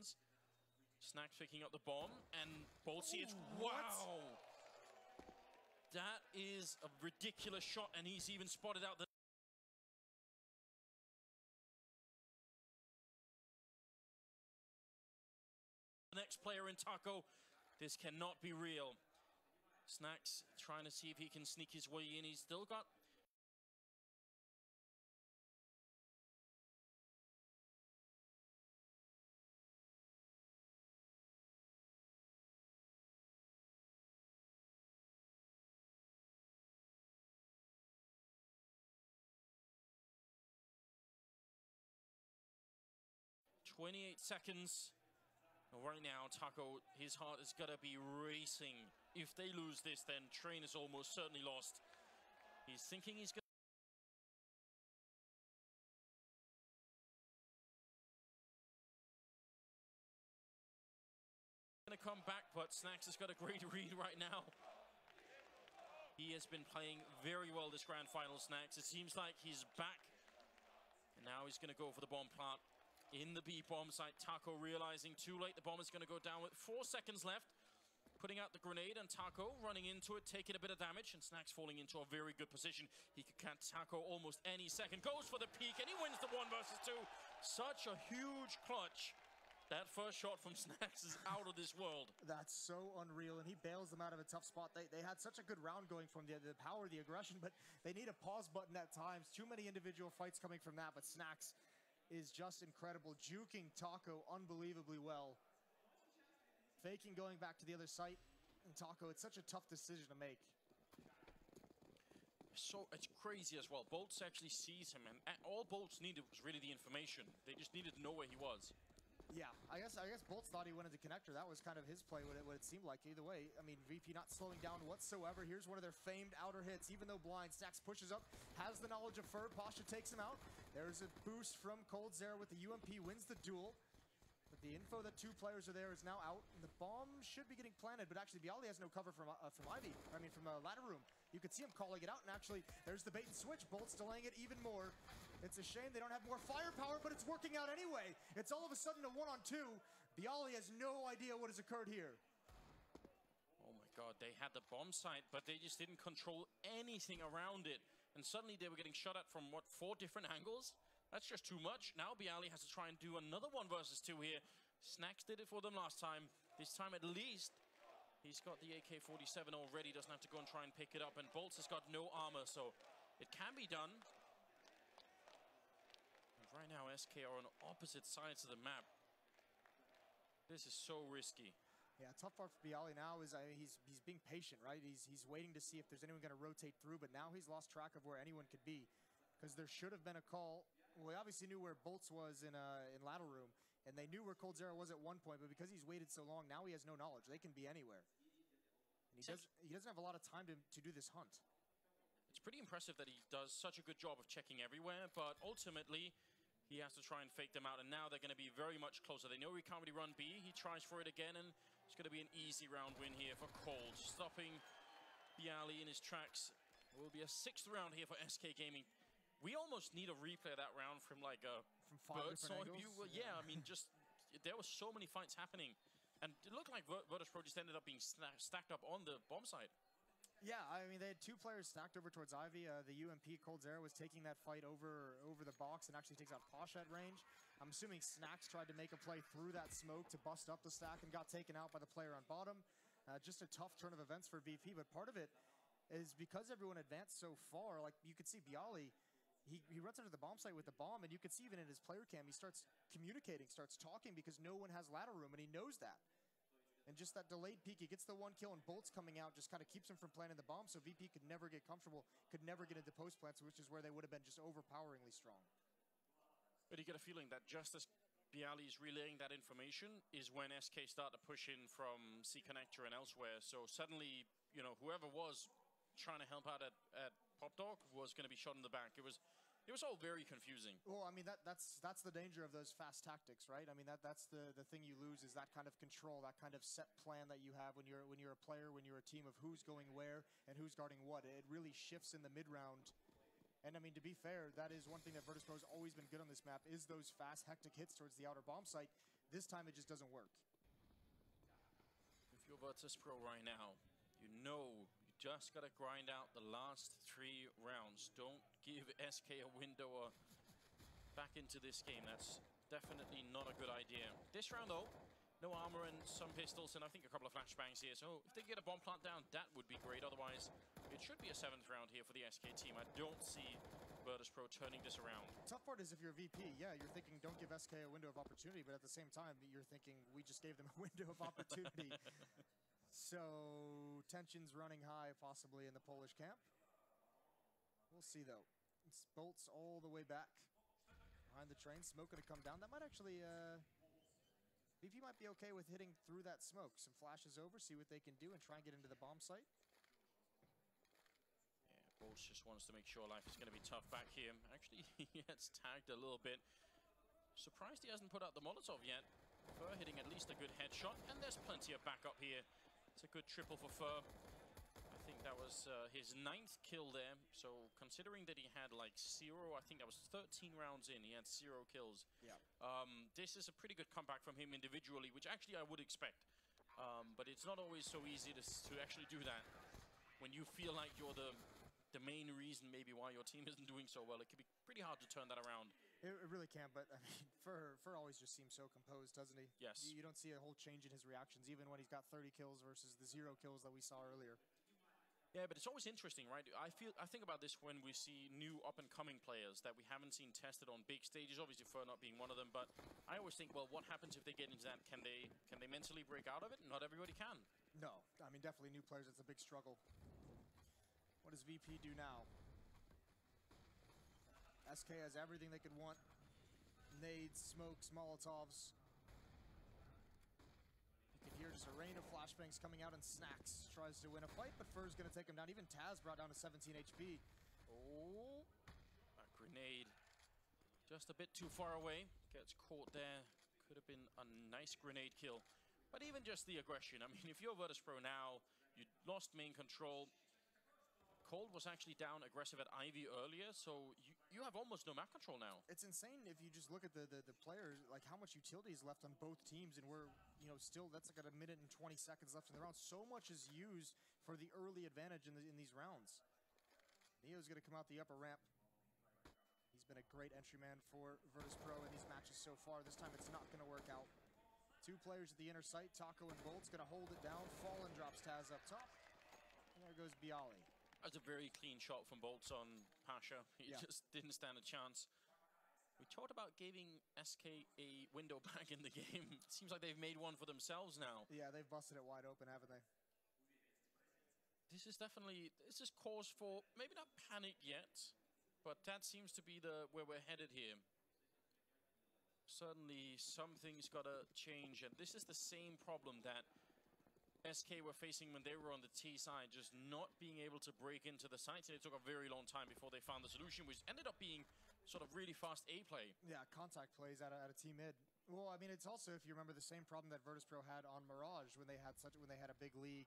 seconds. Snax picking up the bomb, and Boltzy, wow! That is a ridiculous shot, and he's even spotted out the next player in Taco. This cannot be real. Snax trying to see if he can sneak his way in. He's still got .28 seconds. Right now, Taco, his heart is gonna be racing. If they lose this, then Train is almost certainly lost. He's thinking he's gonna come back, but Snax has got a great read right now. He has been playing very well this grand final, Snax. It seems like he's back. And now he's gonna go for the bomb plant in the B bomb site. Taco realizing too late the bomb is gonna go down with 4 seconds left. Putting out the grenade, and Taco running into it, taking a bit of damage, and Snax falling into a very good position. He could catch Taco almost any second. Goes for the peek, and he wins the 1 versus 2. Such a huge clutch. That first shot from Snax is out of this world. That's so unreal, and he bails them out of a tough spot. They had such a good round going from the power, the aggression, but they need a pause button at times. Too many individual fights coming from that, but Snax is just incredible, juking Taco unbelievably well. Faking going back to the other site, and Taco, it's such a tough decision to make. So it's crazy as well. Bolts actually sees him, and all Bolts needed was really the information. They just needed to know where he was. Yeah, I guess Bolts thought he went into connector. That was kind of his play, what it seemed like. Either way, I mean, VP not slowing down whatsoever. Here's one of their famed outer hits. Even though blind, Snax pushes up, has the knowledge of Fur. Pasha takes him out. There's a boost from coldzera with the UMP, wins the duel. But the info that 2 players are there is now out, and the bomb should be getting planted, but actually byali has no cover from Ivy, from ladder room. You could see him calling it out, and actually there's the bait and switch. Bolt's delaying it even more. It's a shame they don't have more firepower, but it's working out anyway. It's all of a sudden a 1-on-2. byali has no idea what has occurred here. Oh my god, they had the bomb site, but they just didn't control anything around it. And suddenly they were getting shot at from, what, 4 different angles? That's just too much. Now byali has to try and do another 1 versus 2 here. Snax did it for them last time. This time at least, he's got the AK-47 already. Doesn't have to go and try and pick it up. And Bolts has got no armor, so it can be done. And right now, SK are on opposite sides of the map. This is so risky. Yeah, tough part for byali now is he's being patient, right? He's waiting to see if there's anyone going to rotate through, but now he's lost track of where anyone could be, because there should have been a call. Well, they obviously knew where Bolts was in ladder room, and they knew where coldzera was at one point, but because he's waited so long, now he has no knowledge. They can be anywhere. And he doesn't have a lot of time to do this hunt. It's pretty impressive that he does such a good job of checking everywhere, but ultimately, he has to try and fake them out, and now they're going to be very much closer. They know he can't really run B. He tries for it again, and it's going to be an easy round win here for Cold. Stopping byali in his tracks. It will be a 6th round here for SK Gaming. We almost need a replay of that round from like a bird's eye view. Well, yeah, I mean, just there were so many fights happening, and it looked like Virtus Pro just ended up being stacked up on the bomb site. Yeah, I mean, they had 2 players stacked over towards Ivy. The UMP coldzera was taking that fight over the box and actually takes out Pasha at range. I'm assuming Snax tried to make a play through that smoke to bust up the stack and got taken out by the player on bottom. Just a tough turn of events for VP, but part of it is because everyone advanced so far. Like you could see byali. He runs under the bomb site with the bomb, and you can see even in his player cam, he starts communicating, starts talking, because no one has ladder room, and he knows that. And just that delayed peek, he gets the 1 kill, and Bolts coming out just kind of keeps him from planting the bomb, so VP could never get comfortable, could never get into post plants, which is where they would have been just overpoweringly strong. But you get a feeling that just as byali is relaying that information is when SK start to push in from C connector and elsewhere. So suddenly, you know, whoever was trying to help out at Pop Dog was going to be shot in the back. It was all very confusing. Well, I mean, that's the danger of those fast tactics, right? I mean, that's the thing you lose, is that kind of control, that kind of set plan that you have when you're a player, when you're a team, of who's going where and who's guarding what. It really shifts in the mid round. And I mean, to be fair, that is one thing that Virtus Pro has always been good on this map, is those fast, hectic hits towards the outer bomb site. This time it just doesn't work. If you're Virtus Pro right now, you know you just got to grind out the last 3 rounds. Don't give SK a window back into this game. That's definitely not a good idea. This round, though, no armor and some pistols, and I think a couple of flashbangs here. So if they get a bomb plant down, that would be great. Otherwise, it should be a 7th round here for the SK team. I don't see Virtus Pro turning this around. Tough part is if you're a VP, yeah, you're thinking don't give SK a window of opportunity, but at the same time, you're thinking we just gave them a window of opportunity. So tensions running high possibly in the Polish camp. We'll see though. It's bolts all the way back behind the train. Smoke gonna come down. That might actually, VP might be okay with hitting through that smoke. Some flashes over, see what they can do and try and get into the bomb site. Bolts just wants to make sure life is going to be tough back here. Actually, he gets tagged a little bit. Surprised he hasn't put out the Molotov yet. Fur hitting at least a good headshot, and there's plenty of backup here. It's a good triple for Fur. I think that was his 9th kill there. So considering that he had like 0, I think that was 13 rounds in, he had 0 kills. Yeah. This is a pretty good comeback from him individually, which actually I would expect. But it's not always so easy to actually do that. When you feel like you're the main reason maybe why your team isn't doing so well, it can be pretty hard to turn that around. It really can, but I mean, Fur always just seems so composed, doesn't he? Yes. You don't see a whole change in his reactions, even when he's got 30 kills versus the 0 kills that we saw earlier. Yeah, but it's always interesting, right? I think about this when we see new up-and-coming players that we haven't seen tested on big stages. Obviously, Fur not being one of them, but I always think, well, what happens if they get into that? Can they mentally break out of it? Not everybody can. No, I mean, definitely new players, it's a big struggle. What does VP do now? SK has everything they could want. Nades, smokes, Molotovs. You can hear just a rain of flashbangs coming out, and Snacks tries to win a fight, but Fur's going to take him down. Even Taz brought down to 17 HP. Oh, a grenade. Just a bit too far away. Gets caught there. Could have been a nice grenade kill. But even just the aggression. I mean, if you're Virtus Pro now, you lost main control. Cold was actually down aggressive at Ivy earlier, so you have almost no map control now. It's insane if you just look at the players, like how much utility is left on both teams, and we're, you know, still, that's like at 1 minute and 20 seconds left in the round. So much is used for the early advantage in these rounds. Neo's going to come out the upper ramp. He's been a great entry man for Virtus Pro in these matches so far. This time it's not going to work out. 2 players at the inner sight, Taco and Bolt's going to hold it down. Fallen drops Taz up top. And there goes Bialy. That's a very clean shot from Bolts on Pasha. He just didn't stand a chance. We talked about giving SK a window back in the game. It seems like they've made one for themselves now. Yeah, they've busted it wide open, haven't they? This is cause for maybe not panic yet, but that seems to be where we're headed here. Certainly something's got to change, and this is the same problem that SK were facing when they were on the T side, just not being able to break into the sites, and it took a very long time before they found the solution, which ended up being sort of really fast A play. Yeah, contact plays out of Team Mid. Well, I mean, it's also, if you remember, the same problem that Virtus Pro had on Mirage when they had a big lead,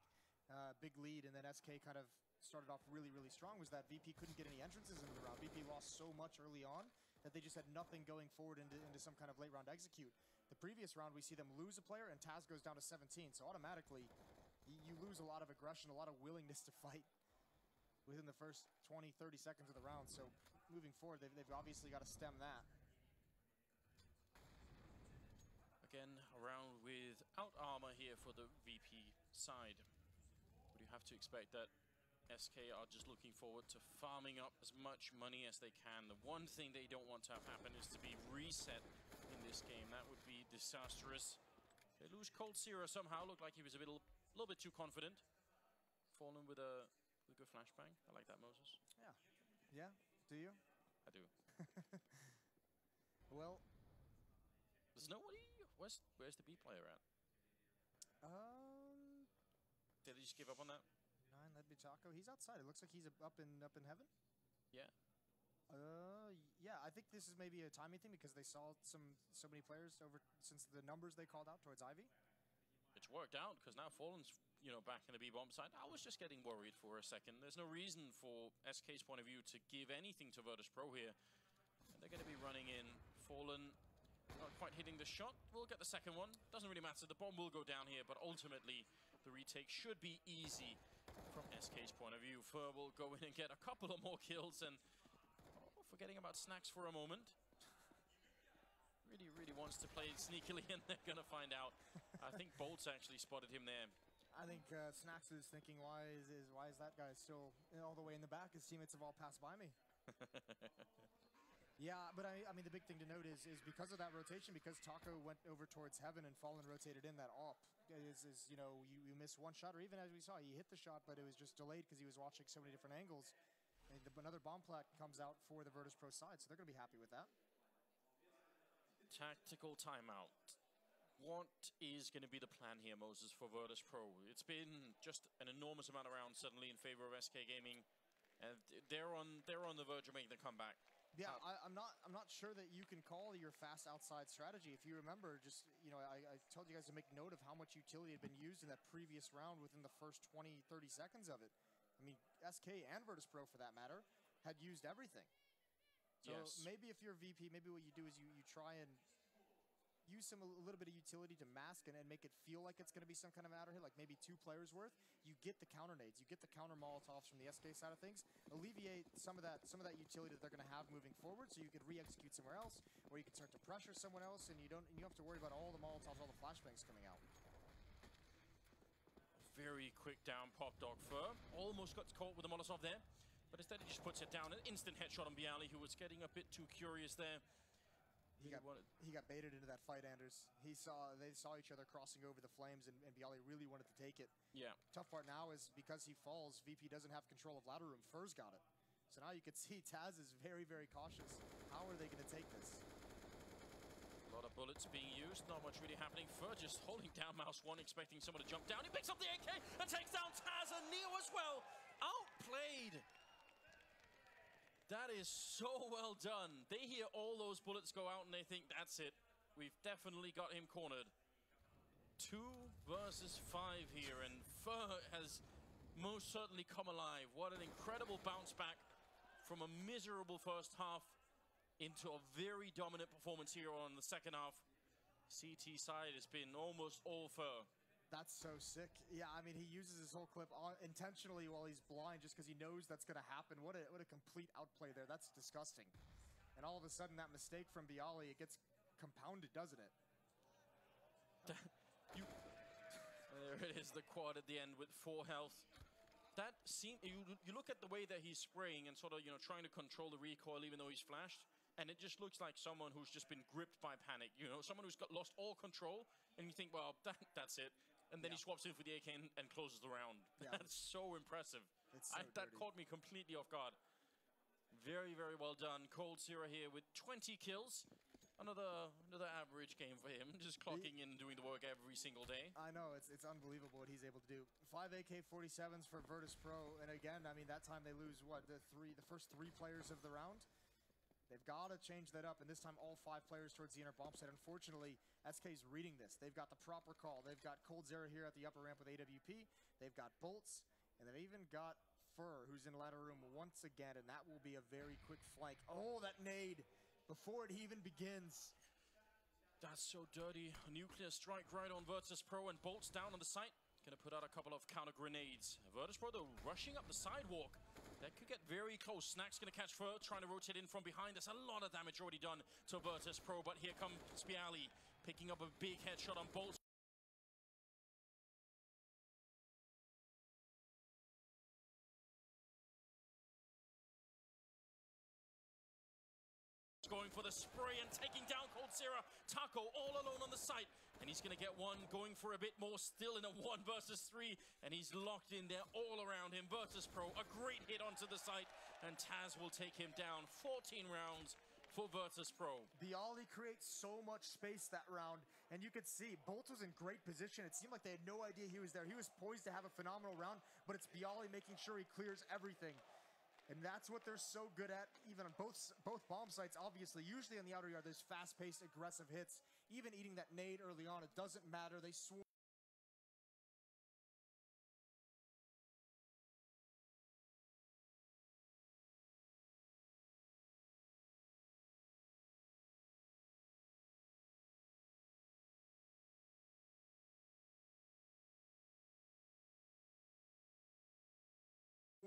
and then SK kind of started off really, really strong, was that VP couldn't get any entrances into the round. VP lost so much early on that they just had nothing going forward into some kind of late round execute. The previous round, we see them lose a player, and Taz goes down to 17, so automatically, you lose a lot of aggression, a lot of willingness to fight within the first 20, 30 seconds of the round. So moving forward, they've obviously got to stem that. Again, around without armor here for the VP side. But you have to expect that SK are just looking forward to farming up as much money as they can. The one thing they don't want to have happen is to be reset in this game. That would be disastrous. They lose Cold Zero somehow. Looked like he was a little bit too confident. Fallen with a good flashbang. I like that, Moses. Yeah. Yeah? Do you? I do. Well, there's nobody. Where's the B player at? Did he just give up on that? 9, that'd be Taco. He's outside. It looks like he's up in heaven. Yeah. Yeah, I think this is maybe a timing thing because they saw so many players over since the numbers they called out towards Ivy. It's worked out because now Fallen's, back in the B-bomb side. I was just getting worried for a second. There's no reason for SK's point of view to give anything to Virtus Pro here. And they're going to be running in. Fallen Not quite hitting the shot. We'll get the second one. Doesn't really matter. The bomb will go down here, but ultimately the retake should be easy from SK's point of view. Fur will go in and get a couple of more kills, and forgetting about Snacks for a moment. Really wants to play sneakily, and they're going to find out. I think Bolt's actually spotted him there. I think Snacks is thinking, why is that guy still all the way in the back? His teammates have all passed by me. Yeah, but I mean, the big thing to note is because of that rotation, because Taco went over towards Heaven and Fallen rotated in that AWP, you know, you miss one shot, or even as we saw, he hit the shot, but it was just delayed because he was watching so many different angles. And another bomb plat comes out for the Virtus Pro side, so they're going to be happy with that. Tactical timeout. What is going to be the plan here, Moses, for Virtus Pro? It's been just an enormous amount of rounds suddenly in favor of SK Gaming, and they're on the verge of making the comeback. Yeah, I'm not sure that you can call your fast outside strategy. If you remember, just, you know, I told you guys to make note of how much utility had been used in that previous round within the first 20, 30 seconds of it. I mean, SK and Virtus Pro, for that matter, had used everything. So yes. maybe if you're VP, maybe what you do is you try and use a little bit of utility to mask and make it feel like it's going to be some kind of outer hit, like maybe 2 players worth. You get the counter nades, you get the counter Molotovs from the SK side of things, alleviate some of that utility that they're going to have moving forward, so you could re-execute somewhere else, or you can start to pressure someone else, and you don't have to worry about all the Molotovs, all the flashbangs coming out. Very quick down pop dog Fur. Almost got caught with the Molotov there, but instead he just puts it down. An instant headshot on Bialy, who was getting a bit too curious there. He got baited into that fight, Anders. They saw each other crossing over the flames, and Bialy really wanted to take it. Yeah. Tough part now is because he falls, VP doesn't have control of ladder room. Fur's got it. So now you can see Taz is very, very cautious. How are they going to take this? A lot of bullets being used, not much really happening. Fur just holding down mouse 1, expecting someone to jump down. He picks up the AK and takes down Taz and Neo as well. Outplayed. That is so well done. They hear all those bullets go out and they think, that's it. We've definitely got him cornered. 2 versus 5 here, and Fur has most certainly come alive. What an incredible bounce back from a miserable first half into a very dominant performance here on the second half. CT side has been almost all Fur. That's so sick. Yeah, I mean, he uses his whole clip intentionally while he's blind just because he knows that's going to happen. What a complete outplay there. That's disgusting. And all of a sudden, that mistake from Bialy, it gets compounded, doesn't it? There it is, the quad at the end with 4 health. That you look at the way that he's spraying and sort of, you know, trying to control the recoil even though he's flashed, and it just looks like someone who's just been gripped by panic, you know, someone who's lost all control, and you think, well, that's it. And then he swaps in for the AK and closes the round. Yeah. That's so impressive. It's so that caught me completely off guard. Very, very well done. coldzera here with 20 kills. Another average game for him, just clocking in and doing the work every single day. I know, it's unbelievable what he's able to do. 5 AK-47s for Virtus Pro, and again, I mean, that time they lose, what, the first 3 players of the round? They've got to change that up, and this time all 5 players towards the inner bomb site. Unfortunately, SK's reading this. They've got the proper call. They've got coldzera here at the upper ramp with AWP. They've got Bolts, and they've even got Fur, who's in ladder room once again, and that will be a very quick flank. Oh, that nade before it even begins. That's so dirty. A nuclear strike right on Virtus Pro, and Bolts down on the site. Gonna put out a couple of counter grenades. Virtus Pro, though, rushing up the sidewalk. That could get very close. Snack's gonna catch Fur, trying to rotate in from behind. There's a lot of damage already done to Virtus Pro, but here comes Bialy, picking up a big headshot on Bolts. Going for the spray and taking down coldzera. Taco all alone on the site, and he's going to get one, going for a bit more, still in a 1 versus 3, and he's locked in there all around him. Virtus Pro, a great hit onto the site, and Taz will take him down. 14 rounds for Virtus Pro. Bialy creates so much space that round, and you could see Bolt was in great position. It seemed like they had no idea he was there. He was poised to have a phenomenal round, but it's Bialy making sure he clears everything. And that's what they're so good at, even on both bomb sites, obviously. Usually on the outer yard, there's fast-paced, aggressive hits. Even eating that nade early on, it doesn't matter. They swarm.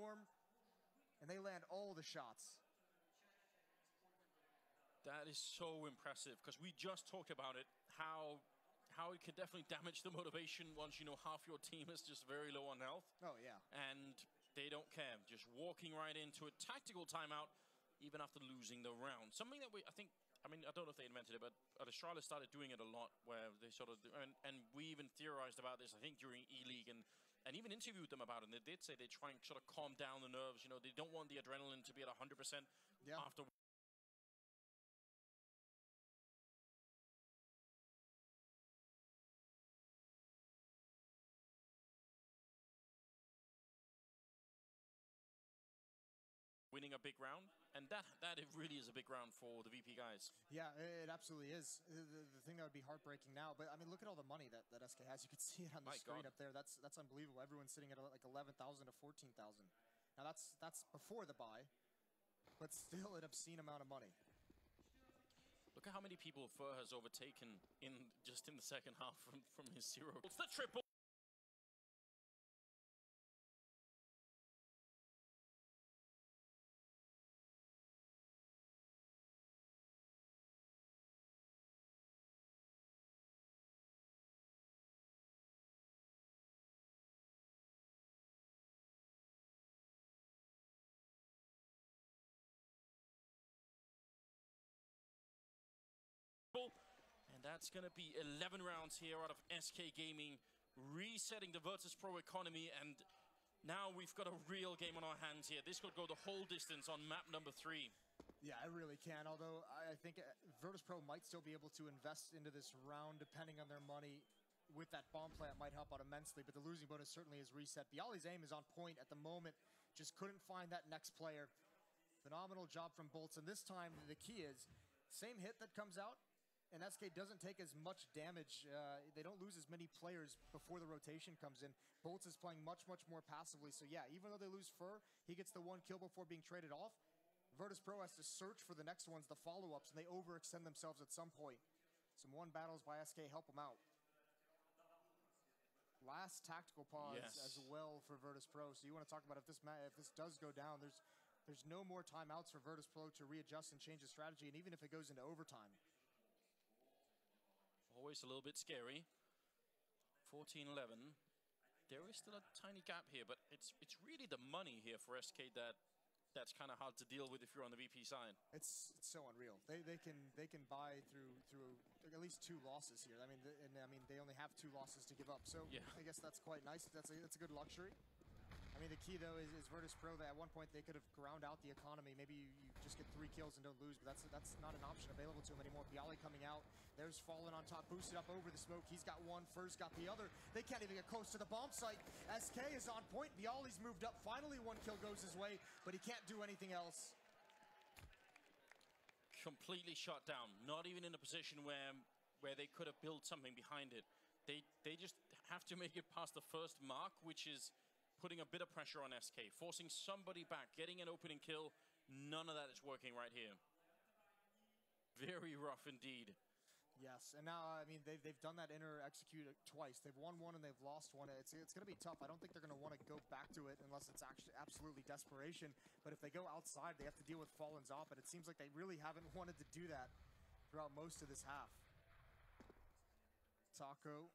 form, and they land all the shots. That is so impressive, because we just talked about it, how it can definitely damage the motivation once you know half your team is just very low on health. Oh, yeah. And they don't care, just walking right into a tactical timeout, even after losing the round. Something that I don't know if they invented it, but Australia started doing it a lot, where they sort of, and we even theorized about this, I think, during E-League, and even interviewed them about it, and they did say they try and sort of calm down the nerves. You know, they don't want the adrenaline to be at 100% after winning a big round, and that it really is a big round for the VP guys. Yeah, it absolutely is. The thing that would be heartbreaking now, but I mean, look at all the money that SK has. You can see it on the screen up there. That's unbelievable. Everyone's sitting at like 11,000 to 14,000. Now that's before the buy, but still an obscene amount of money. Look at how many people Fur has overtaken just in the second half from his zero. It's the triple. And that's going to be 11 rounds here out of SK Gaming, resetting the Virtus Pro economy, and now we've got a real game on our hands here. This could go the whole distance on map number 3. Yeah, it really can, although I think Virtus Pro might still be able to invest into this round depending on their money. With that bomb plant might help out immensely, but the losing bonus certainly is reset. Bialy's aim is on point at the moment, just couldn't find that next player. Phenomenal job from Bolts, and this time the key is same hit that comes out, and SK doesn't take as much damage. They don't lose as many players before the rotation comes in. Bolts is playing much more passively, so yeah, even though they lose Fur, he gets the 1 kill before being traded off. Virtus Pro has to search for the next ones, the follow-ups, and they overextend themselves at some point. Some 1 battles by SK help them out. Last tactical pause as well for Virtus Pro, so you want to talk about if this does go down, there's no more timeouts for Virtus Pro to readjust and change the strategy, and even if it goes into overtime. Always a little bit scary. 14-11. There is still a tiny gap here, but it's really the money here for SK that's kind of hard to deal with if you're on the VP side. It's so unreal. They can buy through at least 2 losses here. I mean, they only have 2 losses to give up. So yeah. I guess that's quite nice. That's a good luxury. I mean, the key, though, is Virtus Pro that at one point they could have ground out the economy. Maybe you just get 3 kills and don't lose, but that's not an option available to him anymore. Bialy coming out. There's Fallen on top, boosted up over the smoke. He's got 1, Fur's got the other. They can't even get close to the bomb site. SK is on point. Bialy's moved up. Finally, 1 kill goes his way, but he can't do anything else. Completely shut down. Not even in a position where they could have built something behind it. They just have to make it past the first mark, which is putting a bit of pressure on SK, forcing somebody back, getting an opening kill. None of that is working right here. Very rough indeed. Yes, and now, I mean, they've done that inner execute twice. They've won 1 and they've lost 1. It's going to be tough. I don't think they're going to want to go back to it unless it's actually absolutely desperation. But if they go outside, they have to deal with Fallen's op, and it seems like they really haven't wanted to do that throughout most of this half. Taco.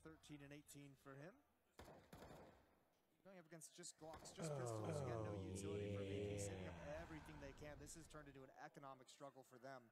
13 and 18 for him. Going up against just Glocks, just pistols. Again, no utility for VP, setting up everything they can. This has turned into an economic struggle for them.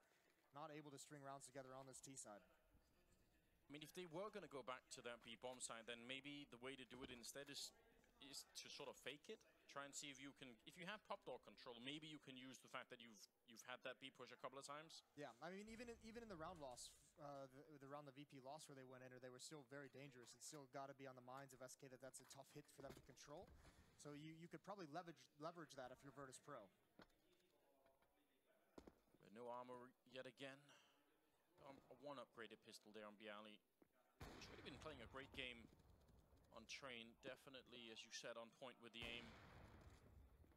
Not able to string rounds together on this T side. I mean, if they were going to go back to that B bomb side, then maybe the way to do it instead is to sort of fake it. Try and see if you can, if you have pop door control, maybe you can use the fact that you've had that B push a couple of times. Yeah, I mean, even in the round loss, the round the VP loss where they went in, they were still very dangerous. It's still got to be on the minds of SK that that's a tough hit for them to control. So you could probably leverage that if you're Virtus Pro. But no armor yet again. A 1 upgraded pistol there on Bialy. He's really been playing a great game on Train. Definitely, as you said, on point with the aim.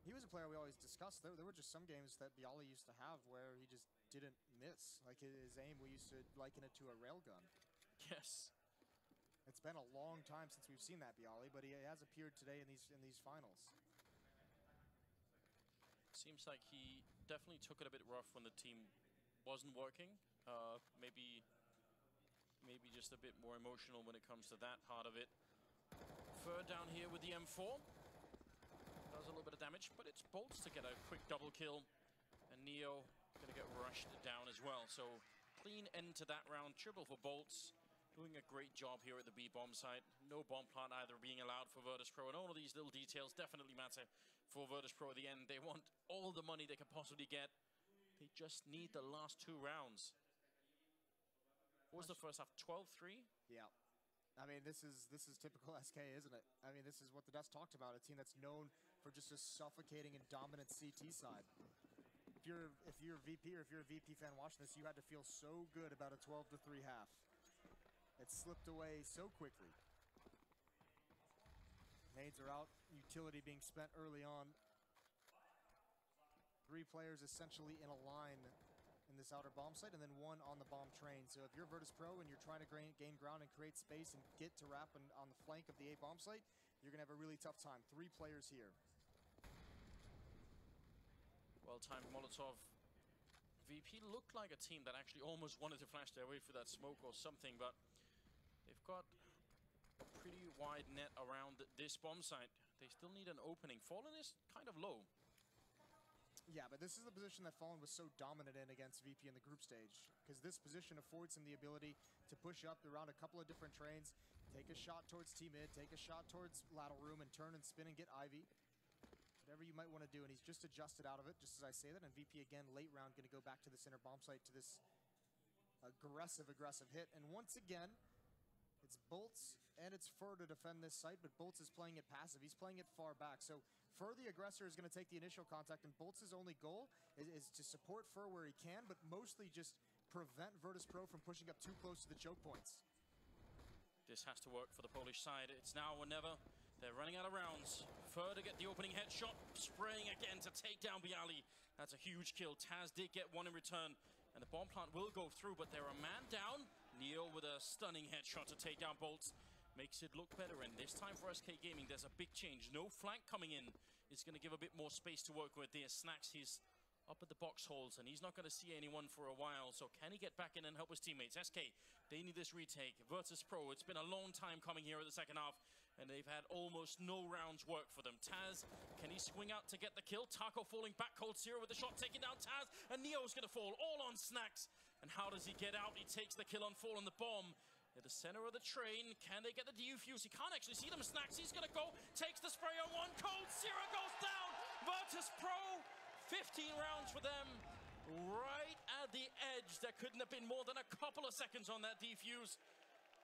He was a player we always discussed. There were just some games that Bialy used to have where he just didn't miss. Like his aim, we used to liken it to a railgun. Yes. It's been a long time since we've seen that Bialy, but he has appeared today in these finals. Seems like he definitely took it a bit rough when the team wasn't working. Maybe just a bit more emotional when it comes to that part of it. Fur down here with the M4. Does a little bit of damage, but it's Bolts to get a quick double kill. And Neo gonna get rushed down as well. So clean end to that round. Triple for Bolts. Doing a great job here at the B bomb site. No bomb plant either being allowed for Virtus.pro. And all of these little details definitely matter for Virtus.pro at the end. They want all the money they can possibly get. They just need the last 2 rounds. What was the first half? 12-3? Yeah. I mean, this is typical SK, isn't it? I mean, this is what the Dust talked about, a team that's known for just a suffocating and dominant CT side. If you're VP or if you're a VP fan watching this, you had to feel so good about a 12-3 half. It slipped away so quickly. Nades are out, utility being spent early on. 3 players essentially in a line in this outer bomb site, and then 1 on the bomb train. So if you're Virtus.pro and you're trying to gain ground and create space and get to wrap on the flank of the A bomb site, you're gonna have a really tough time. 3 players here. Well-timed Molotov. VP looked like a team that actually almost wanted to flash their way for that smoke or something, but they've got a pretty wide net around this bomb site. They still need an opening. Fallen is kind of low. Yeah, but this is the position that Fallen was so dominant in against VP in the group stage, because this position affords him the ability to push up around a couple of different trains, take a shot towards T-mid, take a shot towards lateral room, and turn and spin and get Ivy. Whatever you might want to do, and he's just adjusted out of it, just as I say that, and VP again, late round, going to go back to the center bomb site to this aggressive hit, and once again, it's Bolts and it's Fur to defend this site, but Bolts is playing it passive. He's playing it far back. So Fur, the aggressor, is going to take the initial contact, and Bolts' only goal is to support Fur where he can, but mostly just prevent Virtus.pro from pushing up too close to the choke points. This has to work for the Polish side. It's now or never. They're running out of rounds. Fur to get the opening headshot, spraying again to take down Bialy. That's a huge kill. Taz did get 1 in return, and the bomb plant will go through, but they're a man down. Neo with a stunning headshot to take down Bolts. Makes it look better, and this time for SK Gaming, there's a big change. No flank coming in. It's going to give a bit more space to work with there. Snacks, he's up at the box holes, and he's not going to see anyone for a while. So can he get back in and help his teammates? SK, they need this retake. Virtus.pro, it's been a long time coming here at the second half, and they've had almost no rounds work for them. Taz, can he swing out to get the kill? Taco falling back, Cold Zero with the shot, taking down Taz, and Neo's going to fall all on Snacks. And how does he get out? He takes the kill on Fall on the bomb. At the center of the train, can they get the defuse? He can't actually see them. Snacks, he's gonna go, takes the spray on 1, Cold Zero goes down. Virtus.pro, 15 rounds for them. Right at the edge. There couldn't have been more than a couple of seconds on that defuse.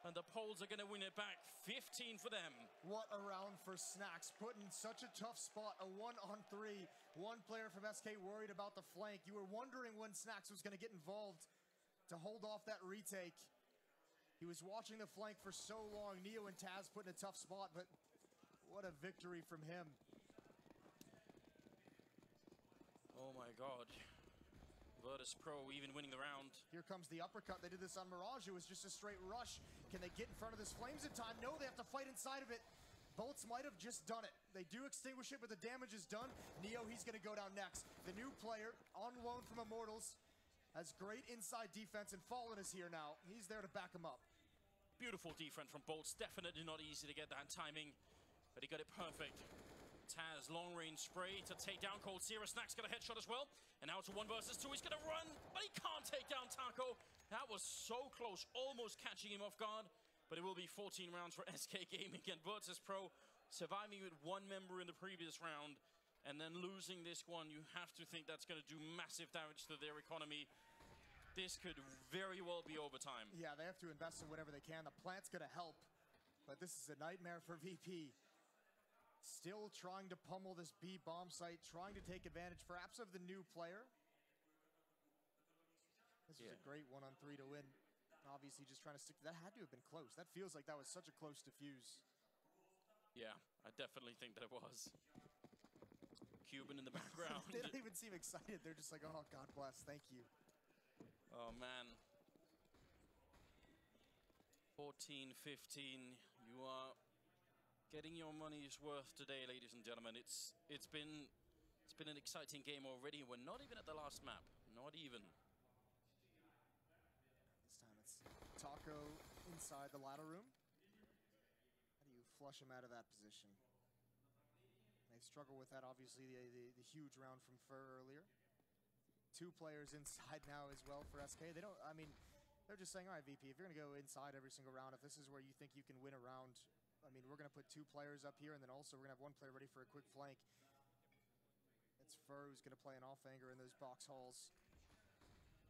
And the Poles are gonna win it back, 15 for them. What a round for Snacks, put in such a tough spot, a 1-on-3. 1 player from SK worried about the flank. You were wondering when Snacks was gonna get involved to hold off that retake. He was watching the flank for so long. Neo and Taz put in a tough spot, but what a victory from him. Oh my God. Virtus.pro even winning the round. Here comes the uppercut. They did this on Mirage. It was just a straight rush. Can they get in front of this Flames in time? No, they have to fight inside of it. Bolts might have just done it. They do extinguish it, but the damage is done. Neo, he's going to go down next. The new player on loan from Immortals. Has great inside defense, and Fallen is here now. He's there to back him up. Beautiful defense from Bolts. Definitely not easy to get that timing, but he got it perfect. Taz, long-range spray to take down Cold Zero. Snacks got a headshot as well. And now it's a 1 versus 2. He's going to run, but he can't take down Taco. That was so close, almost catching him off guard. But it will be 14 rounds for SK Gaming and Virtus.pro, surviving with 1 member in the previous round. And then losing this one, you have to think that's going to do massive damage to their economy. This could very well be overtime. Yeah, they have to invest in whatever they can. The plant's going to help, but this is a nightmare for VP. Still trying to pummel this B bomb site, trying to take advantage perhaps of the new player. This was a great 1-on-3 to win. Obviously just trying to stick. That had to have been close. That feels like that was such a close defuse. Yeah, I definitely think that it was. Cuban in the background. They don't even seem excited. They're just like, oh, God bless, thank you. Oh, man. 14-15. You are getting your money's worth today, ladies and gentlemen. It's been an exciting game already. We're not even at the last map. Not even. This time it's Taco inside the ladder room. How do you flush him out of that position? They struggle with that, obviously, the huge round from Fur earlier. 2 players inside now as well for SK. They don't, I mean, they're just saying, all right, VP, if you're going to go inside every single round, if this is where you think you can win a round, I mean, we're going to put 2 players up here, and then also we're going to have 1 player ready for a quick flank. It's Fur who's going to play an off-anger in those box halls.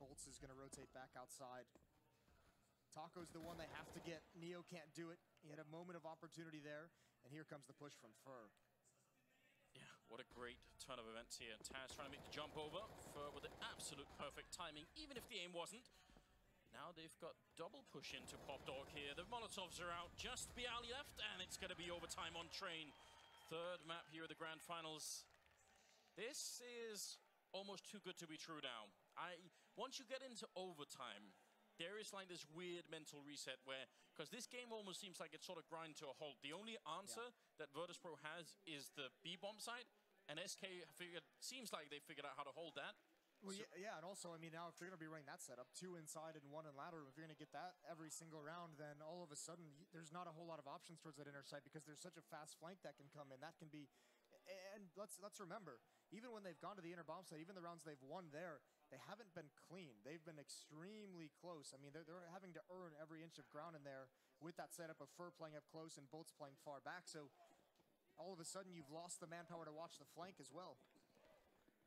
Bolts is going to rotate back outside. Taco's the one they have to get. Neo can't do it. He had a moment of opportunity there, and here comes the push from Fur. Yeah, what a great turn of events here. Taz trying to make the jump over. Fur with the absolute perfect timing, even if the aim wasn't. Now they've got double push into Pop Dog here. The Molotovs are out, just Bialy left, and it's going to be overtime on Train. 3rd map here at the Grand Finals. This is almost too good to be true now. Once you get into overtime, there is like this weird mental reset where, because this game almost seems like it's sort of grind to a halt. The only answer that Virtus.pro has is the B-bomb site, and SK seems like they figured out how to hold that. Well, so, yeah, and also, I mean, now if they're going to be running that setup, 2 inside and 1 in ladder, if you're going to get that every single round, then all of a sudden, there's not a whole lot of options towards that inner site because there's such a fast flank that can come in. That can be, and let's remember, even when they've gone to the inner bomb site, even the rounds they've won there, they haven't been clean. They've been extremely close. I mean, they're having to earn every inch of ground in there with that setup of Fur playing up close and Bolts playing far back. So all of a sudden, you've lost the manpower to watch the flank as well.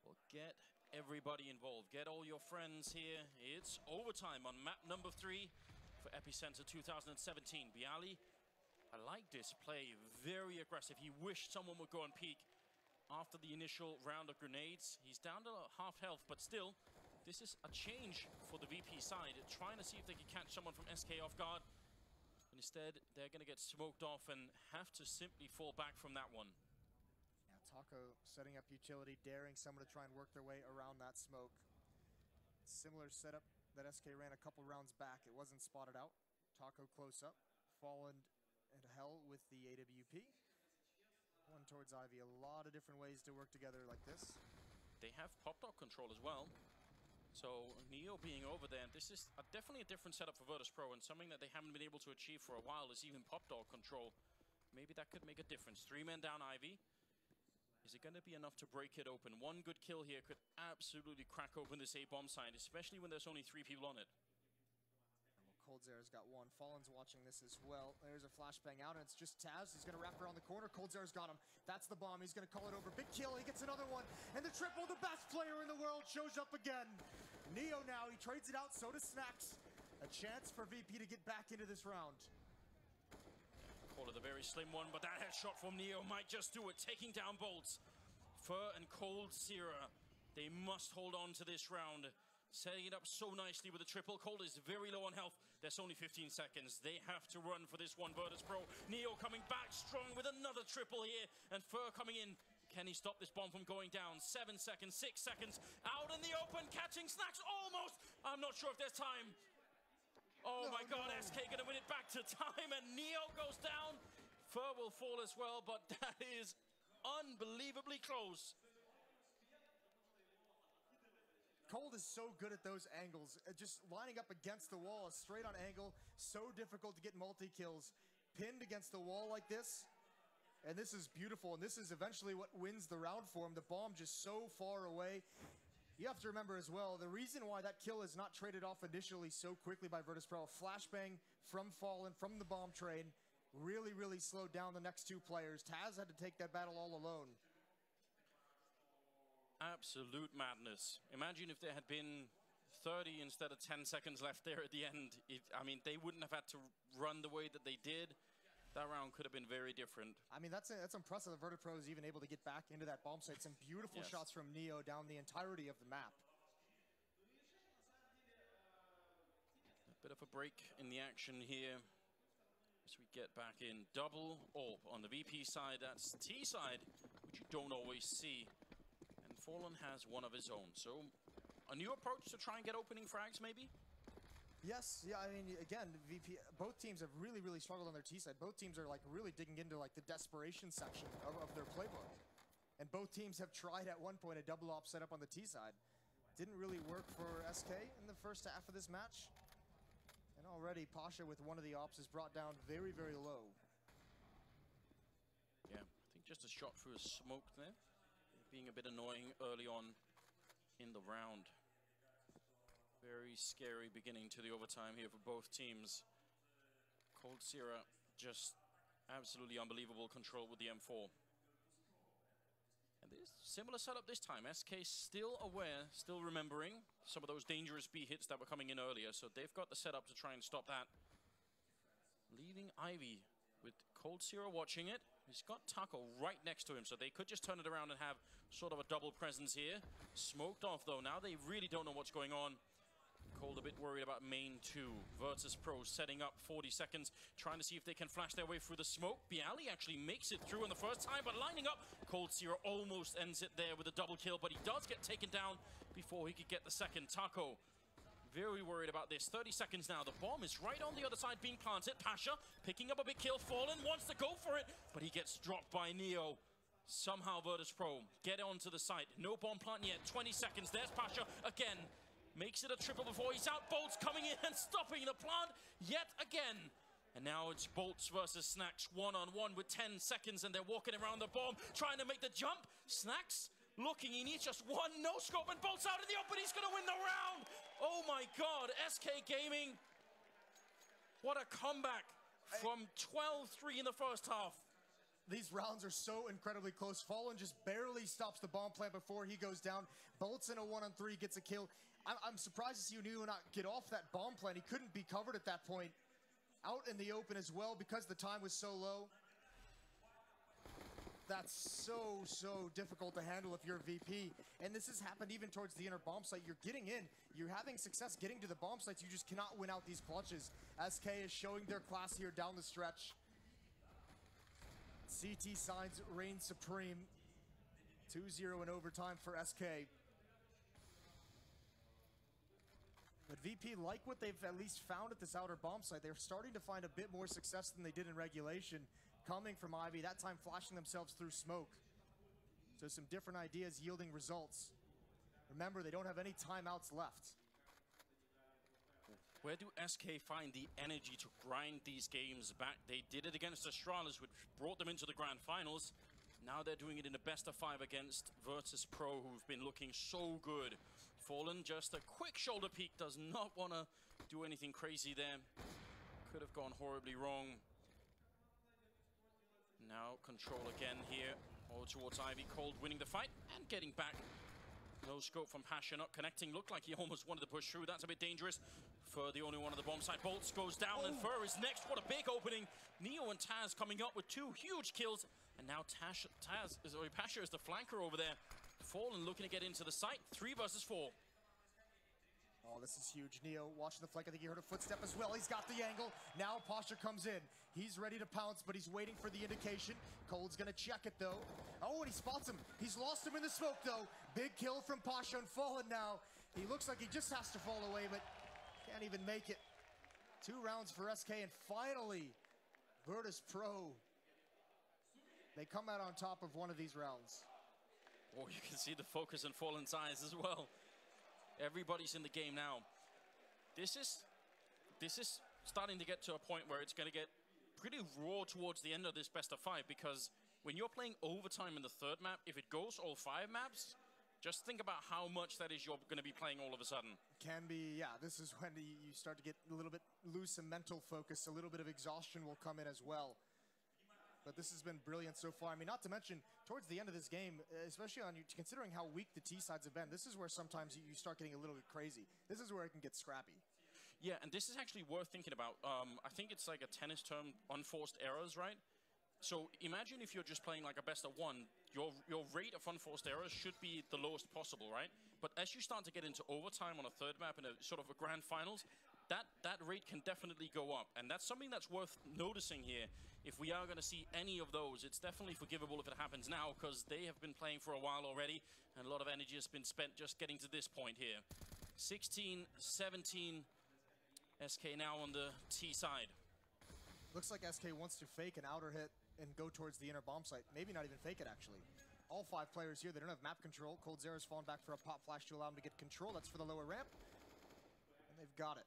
Well, get everybody involved. Get all your friends here. It's overtime on map number 3 for Epicenter 2017. Bialy, I like this play. Very aggressive. He wished someone would go and peek after the initial round of grenades. He's down to half health, but still, this is a change for the VP side, trying to see if they can catch someone from SK off guard. But instead, they're going to get smoked off and have to simply fall back from that one. Yeah, Taco setting up utility, daring someone to try and work their way around that smoke. Similar setup that SK ran a couple rounds back. It wasn't spotted out. Taco close up, fallen into hell with the AWP. One towards Ivy. A lot of different ways to work together like this. They have Pop Dog control as well. So Neo being over there, this is definitely a different setup for Virtus.pro, and something that they haven't been able to achieve for a while is even Pop Dog control. Maybe that could make a difference. 3 men down Ivy. Is it going to be enough to break it open? 1 good kill here could absolutely crack open this A-bomb side, especially when there's only 3 people on it. Coldzera's got 1. Fallen's watching this as well. There's a flashbang out, and it's just Taz. He's going to wrap around the corner. Coldzera's got him. That's the bomb. He's going to call it over. Big kill. He gets another one. And the triple, the best player in the world, shows up again. Neo now. He trades it out. So does Snacks. A chance for VP to get back into this round. Call it a very slim one, but that headshot from Neo might just do it. Taking down Bolts. Fur and Coldzera. They must hold on to this round. Setting it up so nicely with a triple. Cold is very low on health. There's only 15 seconds. They have to run for this one, Virtus.pro. Neo coming back strong with another triple here. And Fur coming in. Can he stop this bomb from going down? 7 seconds, 6 seconds. Out in the open, catching Snacks almost. I'm not sure if there's time. Oh my God, SK gonna win it back to time. And Neo goes down. Fur will fall as well, but that is unbelievably close. Cold is so good at those angles. Just lining up against the wall, a straight on angle, so difficult to get multi-kills. Pinned against the wall like this, and this is beautiful, and this is eventually what wins the round for him. The bomb just so far away. You have to remember as well, the reason why that kill is not traded off initially so quickly by Virtus.pro, a flashbang from Fallen, from the bomb train, really, really slowed down the next 2 players. Taz had to take that battle all alone. Absolute madness. Imagine if there had been 30 instead of 10 seconds left there at the end. I mean, they wouldn't have had to run the way that they did. That round could have been very different. I mean, that's impressive that Virtus.pro is even able to get back into that bomb site. Some beautiful shots from Neo down the entirety of the map. A bit of a break in the action here as we get back in. Double AWP on the VP side. That's T side, which you don't always see. Fallen has one of his own, so a new approach to try and get opening frags, maybe? Yes, yeah, I mean, again, VP, both teams have really, really struggled on their T side. Both teams are like really digging into like the desperation section of their playbook. And both teams have tried at one point a double op setup on the T side. Didn't really work for SK in the first half of this match. And already Pasha with one of the ops is brought down very, very low. Yeah, I think just a shot through a smoke there. Being a bit annoying early on in the round. Very scary beginning to the overtime here for both teams. coldzera just absolutely unbelievable control with the M4. And this similar setup this time. SK still aware, still remembering some of those dangerous B hits that were coming in earlier. So they've got the setup to try and stop that. Leaving Ivy with coldzera watching it. He's got Taco right next to him, so they could just turn it around and have sort of a double presence here. Smoked off though. Now they really don't know what's going on. Cold a bit worried about main 2. Virtus Pro setting up 40 seconds, trying to see if they can flash their way through the smoke. Bialy actually makes it through in the first time, but lining up, coldzera almost ends it there with a double kill, but he does get taken down before he could get the second. Taco, very worried about this. 30 seconds now. The bomb is right on the other side being planted. Pasha picking up a big kill. Fallen wants to go for it, but he gets dropped by Neo. Somehow Virtus Pro get onto the site. No bomb plant yet. 20 seconds. There's Pasha again. Makes it a triple before he's out. Bolts coming in and stopping the plant yet again. And now it's Bolts versus Snacks one-on-one with 10 seconds, and they're walking around the bomb, trying to make the jump. Snacks looking, he needs just one no-scope, and Bolts out in the open. He's going to win the round. Oh my God, SK Gaming. What a comeback from 12-3 in the first half. These rounds are so incredibly close. Fallen just barely stops the bomb plant before he goes down. Bolts in a 1-on-3 gets a kill. I'm surprised to see Neo not get off that bomb plant. He couldn't be covered at that point. Out in the open as well because the time was so low. That's so difficult to handle if you're VP. And this has happened even towards the inner bomb site. You're getting in. You're having success getting to the bomb sites. You just cannot win out these clutches. SK is showing their class here down the stretch. CT sides reign supreme. 2-0 in overtime for SK. But VP, like what they've at least found at this outer bomb site, they're starting to find a bit more success than they did in regulation. Coming from Ivy, that time flashing themselves through smoke. So some different ideas yielding results. Remember, they don't have any timeouts left. Where do SK find the energy to grind these games back? They did it against Astralis, which brought them into the grand finals. Now they're doing it in the best of 5 against Virtus Pro, who've been looking so good. Fallen, just a quick shoulder peek, does not want to do anything crazy there. Could have gone horribly wrong. Now control again here, all towards Ivy. Cold winning the fight and getting back. No scope from Pasha, not connecting. Looked like he almost wanted to push through. That's a bit dangerous. Fur, the only one on the bomb side. Bolts goes down, and Fur is next. What a big opening. Neo and Taz coming up with 2 huge kills. And now Pasha is the flanker over there. Fallen looking to get into the site. 3 versus 4. Oh, this is huge. Neo watching the flank. I think he heard a footstep as well. He's got the angle. Now Pasha comes in. He's ready to pounce, but he's waiting for the indication. Cold's gonna check it though. Oh, and he spots him. He's lost him in the smoke though. Big kill from Pasha and Fallen now. He looks like he just has to fall away, but can't even make it. 2 rounds for SK, and finally, Virtus Pro. They come out on top of one of these rounds. Oh, you can see the focus in Fallen's eyes as well. Everybody's in the game now. This is starting to get to a point where it's going to get pretty raw towards the end of this best of 5, because when you're playing overtime in the 3rd map, if it goes all 5 maps, just think about how much that is you're going to be playing all of a sudden. Can be, yeah, this is when you start to get a little bit loose in mental focus. A little bit of exhaustion will come in as well. But this has been brilliant so far. I mean, not to mention, towards the end of this game, especially considering how weak the T-sides have been, this is where sometimes you start getting a little bit crazy. This is where it can get scrappy. Yeah, and this is actually worth thinking about. I think it's like a tennis term, unforced errors, right? So imagine if you're just playing like a best of 1, your rate of unforced errors should be the lowest possible, right? But as you start to get into overtime on a 3rd map in a sort of a grand finals, that rate can definitely go up. And that's something that's worth noticing here. If we are going to see any of those, it's definitely forgivable if it happens now, because they have been playing for a while already, and a lot of energy has been spent just getting to this point here. 16, 17, SK now on the T side. Looks like SK wants to fake an outer hit and go towards the inner bomb site. Maybe not even fake it, actually. All 5 players here, they don't have map control. coldzera's fallen back for a pop flash to allow him to get control. That's for the lower ramp. And they've got it.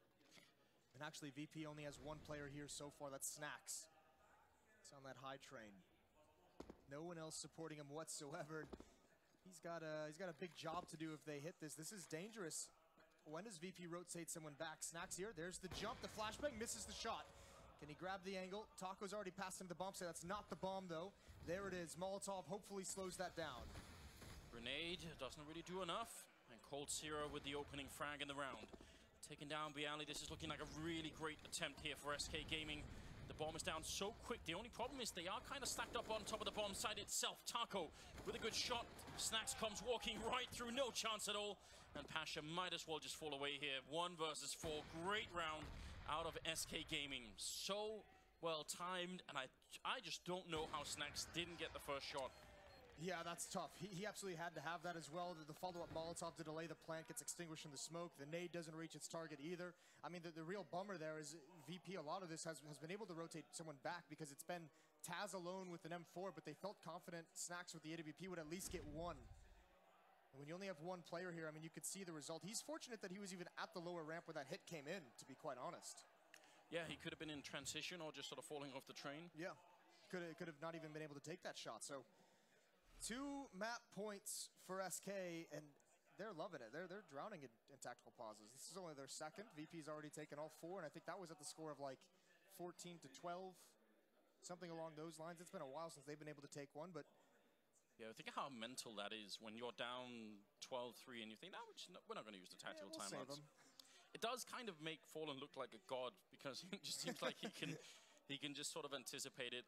And actually, VP only has 1 player here so far. That's Snacks. It's on that high train. No one else supporting him whatsoever. He's got a big job to do if they hit this. This is dangerous. When does VP rotate someone back? Snacks here. There's the jump. The flashbang misses the shot. Can he grab the angle? Taco's already passed him the bomb site. That's not the bomb, though. There it is. Molotov hopefully slows that down. Grenade doesn't really do enough. And coldzera with the opening frag in the round. Taking down Bialy. This is looking like a really great attempt here for SK Gaming. The bomb is down so quick. The only problem is they are kind of stacked up on top of the bomb site itself. Taco with a good shot. Snacks comes walking right through. No chance at all. And Pasha might as well just fall away here. 1 versus 4. Great round out of SK Gaming. So well timed. And I just don't know how Snacks didn't get the first shot. Yeah, that's tough. He absolutely had to have that as well. The follow-up Molotov to delay the plant gets extinguished in the smoke. The nade doesn't reach its target either. I mean, the real bummer there is VP, a lot of this has been able to rotate someone back because it's been Taz alone with an M4, but they felt confident Snacks with the AWP would at least get 1. And when you only have 1 player here, I mean, you could see the result. He's fortunate that he was even at the lower ramp where that hit came in, to be quite honest. Yeah, he could have been in transition or just sort of falling off the train. Yeah, could have not even been able to take that shot. So 2 map points for SK, and they're loving it. They're drowning in tactical pauses. This is only their 2nd. VP's already taken all 4, and I think that was at the score of like 14 to 12, something along those lines. It's been a while since they've been able to take 1, but yeah, think of how mental that is when you're down 12-3 and you think, no, we're not going to use the tactical timeouts. It does kind of make Fallen look like a god because it just seems like he can just sort of anticipate it,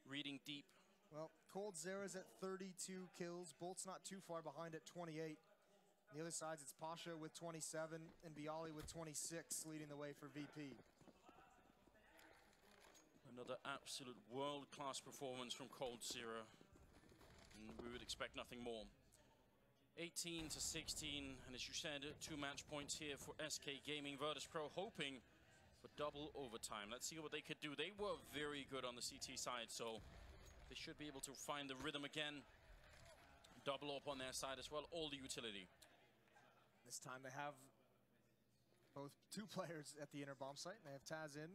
reading deep. Well, coldzera's at 32 kills. Bolt's not too far behind at 28. On the other side, it's Pasha with 27 and Bialy with 26 leading the way for VP. Another absolute world-class performance from coldzera. And we would expect nothing more. 18 to 16, and as you said, 2 match points here for SK Gaming. Virtus.pro hoping for double overtime. Let's see what they could do. They were very good on the CT side, so they should be able to find the rhythm again. Double up on their side as well, all the utility. This time they have both 2 players at the inner bomb site. They have Taz in,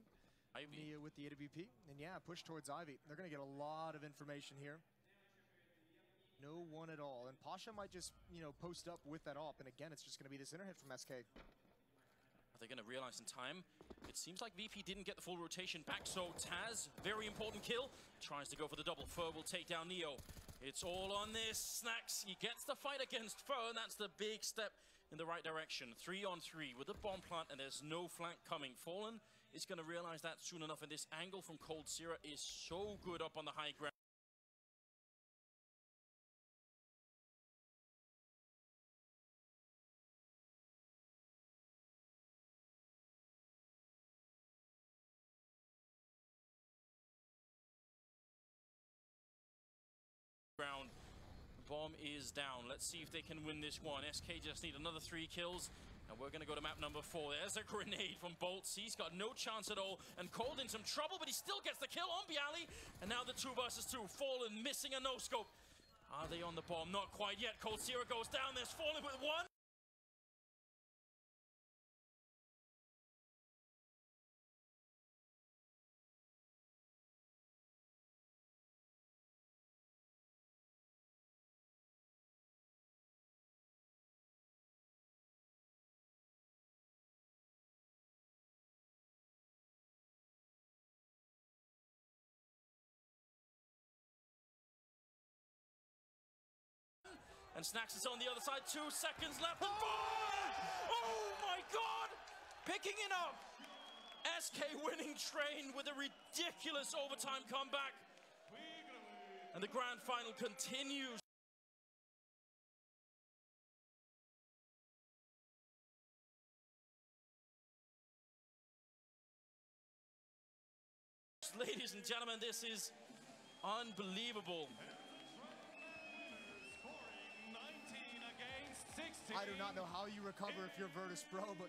Ivy with the AWP, and yeah, push towards Ivy. They're going to get a lot of information here. No one at all, and Pasha might just, post up with that op, and again, it's just going to be this inner hit from SK. Are they going to realize in time? It seems like VP didn't get the full rotation back, so Taz, very important kill, tries to go for the double. Fur will take down Neo. It's all on this. Snacks, he gets the fight against Fur, and that's the big step in the right direction. 3-on-3 with the bomb plant, and there's no flank coming. Fallen is going to realize that soon enough, and this angle from coldzera is so good up on the high ground. Ground. Bomb is down. Let's see if they can win this one. SK just need another 3 kills, and we're going to go to map number 4. There's a grenade from Bolts. He's got no chance at all, and Cold in some trouble, but he still gets the kill on Bialy. And now the 2 versus 2. Fallen missing a no-scope. Are they on the bomb? Not quite yet. coldzera goes down. There's Fallen with 1. And Snacks is on the other side, 2 seconds left, and boom! Oh my God! Picking it up! SK winning train with a ridiculous overtime comeback. And the grand final continues. Ladies and gentlemen, this is unbelievable. I do not know how you recover if you're Virtus.pro, but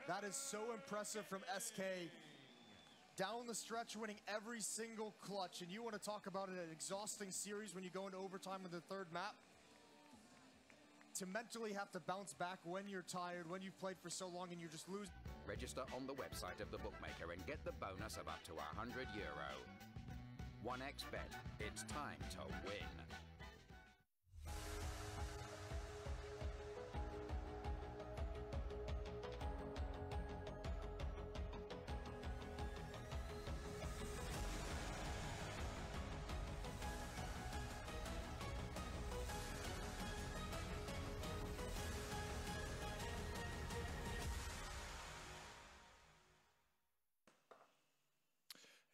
That is so impressive from SK. Down the stretch, winning every single clutch. And you want to talk about an exhausting series when you go into overtime in the third map? To mentally have to bounce back when you're tired, when you've played for so long and you just lose. Register on the website of the bookmaker and get the bonus of up to €100. 1xBet, it's time to win.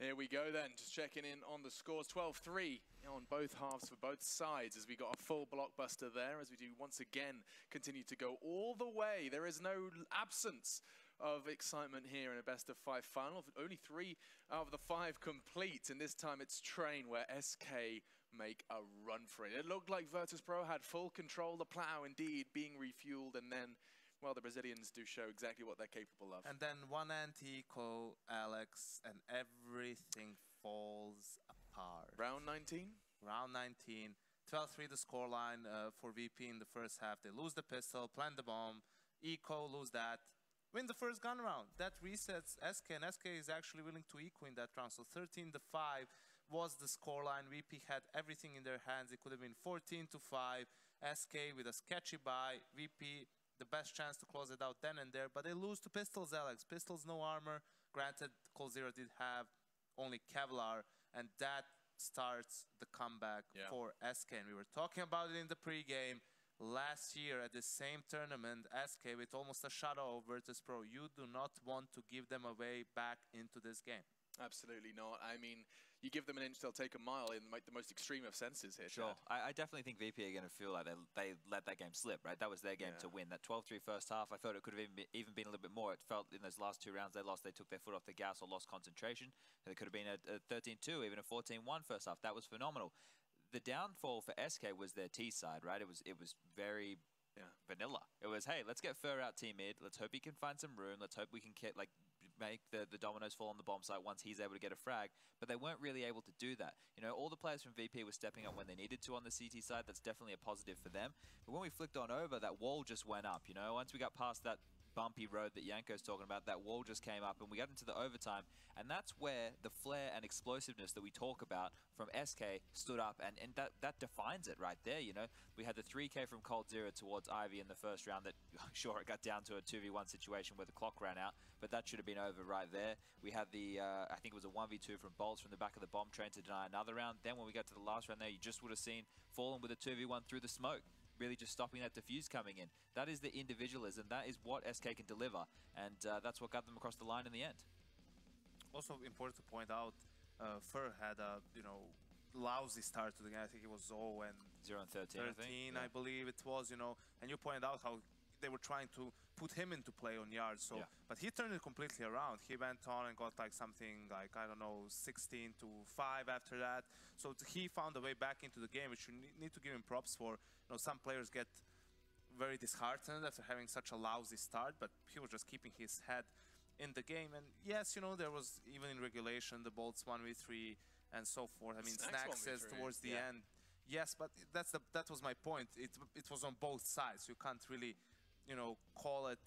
Here we go then, just checking in on the scores. 12-3 on both halves for both sides as we got a full blockbuster there as we do once again continue to go all the way. There is no absence of excitement here in a best-of-5 final. Only 3 out of the 5 complete, and this time it's Train where SK make a run for it. It looked like Virtus.pro had full control, the plow indeed being refueled, and then well, the Brazilians do show exactly what they're capable of. And then one anti-eco, Alex, and everything falls apart. Round 19? Round 19. 12-3 the scoreline for VP in the first half. They lose the pistol, plant the bomb, eco, lose that. Win the first gun round. That resets SK, and SK is actually willing to eco in that round. So 13-5 was the scoreline. VP had everything in their hands. It could have been 14-5. SK with a sketchy buy. VP the best chance to close it out then and there, but they lose to Pistols, Alex. Pistols, no armor. Granted, coldzera did have only Kevlar, and that starts the comeback for SK. And we were talking about it in the pregame. Last year at the same tournament, SK with almost a shutout of Virtus.pro. You do not want to give them away back into this game. Absolutely not. I mean, you give them an inch, they'll take a mile in the most extreme of senses here. Sure. I definitely think VP are going to feel like they let that game slip, right? That was their game to win. That 12-3 first half, I thought it could have even been a little bit more. It felt in those last 2 rounds they lost, they took their foot off the gas or lost concentration. It could have been a 13-2, even a 14-1 first half. That was phenomenal. The downfall for SK was their T side, right? It was very vanilla. It was, hey, let's get Fur out T mid. Let's hope he can find some room. Let's hope we can get, make the dominoes fall on the bomb site once he's able to get a frag, but they weren't really able to do that. You know, all the players from VP were stepping up when they needed to on the CT side. That's definitely a positive for them. But when we flicked on over, that wall just went up, you know. Once we got past that bumpy road that Yanko's talking about, that wall just came up and we got into the overtime, and that's where the flair and explosiveness that we talk about from SK stood up, and that defines it right there. You know, we had the 3K from coldzera towards Ivy in the first round that, sure, it got down to a 2v1 situation where the clock ran out, but that should have been over right there. We had the, I think it was a 1v2 from Bolts from the back of the bomb train to deny another round. Then when we got to the last round there, you just would have seen Fallen with a 2v1 through the smoke, really just stopping that diffuse coming in. That is the individualism. That is what SK can deliver, and that's what got them across the line in the end. Also important to point out, Fur had a lousy start to the game. I think it was 0 and 13, I believe it was. And you pointed out how they were trying to put him into play on yards. So, but he turned it completely around. He went on and got something like, I don't know, 16-5 after that. So he found a way back into the game, which you need to give him props for. Some players get very disheartened after having such a lousy start, but he was just keeping his head in the game. And yes, there was, even in regulation, the Bolts 1v3 and so forth. I mean, Snack says towards the end, yes, but that was my point. It was on both sides. You can't really, call it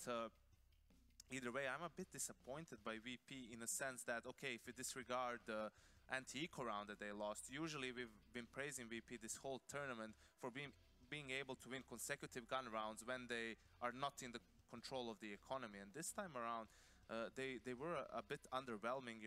either way. I'm a bit disappointed by VP in the sense that, okay, if you disregard the anti-eco round that they lost, usually we've been praising VP this whole tournament for being able to win consecutive gun rounds when they are not in the control of the economy. And this time around, they were a bit underwhelming.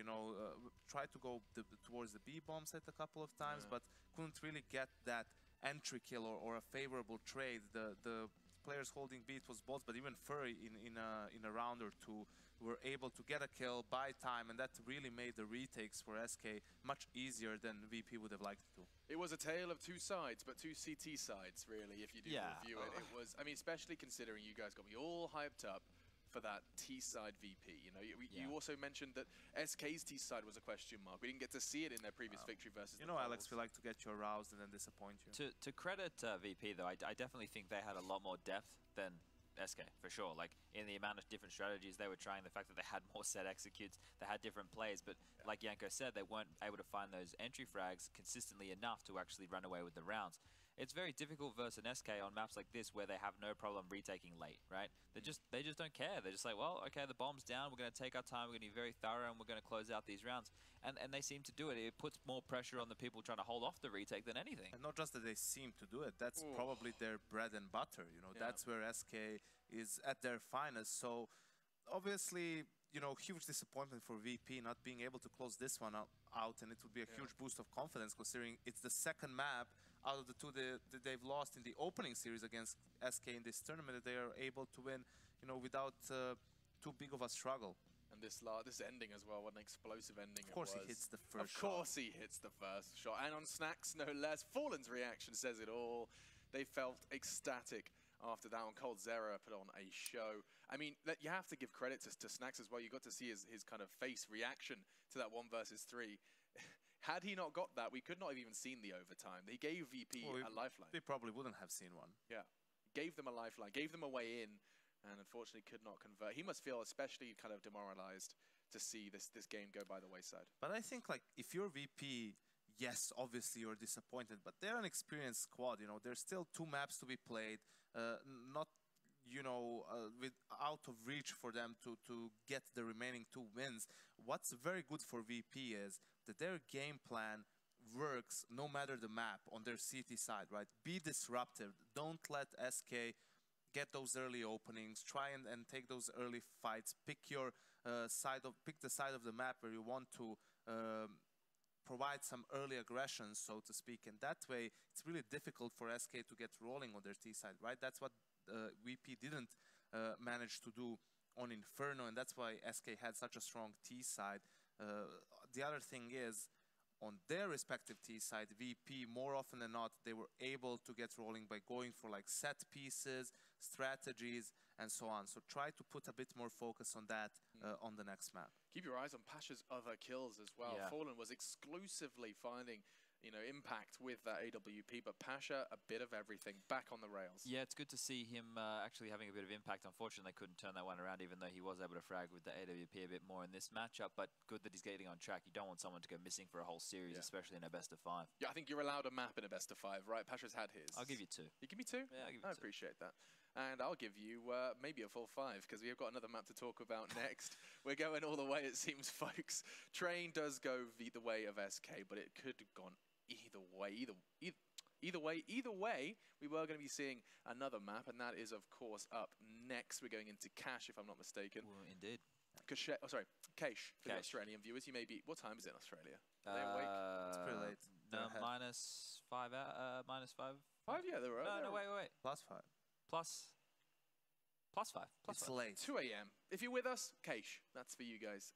Tried to go towards the B bomb site a couple of times, but couldn't really get that entry kill or a favorable trade. The players holding B, it was both, but even Furry in a round or two were able to get a kill, buy time, and that really made the retakes for SK much easier than VP would have liked to. It was a tale of 2 sides, but 2 CT sides, really, if you do review it. It was, I mean, especially considering you guys got me all hyped up for that T-side VP. You also mentioned that SK's T-side was a question mark. We didn't get to see it in their previous victory versus Alex, we like to get you aroused and then disappoint you. To credit VP, though, I definitely think they had a lot more depth than SK, for sure. Like, in the amount of different strategies they were trying, the fact that they had more set executes, they had different plays, but like Yanko said, they weren't able to find those entry frags consistently enough to actually run away with the rounds. It's very difficult versus an SK on maps like this where they have no problem retaking late, right? They just don't care. They're just like, well, okay, the bomb's down, we're going to take our time, we're going to be very thorough, and we're going to close out these rounds. And they seem to do it. It puts more pressure on the people trying to hold off the retake than anything. And not just that they seem to do it, that's probably their bread and butter, you know, that's where SK is at their finest. So obviously, you know, huge disappointment for VP not being able to close this one out, and it would be a huge boost of confidence considering it's the second map out of the two that they've lost in the opening series against SK in this tournament that they are able to win, you know, without too big of a struggle. And this ending as well, what an explosive ending it was. Of course he hits the first shot. Of course he hits the first shot. And on Snacks, no less. Fallen's reaction says it all. They felt ecstatic after that one. coldzera put on a show. I mean, you have to give credit to Snacks as well. You got to see his kind of face reaction to that 1 versus 3. Had he not got that, we could not have even seen the overtime. He gave VP a lifeline. They probably wouldn't have seen one. Yeah. Gave them a lifeline, gave them a way in, and unfortunately could not convert. He must feel especially kind of demoralized to see this game go by the wayside. But I think, like, if you're VP, yes, obviously you're disappointed, but they're an experienced squad, you know. There's still 2 maps to be played, not, you know, out of reach for them to get the remaining 2 wins. What's very good for VP is that their game plan works no matter the map on their CT side, right? Be disruptive. Don't let SK get those early openings. Try and take those early fights. Pick your the side of the map where you want to provide some early aggression, so to speak. And that way, it's really difficult for SK to get rolling on their T side, right? That's what VP didn't manage to do on Inferno, and that's why SK had such a strong T side. The other thing is, on their respective T side, VP, more often than not, they were able to get rolling by going for like set pieces, strategies, and so on. So try to put a bit more focus on that on the next map. Keep your eyes on Pasha's other kills as well. Yeah. Fallen was exclusively finding, you know, impact with that AWP, but Pasha, a bit of everything, back on the rails. Yeah, it's good to see him actually having a bit of impact. Unfortunately, they couldn't turn that one around, even though he was able to frag with the AWP a bit more in this matchup. But good that he's getting on track. You don't want someone to go missing for a whole series, especially in a best of 5. Yeah, I think you're allowed a map in a best of 5, right? Pasha's had his. I'll give you 2. You give me 2? Yeah, I'll give you 2. I appreciate that. And I'll give you maybe a full 5, because we've got another map to talk about next. We're going all the way, it seems, folks. Train does go the way of SK, but it could have gone either way. Either way, we were going to be seeing another map, and that is, of course, up next. We're going into Cash, if I'm not mistaken. Well, indeed. Cache, for the Australian viewers. You may be. What time is it in Australia? Are they awake? It's pretty late. No, -5 out. -5. 5? Yeah, they're right. No, wait. +5. +5. It's late. 2 a.m. If you're with us, Cache, that's for you guys.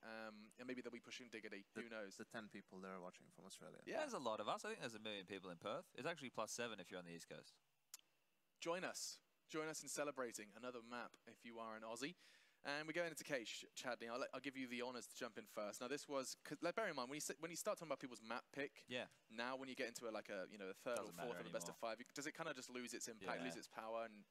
And maybe they'll be pushing Diggity. Who knows? The 10 people that are watching from Australia. Yeah, there's a lot of us. I think there's 1 million people in Perth. It's actually +7 if you're on the East Coast. Join us. Join us in celebrating another map if you are an Aussie. And we're going into Cache, Chadney. I'll give you the honours to jump in first. Now, this was, bear in mind, when you start talking about people's map pick, now when you get into a third or fourth of the best of 5, does it kind of just lose its impact, lose its power? And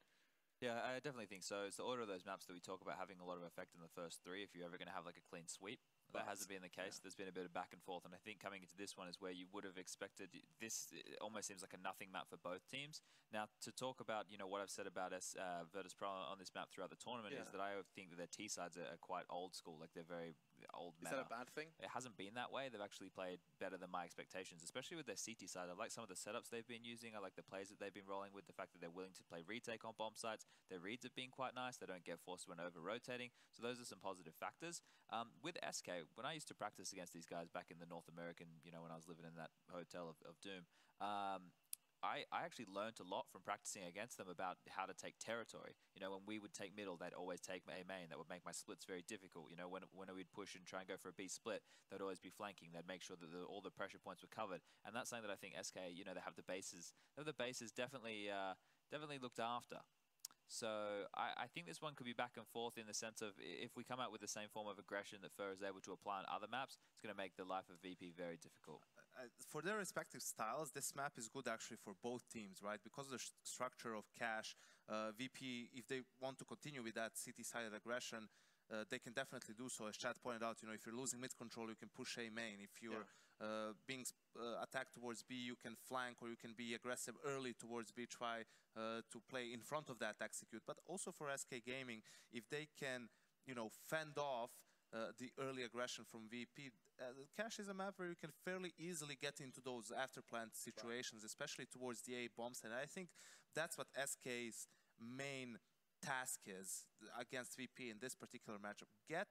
yeah, I definitely think so. It's the order of those maps that we talk about having a lot of effect in the first 3 if you're ever going to have like a clean sweep. That hasn't been the case. There's been a bit of back and forth, and I think coming into this one is where you would have expected this. It almost seems like a nothing map for both teams. Now, to talk about what I've said about Virtus Pro on this map throughout the tournament is that I think that their T sides are quite old school, like they're very old meta. Is that a bad thing? It hasn't been that way. They've actually played better than my expectations, especially with their CT side. I like some of the setups they've been using. I like the plays that they've been rolling with, the fact that they're willing to play retake on bomb sites. Their reads have been quite nice. They don't get forced when over-rotating. So those are some positive factors. With SK, when I used to practice against these guys back in the North American, when I was living in that hotel of Doom, I actually learned a lot from practicing against them about how to take territory. When we would take middle, they'd always take a main. That would make my splits very difficult. When we'd push and try and go for a B split, they'd always be flanking. They'd make sure that all the pressure points were covered. And that's something that I think SK, they have the bases. They have the bases definitely looked after. So I think this one could be back and forth in the sense of if we come out with the same form of aggression that Fer is able to apply on other maps, it's going to make the life of VP very difficult. For their respective styles, this map is good actually for both teams, right? Because of the structure of cash, VP, if they want to continue with that city-sided aggression, they can definitely do so. As Chad pointed out, you know, if you're losing mid control, you can push A main. If you're being attacked towards B, you can flank, or you can be aggressive early towards B, try to play in front of that execute. But also for SK Gaming, if they can, you know, fend off the early aggression from VP, Cash is a map where you can fairly easily get into those after plant situations, especially towards the A bombs. And I think that's what SK's main task is against VP in this particular matchup. Get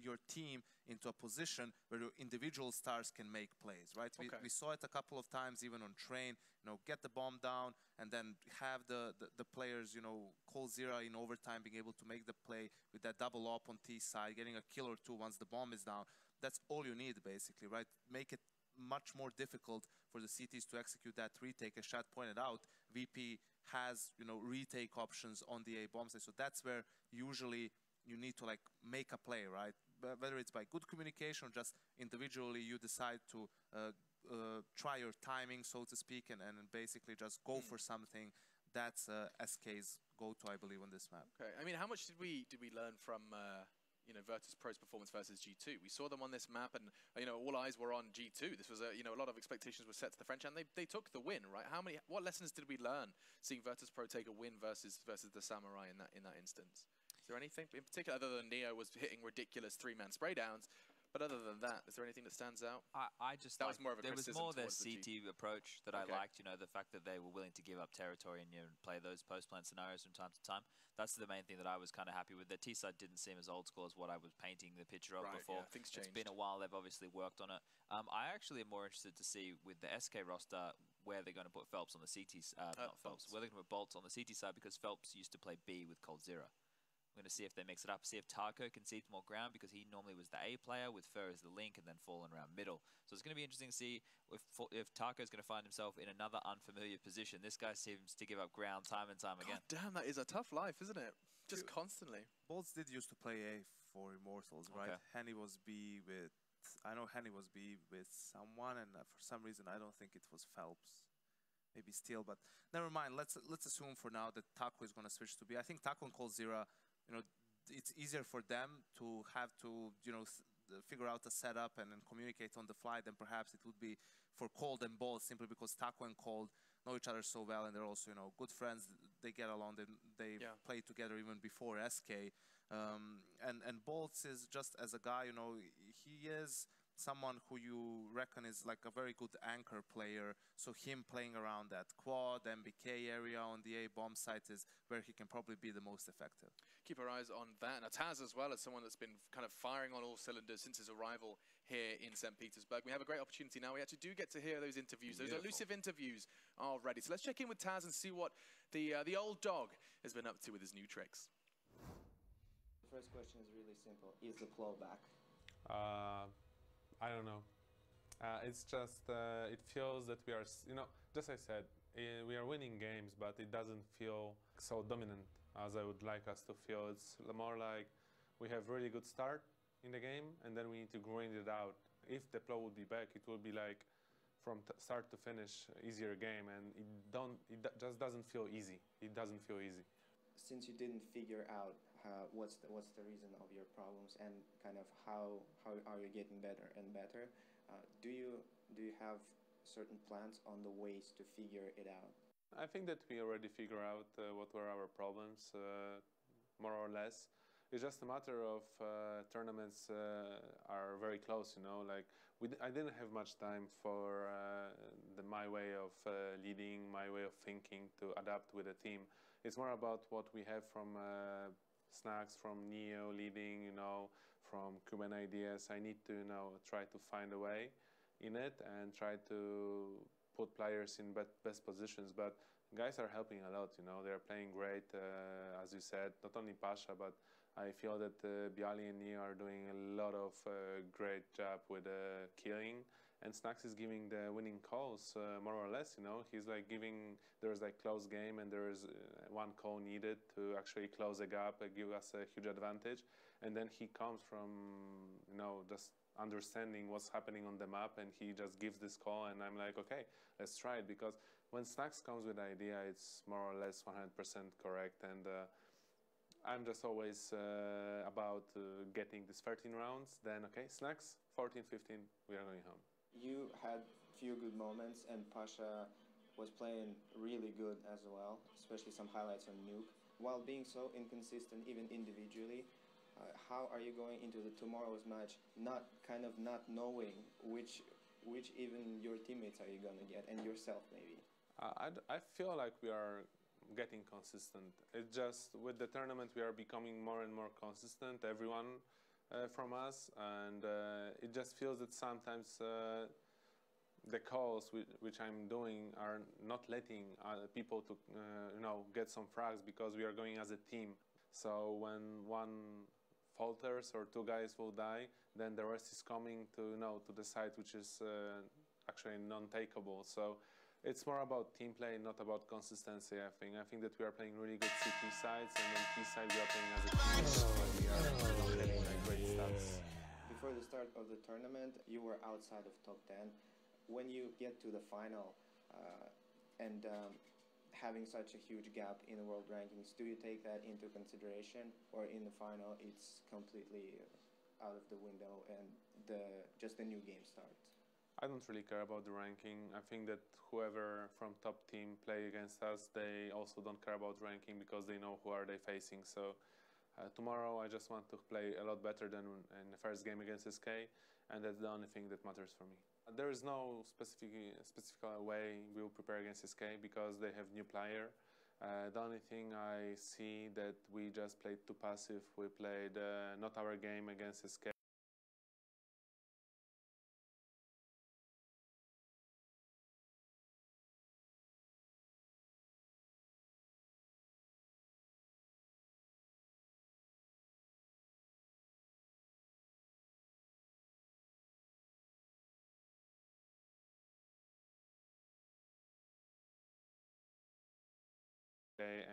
your team into a position where your individual stars can make plays, right? We saw it a couple of times even on train, you know, get the bomb down and then have the players, you know, call Zira in overtime, being able to make the play with that double up on T side, getting a kill or two once the bomb is down. That's all you need basically, right? Make it much more difficult for the CTs to execute that retake. As Chad pointed out, VP has, you know, retake options on the A bomb side. So that's where usually you need to like make a play, right? Whether it's by good communication or just individually you decide to try your timing, so to speak, and basically just go for something. That's SK's go-to, I believe, on this map. Okay, I mean, how much did we learn from you know, Virtus Pro's performance versus G2? We saw them on this map, and you know, all eyes were on G2. This was you know, a lot of expectations were set to the French, and they took the win, right? What lessons did we learn seeing Virtus Pro take a win versus the Samurai in that instance? Is there anything in particular, other than Neo was hitting ridiculous 3-man spray downs? But other than that, is there anything that stands out? I just that was more of a there was criticism more their towards the CT approach that I liked. You know, the fact that they were willing to give up territory and, you know, play those post-plant scenarios from time to time. That's the main thing that I was kind of happy with. Their T side didn't seem as old school as what I was painting the picture of before. Yeah, things changed. It's been a while. They've obviously worked on it. I actually am more interested to see with the SK roster where they're going to put Phelps on the CT. Not Phelps. Where they're going to put Bolts on the CT side, because Phelps used to play B with Cold Zero. We're going to see if they mix it up, see if Tarko can cede more ground, because he normally was the A player with Fer as the link and then falling around middle. So it's going to be interesting to see if Tarko is going to find himself in another unfamiliar position. This guy seems to give up ground time and time again. Damn, that is a tough life, isn't it? Just constantly. Bolts did used to play A for Immortals, right? Henny was B with, I know Henny was B with someone, and for some reason I don't think it was Phelps. Maybe Steel, but never mind. Let's assume for now that Taco is going to switch to B. I think Taco and Cold Zero, you know, it's easier for them to have to, you know, figure out a setup and then communicate on the fly than perhaps it would be for Cold and Bolt, simply because Taco and Cold know each other so well, and they're also, you know, good friends. They get along. They play together even before SK. And Bolts is just, as a guy, you know, he is someone who you reckon is like a very good anchor player. So him playing around that quad, MBK area on the A bomb site is where he can probably be the most effective. Keep our eyes on that. And Taz as well, as someone that's been kind of firing on all cylinders since his arrival here in St. Petersburg. We have a great opportunity now. We actually do get to hear those interviews. Those elusive interviews are ready. So let's check in with Taz and see what the old dog has been up to with his new tricks. The first question is really simple. Is the flow back? I don't know. It's just, it feels that we are, you know, just I said, we are winning games, but it doesn't feel so dominant as I would like us to feel. It's more like we have really good start in the game, and then we need to grind it out. If the flow would be back, it would be like from start to finish, easier game, and it just doesn't feel easy. It doesn't feel easy. Since you didn't figure out what's the reason of your problems and kind of how are you getting better and better, do you have certain plans on the ways to figure it out? I think that we already figure out what were our problems, more or less. It's just a matter of tournaments are very close, you know. Like I didn't have much time for my way of leading, my way of thinking to adapt with the team. It's more about what we have from Snacks, from Neo leading, you know, from Cuban ideas. I need to, you know, try to find a way in it and try to put players in best positions. But guys are helping a lot, you know. They're playing great, as you said, not only Pasha, but I feel that Bialy and Neo are doing a lot of great job with killing and Snacks is giving the winning calls, more or less, you know. He's like giving, there's like close game and there's one call needed to actually close a gap and give us a huge advantage. And then he comes from, you know, just understanding what's happening on the map, and he just gives this call, and I'm like, okay, let's try it. Because when Snacks comes with an idea, it's more or less 100% correct. And I'm just always about getting this 13 rounds, then okay, Snacks, 14, 15, we are going home. You had few good moments, and Pasha was playing really good as well, especially some highlights on Nuke. While being so inconsistent, even individually, how are you going into the tomorrow's match, not knowing which even your teammates are you gonna get, and yourself maybe? I feel like we are getting consistent. It's just with the tournament we are becoming more and more consistent, everyone from us, and it just feels that sometimes the calls which I'm doing are not letting people to you know, get some frags, because we are going as a team. So when one falters or two guys will die, then the rest is coming to, you know, to the side which is actually non-takeable. So it's more about team play, not about consistency, I think. I think that we are playing really good CT sides, and on P side we are playing as a team, so we are not having like great stats. Before the start of the tournament, you were outside of top 10. When you get to the final and having such a huge gap in the world rankings, do you take that into consideration, or in the final it's completely out of the window and just the new game starts? I don't really care about the ranking. I think that whoever from top team play against us, they also don't care about ranking, because they know who are they facing. So tomorrow I just want to play a lot better than in the first game against SK, and that's the only thing that matters for me. There is no specific way we will prepare against SK, because they have new player. The only thing I see that we just played too passive. We played not our game against SK.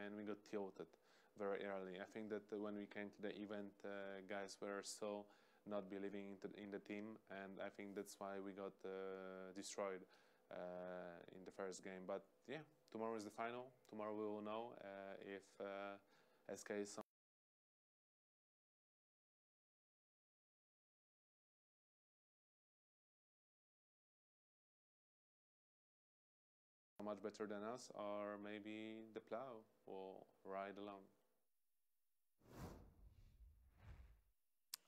And we got tilted very early. I think that when we came to the event, guys were still not believing in the team, and I think that's why we got destroyed in the first game. But yeah, tomorrow is the final. Tomorrow we will know if SK is much better than us, or maybe the plow will ride along.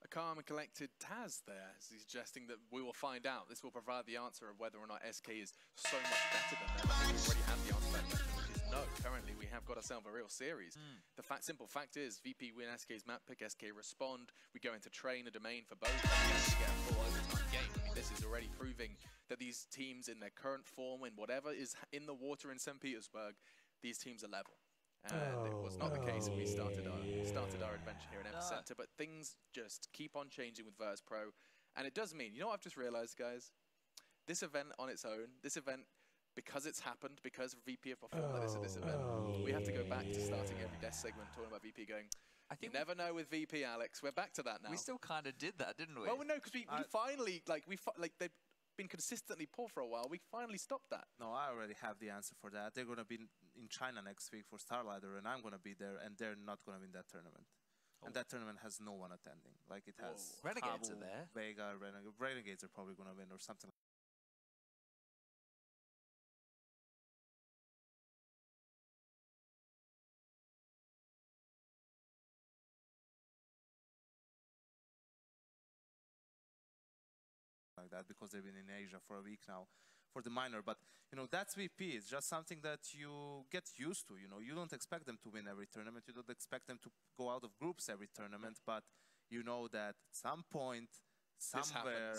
A calm and collected Taz there, suggesting that we will find out. This will provide the answer of whether or not SK is so much better than them. I think we already have the answer to that question, which is no. Currently, we have got ourselves a real series. The simple fact is, VP win SK's map pick, SK respond. We go into train a domain for both, and we actually get a full overtime game. I mean, this is already proving that these teams in their current form, in whatever is in the water in St. Petersburg, these teams are level. And it was not the case when we started our adventure here in Epicenter, but things just keep on changing with Virtus Pro, and it does mean, you know what I've just realized, guys? This event on its own, because it's happened, because VP have performed at this event, we have to go back to starting every desk segment talking about VP going, I think you never know with VP, Alex. We're back to that now. We still kind of did that, didn't we? Well, no, because we finally, they've been consistently poor for a while. We finally stopped that. No, I already have the answer for that. They're going to be in China next week for Starlighter, and I'm going to be there, and they're not going to win that tournament. And that tournament has no one attending. Like, it has Renegades Cabo, are there. Vega, Renegades are probably going to win or something. Like that, because they've been in Asia for a week now for the minor. But you know, that's VP. It's just something that you get used to. You know, you don't expect them to win every tournament. You don't expect them to go out of groups every tournament. But you know that at some point, somewhere,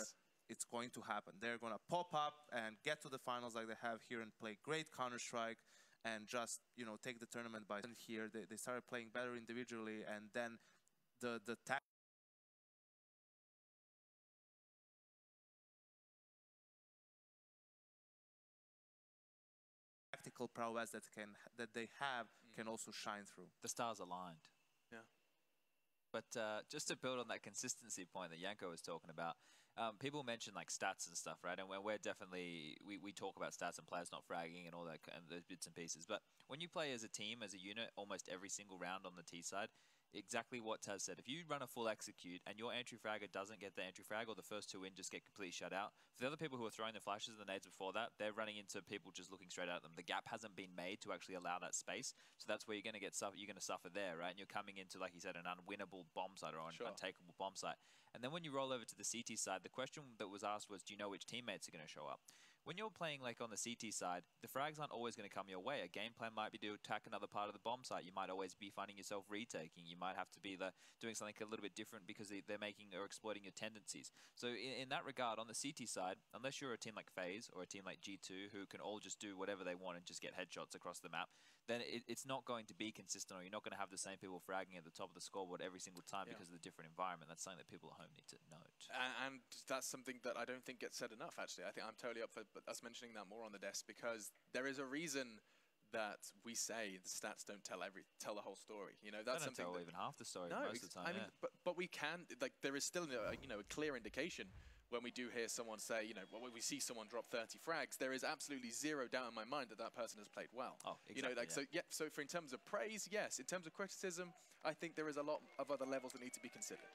it's going to happen. They're going to pop up and get to the finals like they have here and play great Counter-Strike and just, you know, take the tournament by here. They started playing better individually, and then the tactical prowess that they have can also shine through. The stars aligned. Yeah. But just to build on that consistency point that Yanko was talking about, people mention like stats and stuff, right? And we're definitely, we talk about stats and players not fragging and all that and those bits and pieces. But when you play as a team, as a unit, almost every single round on the T side, exactly what Taz said. If you run a full execute and your entry fragger doesn't get the entry frag, or the first two in just get completely shut out, for the other people who are throwing the flashes and the nades before that, they're running into people just looking straight at them. The gap hasn't been made to actually allow that space, so that's where you're going to suffer there, right? And you're coming into, like you said, an unwinnable bomb site or an untakeable bomb site. And then when you roll over to the CT side, the question that was asked was, do you know which teammates are going to show up? When you're playing like on the CT side, the frags aren't always going to come your way. A game plan might be to attack another part of the bomb site. You might always be finding yourself retaking. You might have to be doing something a little bit different because they're making or exploiting your tendencies. So in that regard, on the CT side, unless you're a team like FaZe or a team like G2 who can all just do whatever they want and just get headshots across the map, then it's not going to be consistent, or you're not going to have the same people fragging at the top of the scoreboard every single time because of the different environment. That's something that people at home need to note. And that's something that I don't think gets said enough, actually. I think I'm totally up for us mentioning that more on the desk, because there is a reason that we say the stats don't tell the whole story. You know, that's something. Don't tell even half the story most of the time. I mean, but we can, like, there is still a clear indication when we do hear someone say, when we see someone drop 30 frags, there is absolutely zero doubt in my mind that that person has played well. Oh, exactly. So in terms of praise, yes. In terms of criticism, I think there is a lot of other levels that need to be considered.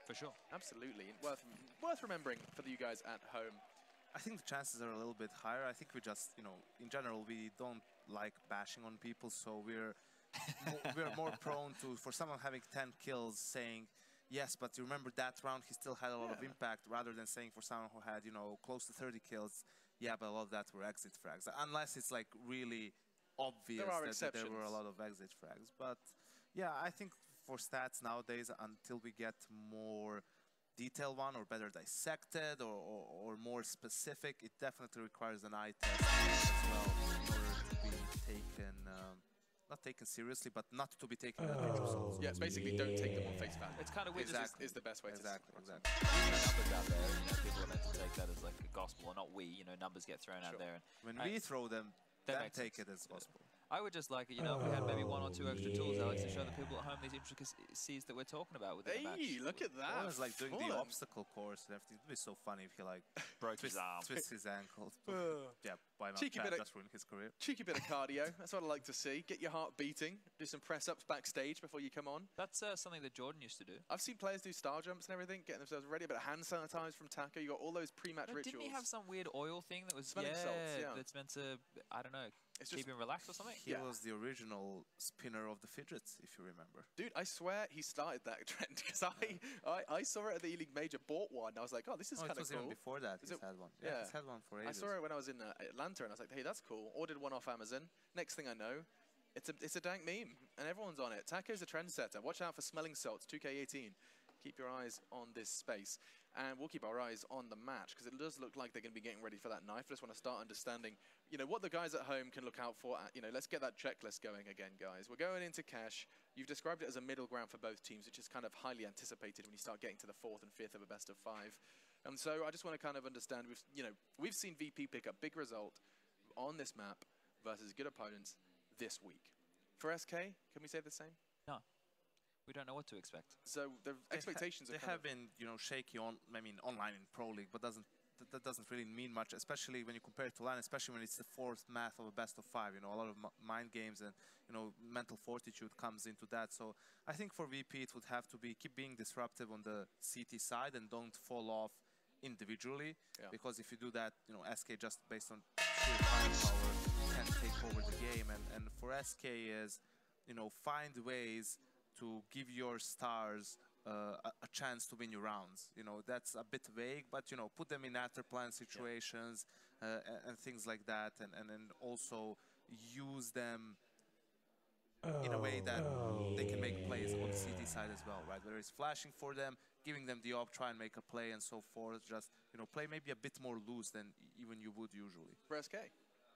For sure. Absolutely. Worth remembering for you guys at home. I think the chances are a little bit higher. I think we just, in general, we don't like bashing on people, so we're more prone to, for someone having 10 kills, saying, yes, but you remember that round he still had a lot of impact, rather than saying for someone who had, close to 30 kills, yeah, but a lot of that were exit frags. Unless it's like really obvious that there were a lot of exit frags. But yeah, I think for stats nowadays, until we get more detailed one or better dissected or more specific, it definitely requires an eye test as well in order to be taken, not taken seriously, but not to be taken advantage of. Yeah, it's basically don't take them on face value. It's kind of weird. Is the best way to Exactly. numbers out there, people are meant to take that as like a gospel, or not we, numbers get thrown out there. And when we throw them, then take it as gospel. I would just like it, if we had maybe one or two extra tools, Alex, to show the people at home these intricacies that we're talking about within the match. Hey, look at that. One is like doing the obstacle course and everything. It would be so funny if he like broke his arm, twists his ankle. Yeah, why not? Just ruin his career. Cheeky bit of cardio. That's what I like to see. Get your heart beating. Do some press-ups backstage before you come on. That's something that Jordan used to do. I've seen players do star jumps and everything, getting themselves ready. But hand sanitize from Taco. You got all those pre-match rituals. Didn't he have some weird oil thing that was smelling salts? Yeah, that's meant to, I don't know, keep him relaxed or something? He was the original spinner of the fidgets, if you remember. Dude, I swear he started that trend, because I saw it at the E-League Major, bought one. I was like, oh, this is kind of cool. Even before that, he's had one. Yeah, he's had one for ages. I saw it when I was in Atlanta, and I was like, hey, that's cool. Ordered one off Amazon. Next thing I know, it's a dank meme, and everyone's on it. Taco's a trendsetter. Watch out for smelling salts, 2K18. Keep your eyes on this space. And we'll keep our eyes on the match, because it does look like they're going to be getting ready for that knife. I just want to start understanding, what the guys at home can look out for. Let's get that checklist going again, guys. We're going into cash. You've described it as a middle ground for both teams, which is kind of highly anticipated when you start getting to the 4th and 5th of a best of 5. And so I just want to kind of understand, we've seen VP pick up big result on this map versus good opponents this week. For SK, can we say the same? No. We don't know what to expect. So the expectations they have been, shaky online in Pro League, but that doesn't really mean much, especially when you compare it to LAN, especially when it's the 4th map of a best of 5. A lot of mind games and mental fortitude comes into that. So I think for VP it would have to be keep being disruptive on the CT side and don't fall off individually, because if you do that, SK just based on sheer firepower can take over the game. And for SK is, find ways to give your stars a chance to win your rounds. That's a bit vague, but put them in after plan situations and things like that, and then also use them in a way that they can make plays on the CT side as well, right? Whether it's flashing for them, giving them the op, try and make a play and so forth. Just play maybe a bit more loose than even you would usually. For SK.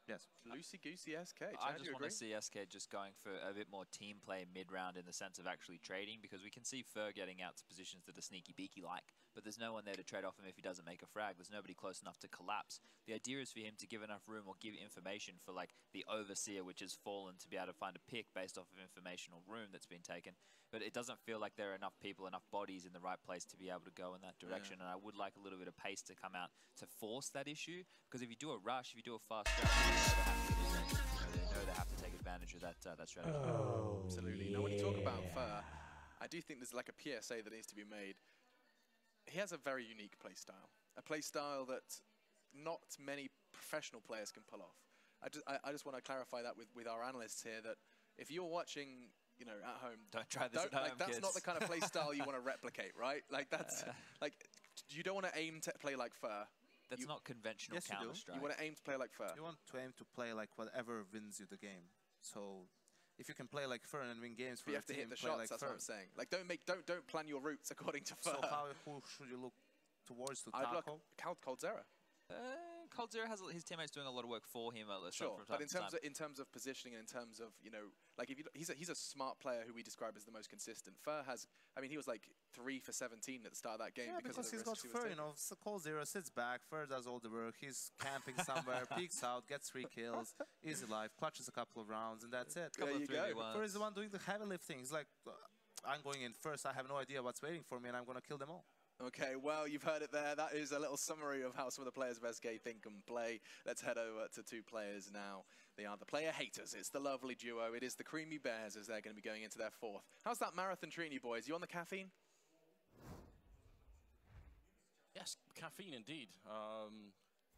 Yes. Loosey-goosey SK. I just want to see SK just going for a bit more team play mid-round in the sense of actually trading, because we can see Fer getting out to positions that are sneaky beaky like, but there's no one there to trade off him if he doesn't make a frag. There's nobody close enough to collapse. The idea is for him to give enough room or give information for like the overseer, which has fallen, to be able to find a pick based off of information or room that's been taken. But it doesn't feel like there are enough people, enough bodies in the right place to be able to go in that direction. And I would like a little bit of pace to come out to force that issue. Because if you do a rush, if you do a fast strat, they know they have to take advantage of that strategy. Oh, absolutely. Now, when you talk about Fur, I do think there's like a PSA that needs to be made. He has a very unique playstyle. A playstyle that not many professional players can pull off. I just want to clarify that with our analysts here, that if you're watching, you know, at home, don't try this at home, like, that's kids. not the kind of play style you want to replicate, right? Like that's like you don't want to aim to play like Fur. That's not conventional Counter-Strike. You want to aim to play like Fur. You want to aim to play like whatever wins you the game. So if you can play like Fur and win games for you have to hit the shots. Like that's what I'm saying. Like don't plan your routes according to Fur. So who should you look towards to I'd tackle? Look Coldzera. Coldzera has his teammates doing a lot of work for him. Sure, but in terms of positioning and in terms of, you know, like if you, he's a smart player who we describe as the most consistent. Fur has, I mean, he was like 3 for 17 at the start of that game because of the he's got risks Fur, you know. So Coldzera sits back, Fur does all the work. He's camping somewhere, peeks out, gets 3 kills, easy life, clutches a couple of rounds, and that's it. There you go. Fur is the one doing the heavy lifting. He's like, I'm going in first. I have no idea what's waiting for me, and I'm going to kill them all. Okay, well, you've heard it there. That is a little summary of how some of the players of SK think and play. Let's head over to 2 players now. They are the player haters. It's the lovely duo. It is the Creamy Bears as they're going to be going into their 4th. How's that marathon treating you, boys? You on the caffeine? Yes, caffeine indeed.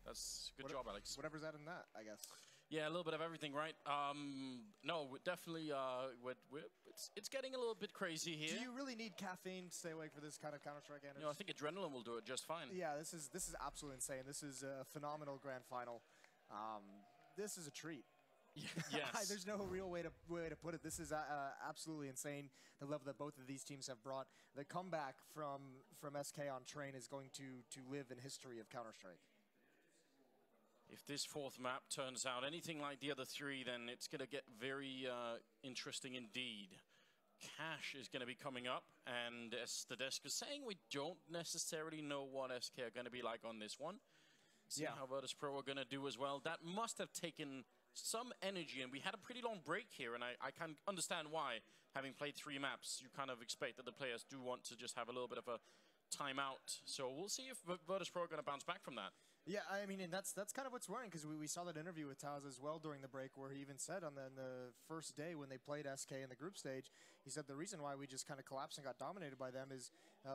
That's good job, Alex. Whatever's that in that, I guess. Yeah, a little bit of everything, right? No, definitely. It's getting a little bit crazy here. Do you really need caffeine to stay awake for this kind of Counter-Strike energy? You know, I think adrenaline will do it just fine. Yeah, this is absolutely insane. This is a phenomenal grand final. This is a treat. Yes. There's no real way to put it. This is absolutely insane. The level that both of these teams have brought. The comeback from SK on Train is going to live in history of Counter-Strike. If this 4th map turns out anything like the other 3, then it's going to get very interesting indeed. Cash is going to be coming up, and as the desk is saying, we don't necessarily know what SK are going to be like on this one. See how Virtus.pro are going to do as well. That must have taken some energy, and we had a pretty long break here, and I can understand why. Having played 3 maps, you kind of expect that the players do want to just have a little bit of a timeout. So we'll see if Virtus.pro are going to bounce back from that. Yeah, I mean, and that's kind of what's worrying, because we saw that interview with Taz as well during the break, where he even said on the first day when they played SK in the group stage, he said the reason why we just kind of collapsed and got dominated by them is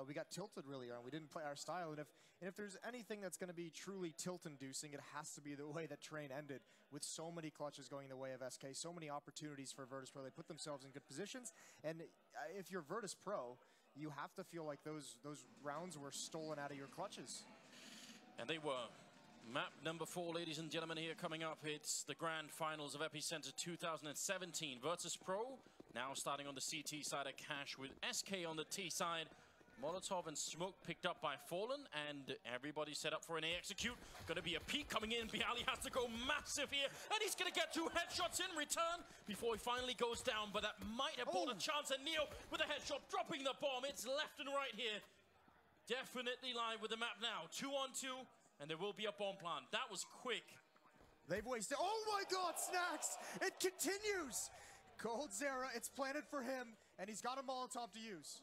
we got tilted really early. We didn't play our style, and if there's anything that's going to be truly tilt-inducing, it has to be the way that Train ended, with so many clutches going the way of SK, so many opportunities for Virtus.pro. They put themselves in good positions, and if you're Virtus.pro, you have to feel like those rounds were stolen out of your clutches. And they were. Map number 4, ladies and gentlemen, here coming up. It's the grand finals of Epicenter 2017. Virtus.pro now starting on the CT side of Cash with SK on the T side. Molotov and Smoke picked up by Fallen, and everybody set up for an A execute. Going to be a peek coming in. Bialy has to go massive here, and he's going to get 2 headshots in return before he finally goes down, but that might have bought a chance. And Neo with a headshot, dropping the bomb. It's left and right here. Definitely live with the map now. 2-on-2, and there will be a bomb plant. That was quick. They've wasted. Oh my God, Snacks! It continues. Coldzera, it's planted for him, and he's got a Molotov to use.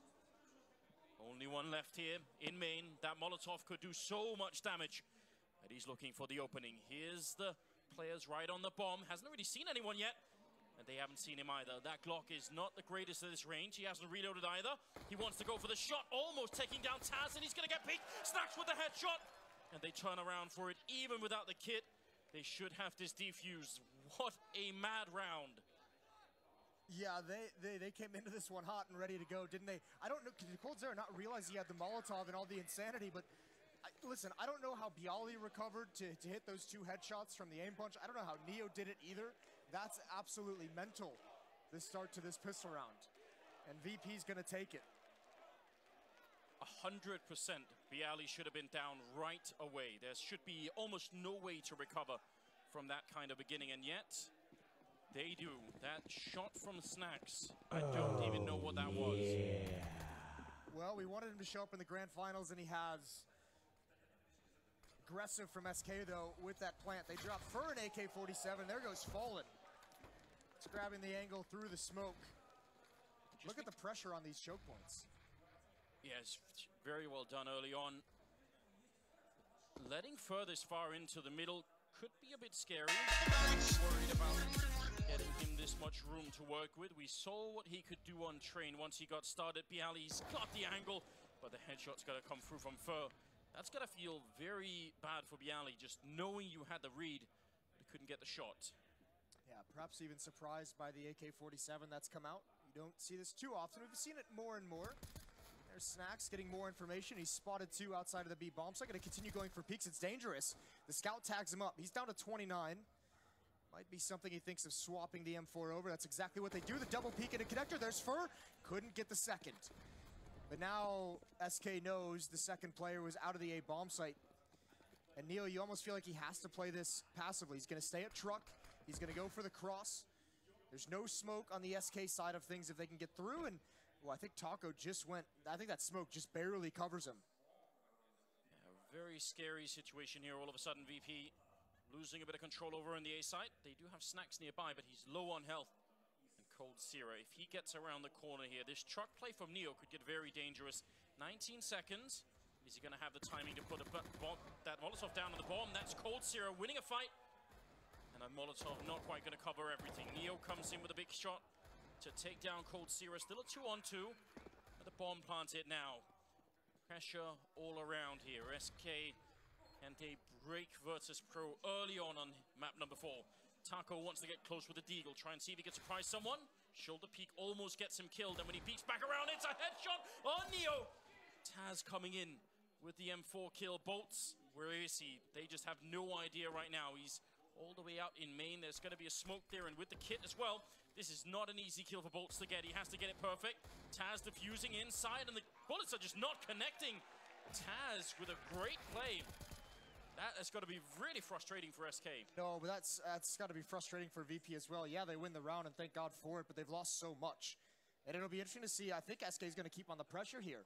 Only one left here in main. That Molotov could do so much damage. And he's looking for the opening. Here's the players right on the bomb. Hasn't really seen anyone yet. And they haven't seen him either. That Glock is not the greatest at this range. He hasn't reloaded either. He wants to go for the shot. Almost taking down Taz, and he's going to get peeked. Snacks with the headshot. And they turn around for it. Even without the kit, they should have this defused. What a mad round. Yeah, they came into this one hot and ready to go, didn't they? I don't know, did Coldzera not realize he had the Molotov and all the insanity, but listen, I don't know how Bialy recovered to hit those 2 headshots from the aim punch. I don't know how Neo did it either. That's absolutely mental, this start to this pistol round. And VP's gonna take it. 100%. Bialy should have been down right away. There should be almost no way to recover from that kind of beginning, and yet they do. That shot from Snacks, I don't even know what that was. Well, we wanted him to show up in the grand finals, and he has. Aggressive from SK, though, with that plant. They drop Fur and AK-47. There goes Fallen. It's grabbing the angle through the smoke. Look at the pressure on these choke points. Yes, very well done early on. Letting Fur this far into the middle could be a bit scary. Worried about getting him this much room to work with. We saw what he could do on train once he got started. Bialy's got the angle, but the headshot's got to come through from Fur. That's got to feel very bad for Bialy, just knowing you had the read, but couldn't get the shot. Yeah, perhaps even surprised by the AK-47 that's come out. You don't see this too often. We've seen it more and more. There's Snacks getting more information. He's spotted 2 outside of the B bomb, so I'm going to continue going for peeks. It's dangerous. The scout tags him up. He's down to 29. Might be something he thinks of swapping the M4 over. That's exactly what they do. The double peek into connector. There's Fur. Couldn't get the second. But now SK knows the second player was out of the A bomb site. And Neil, you almost feel like he has to play this passively. He's going to stay at truck. He's going to go for the cross. There's no smoke on the SK side of things if they can get through. And well, I think Taco just went. I think that smoke just barely covers him. Yeah, very scary situation here. All of a sudden, VP losing a bit of control over on the A side. They do have Snacks nearby, but he's low on health. Cold Zero, if he gets around the corner here, this truck play from Neo could get very dangerous. 19 seconds. Is he going to have the timing to put that Molotov down on the bomb? That's Cold Zero winning a fight. And a Molotov not quite going to cover everything. Neo comes in with a big shot to take down Cold Zero. Still a 2-on-2. But the bomb planted now. Pressure all around here. SK and they break Virtus Pro early on map number 4. Taco wants to get close with the Deagle, try and see if he can surprise someone. Shoulder peek almost gets him killed, and when he peeks back around, it's a headshot on Neo. Taz coming in with the M4 kill. Bolts, where is he? They just have no idea right now. He's all the way out in main. There's going to be a smoke there, and with the kit as well. This is not an easy kill for Bolts to get. He has to get it perfect. Taz defusing inside, and the bullets are just not connecting. Taz with a great play. That has got to be really frustrating for SK. No, but that's got to be frustrating for VP as well. Yeah, they win the round, and thank God for it, but they've lost so much. And it'll be interesting to see. I think SK is going to keep on the pressure here.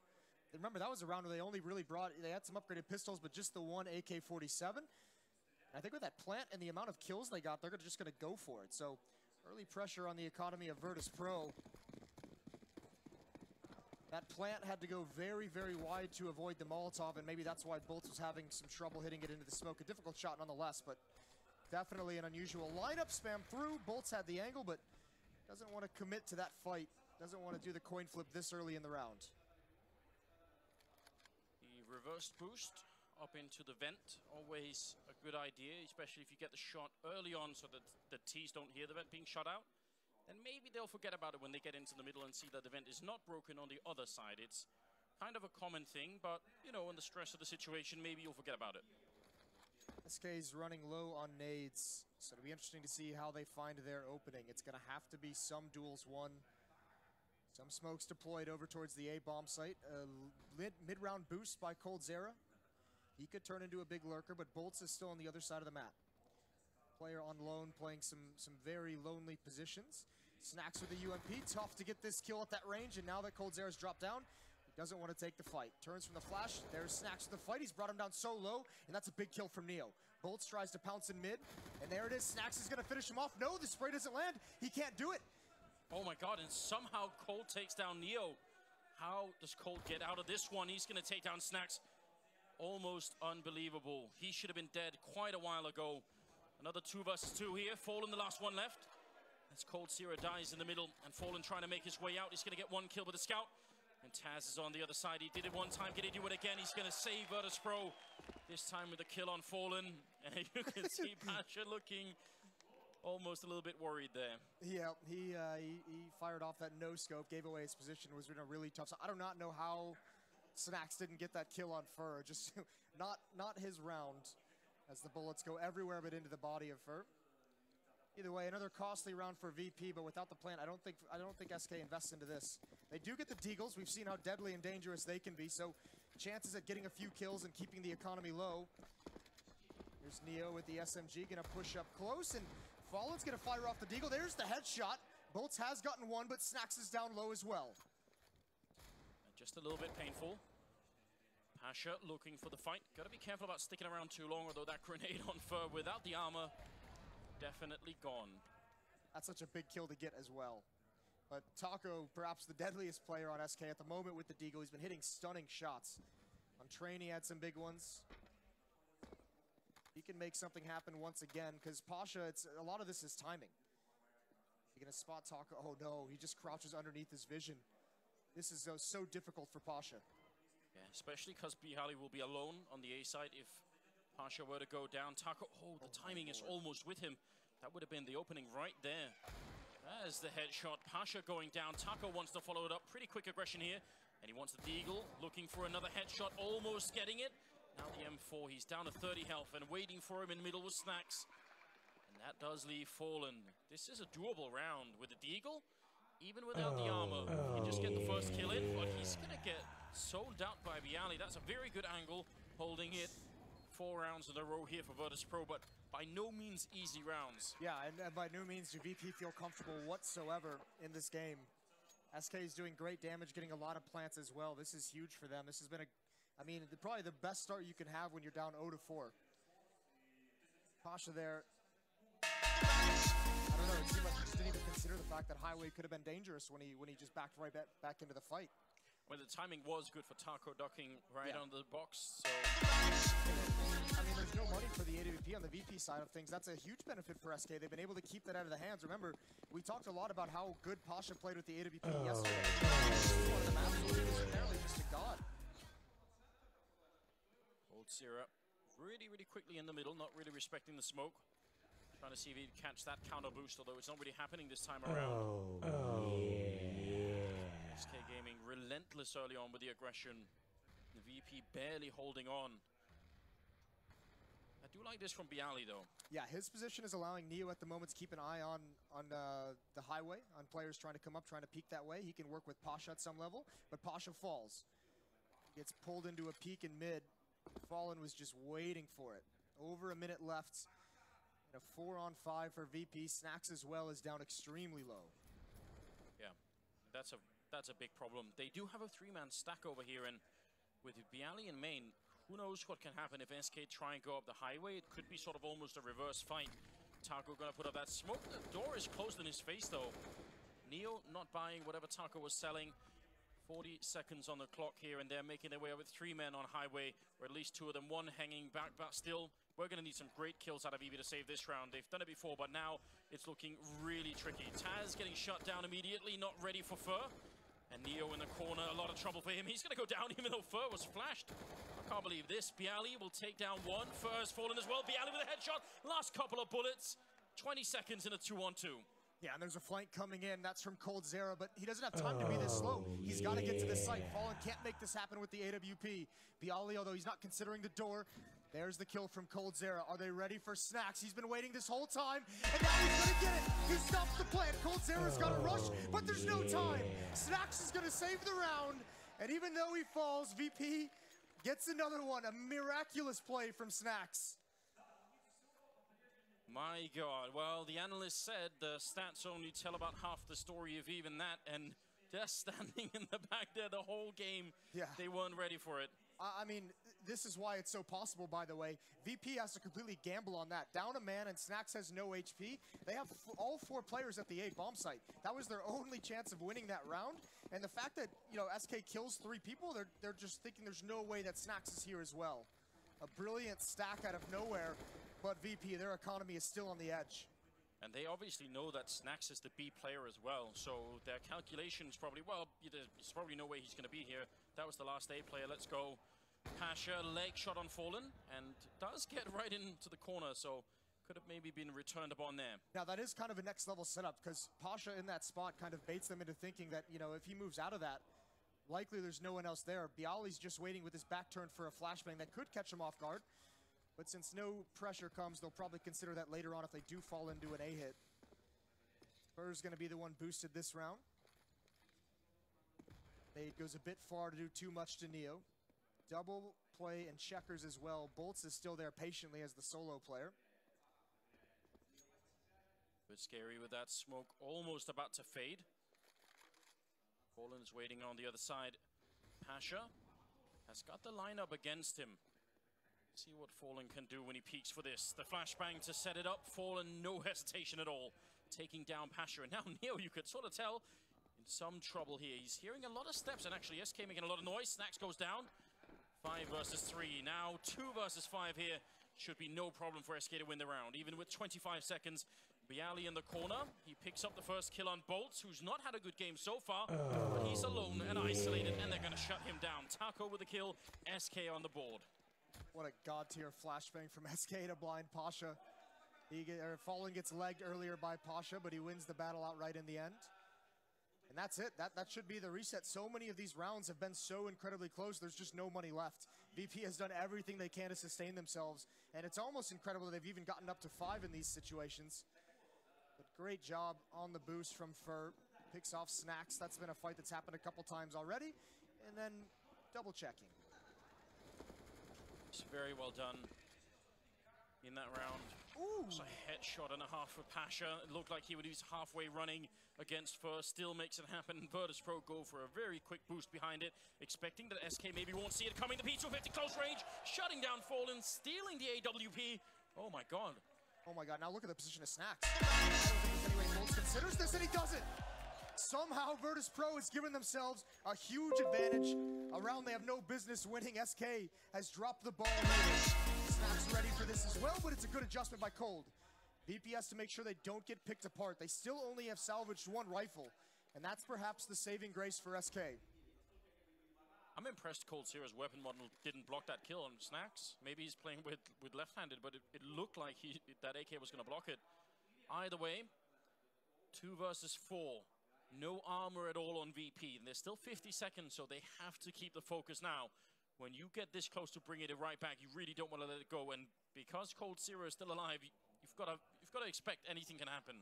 Remember, that was a round where they only really they had some upgraded pistols, but just the one AK-47. I think with that plant and the amount of kills they got, they're just going to go for it. So early pressure on the economy of Virtus Pro. That plant had to go very, very wide to avoid the Molotov, and maybe that's why Bolts was having some trouble hitting it into the smoke. A difficult shot nonetheless, but definitely an unusual lineup. Spam through. Bolts had the angle, but doesn't want to commit to that fight. Doesn't want to do the coin flip this early in the round. The reverse boost up into the vent, always a good idea, especially if you get the shot early on so that the T's don't hear the vent being shot out. Then maybe they'll forget about it when they get into the middle and see that the vent is not broken on the other side. It's kind of a common thing, but, you know, in the stress of the situation, maybe you'll forget about it. SK's running low on nades, so it'll be interesting to see how they find their opening. It's going to have to be some duels won. Some smokes deployed over towards the A-bomb site. Mid-round boost by Cold Zera. He could turn into a big lurker, but Bolts is still on the other side of the map. Player on loan playing some very lonely positions. Snacks with the UMP, tough to get this kill at that range, and now that Cold Zera's dropped down, he doesn't want to take the fight. Turns from the flash, there's Snacks with the fight. He's brought him down so low, and that's a big kill from Neo. Bolts tries to pounce in mid, and there it is. Snacks is going to finish him off. No, the spray doesn't land. He can't do it. Oh my God, and somehow Cold takes down Neo. How does Cold get out of this one? He's going to take down Snacks. Almost unbelievable. He should have been dead quite a while ago. Another 2 versus 2 here. Fallen the last one left. As Cold Zero dies in the middle, and Fallen trying to make his way out. He's going to get 1 kill with the scout. And Taz is on the other side. He did it one time. Can he do it again? He's going to save Virtus Pro. This time with a kill on Fallen. And you can see Pasha looking almost a little bit worried there. Yeah, he fired off that no-scope, gave away his position, was in a really tough... So I do not know how Snacks didn't get that kill on Fur. Just not his round, as the bullets go everywhere but into the body of Fur. Either way, another costly round for VP, but without the plant, I don't think SK invests into this. They do get the Deagles. We've seen how deadly and dangerous they can be, so chances at getting a few kills and keeping the economy low. Here's Neo with the SMG, gonna push up close, and Fallen's gonna fire off the Deagle. There's the headshot. Bolts has gotten one, but Snacks is down low as well. And Just a little bit painful. Pasha looking for the fight. Gotta be careful about sticking around too long, although that grenade on Fur without the armor, definitely gone. That's such a big kill to get as well. But Taco, perhaps the deadliest player on SK at the moment with the Deagle. He's been hitting stunning shots. On train, he had some big ones. He can make something happen once again, because Pasha, a lot of this is timing. You're gonna spot Taco. Oh no, he just crouches underneath his vision. This is so difficult for Pasha. Yeah, especially because Bihali will be alone on the A side if Pasha were to go down. Taco, oh, the timing is almost with him. That would have been the opening right there. There's the headshot. Pasha going down. Taco wants to follow it up. Pretty quick aggression here. And he wants the Deagle, looking for another headshot, almost getting it. Now the M4, he's down to 30 health and waiting for him in middle with Snacks. And that does leave Fallen. This is a doable round with the Deagle, even without the armor. He just get the first kill in, but he's gonna get sold out by Bialy. That's a very good angle, holding it 4 rounds in a row here for Virtus.pro, but by no means easy rounds. Yeah, and by no means do VP feel comfortable whatsoever in this game. SK is doing great damage, getting a lot of plants as well. This is huge for them. This has been probably the best start you can have when you're down 0-4. Pasha there. I don't know, it seemed like he just didn't even consider the fact that Highway could have been dangerous when he just backed right back into the fight. Well, the timing was good for Taco ducking right on the box, so... I mean, there's no money for the AWP on the VP side of things. That's a huge benefit for SK. They've been able to keep that out of the hands. Remember, we talked a lot about how good Pasha played with the AWP yesterday. One of the maps where he was apparently just a god. Old Sierra really, really quickly in the middle, not really respecting the smoke. Trying to see if he'd catch that counter boost, although it's not really happening this time around. SK Gaming relentless early on with the aggression. The VP barely holding on. I do like this from Bialy though. Yeah, his position is allowing Neo at the moment to keep an eye on the highway, on players trying to come up, trying to peek that way. He can work with Pasha at some level, but Pasha falls. Gets pulled into a peek in mid. Fallen was just waiting for it. Over a minute left. And a 4-on-5 for VP. Snacks as well is down extremely low. Yeah, that's a big problem. They do have a 3-man stack over here, and with Bialy in main, who knows what can happen if SK try and go up the highway. It could be sort of almost a reverse fight. Taco gonna put up that smoke. The door is closed in his face though. Neo not buying whatever Taco was selling. 40 seconds on the clock here, and they're making their way up with 3 men on highway, or at least 2 of them, 1 hanging back, but still, we're gonna need some great kills out of EV to save this round. They've done it before, but now it's looking really tricky. Taz getting shut down immediately, not ready for Fur. And Neo in the corner, a lot of trouble for him. He's gonna go down even though Fur was flashed. I can't believe this. Bialy will take down 1. Fur has fallen as well. Bialy with a headshot. Last couple of bullets. 20 seconds in a 2-on-2. Yeah, and there's a flank coming in. That's from coldzera, but he doesn't have time to be this slow. He's got to get to the site. Fallen can't make this happen with the AWP. Bialy, although he's not considering the door, there's the kill from coldzera. Are they ready for Snacks? He's been waiting this whole time, and now he's going to get it. He stops the plant. coldzera's got to rush, but there's no time. Snacks is going to save the round, and even though he falls, VP gets another one. A miraculous play from Snacks. My God, well, the analyst said the stats only tell about half the story of even that, and just standing in the back there the whole game, they weren't ready for it. I mean, this is why it's so possible, by the way. VP has to completely gamble on that. Down a man and Snacks has no HP. They have all 4 players at the A bomb site. That was their only chance of winning that round. And the fact that, you know, SK kills 3 people, they're just thinking there's no way that Snacks is here as well. A brilliant stack out of nowhere. But VP, their economy is still on the edge. And they obviously know that Snacks is the B player as well, so their calculations probably, well, there's probably no way he's going to be here. That was the last A player. Let's go. Pasha, leg shot on Fallen, and does get right into the corner, so could have maybe been returned upon there. Now, that is kind of a next level setup, because Pasha in that spot kind of baits them into thinking that, you know, if he moves out of that, likely there's no one else there. Bialy's just waiting with his back turned for a flashbang that could catch him off guard. But since no pressure comes, they'll probably consider that later on if they do fall into an A hit. Fur's going to be the one boosted this round. Fade goes a bit far to do too much to Neo. Double play and checkers as well. Bolts is still there patiently as the solo player. Bit scary with that smoke almost about to fade. Fallen is waiting on the other side. Pasha has got the lineup against him. See what Fallen can do when he peeks for this. The flashbang to set it up. Fallen, no hesitation at all, taking down Pasha. And now Neo, you could sort of tell, in some trouble here. He's hearing a lot of steps, and actually SK making a lot of noise. Snax goes down. 5 versus 3. Now 2 versus 5 here. Should be no problem for SK to win the round. Even with 25 seconds, Bialy in the corner. He picks up the first kill on Bolts, who's not had a good game so far. But he's alone and isolated, and they're going to shut him down. Taco with the kill, SK on the board. What a god-tier flashbang from SK to blind Pasha. Fallen gets legged earlier by Pasha, but he wins the battle outright in the end. And that's it. That should be the reset. So many of these rounds have been so incredibly close, there's just no money left. VP has done everything they can to sustain themselves, and it's almost incredible that they've even gotten up to 5 in these situations. But great job on the boost from Fur. Picks off Snax. That's been a fight that's happened a couple times already. And then double checking. It's very well done in that round. Ooh. It's a headshot and a half for Pasha. It looked like he was halfway running against Fur. Still makes it happen. Virtus.pro go for a very quick boost behind it, expecting that SK maybe won't see it coming. The P250 close range, shutting down Fallen, stealing the AWP. Oh my god. Oh my god, now look at the position of Snax. I don't think there's any way Bolts considers this, and he doesn't. Somehow Virtus.pro has given themselves a huge advantage. A round they have no business winning. SK has dropped the ball here. Snax ready for this as well, but it's a good adjustment by Cold. VP has to make sure they don't get picked apart. They still only have salvaged 1 rifle, and that's perhaps the saving grace for SK. I'm impressed Cold Zero's weapon model didn't block that kill on Snax. Maybe he's playing with left-handed, but it looked like that AK was going to block it. Either way, 2 versus 4. No armor at all on VP, and there's still 50 seconds, so they have to keep the focus now. When you get this close to bringing it right back, you really don't want to let it go, and because Cold Zero is still alive, you've got to expect anything can happen.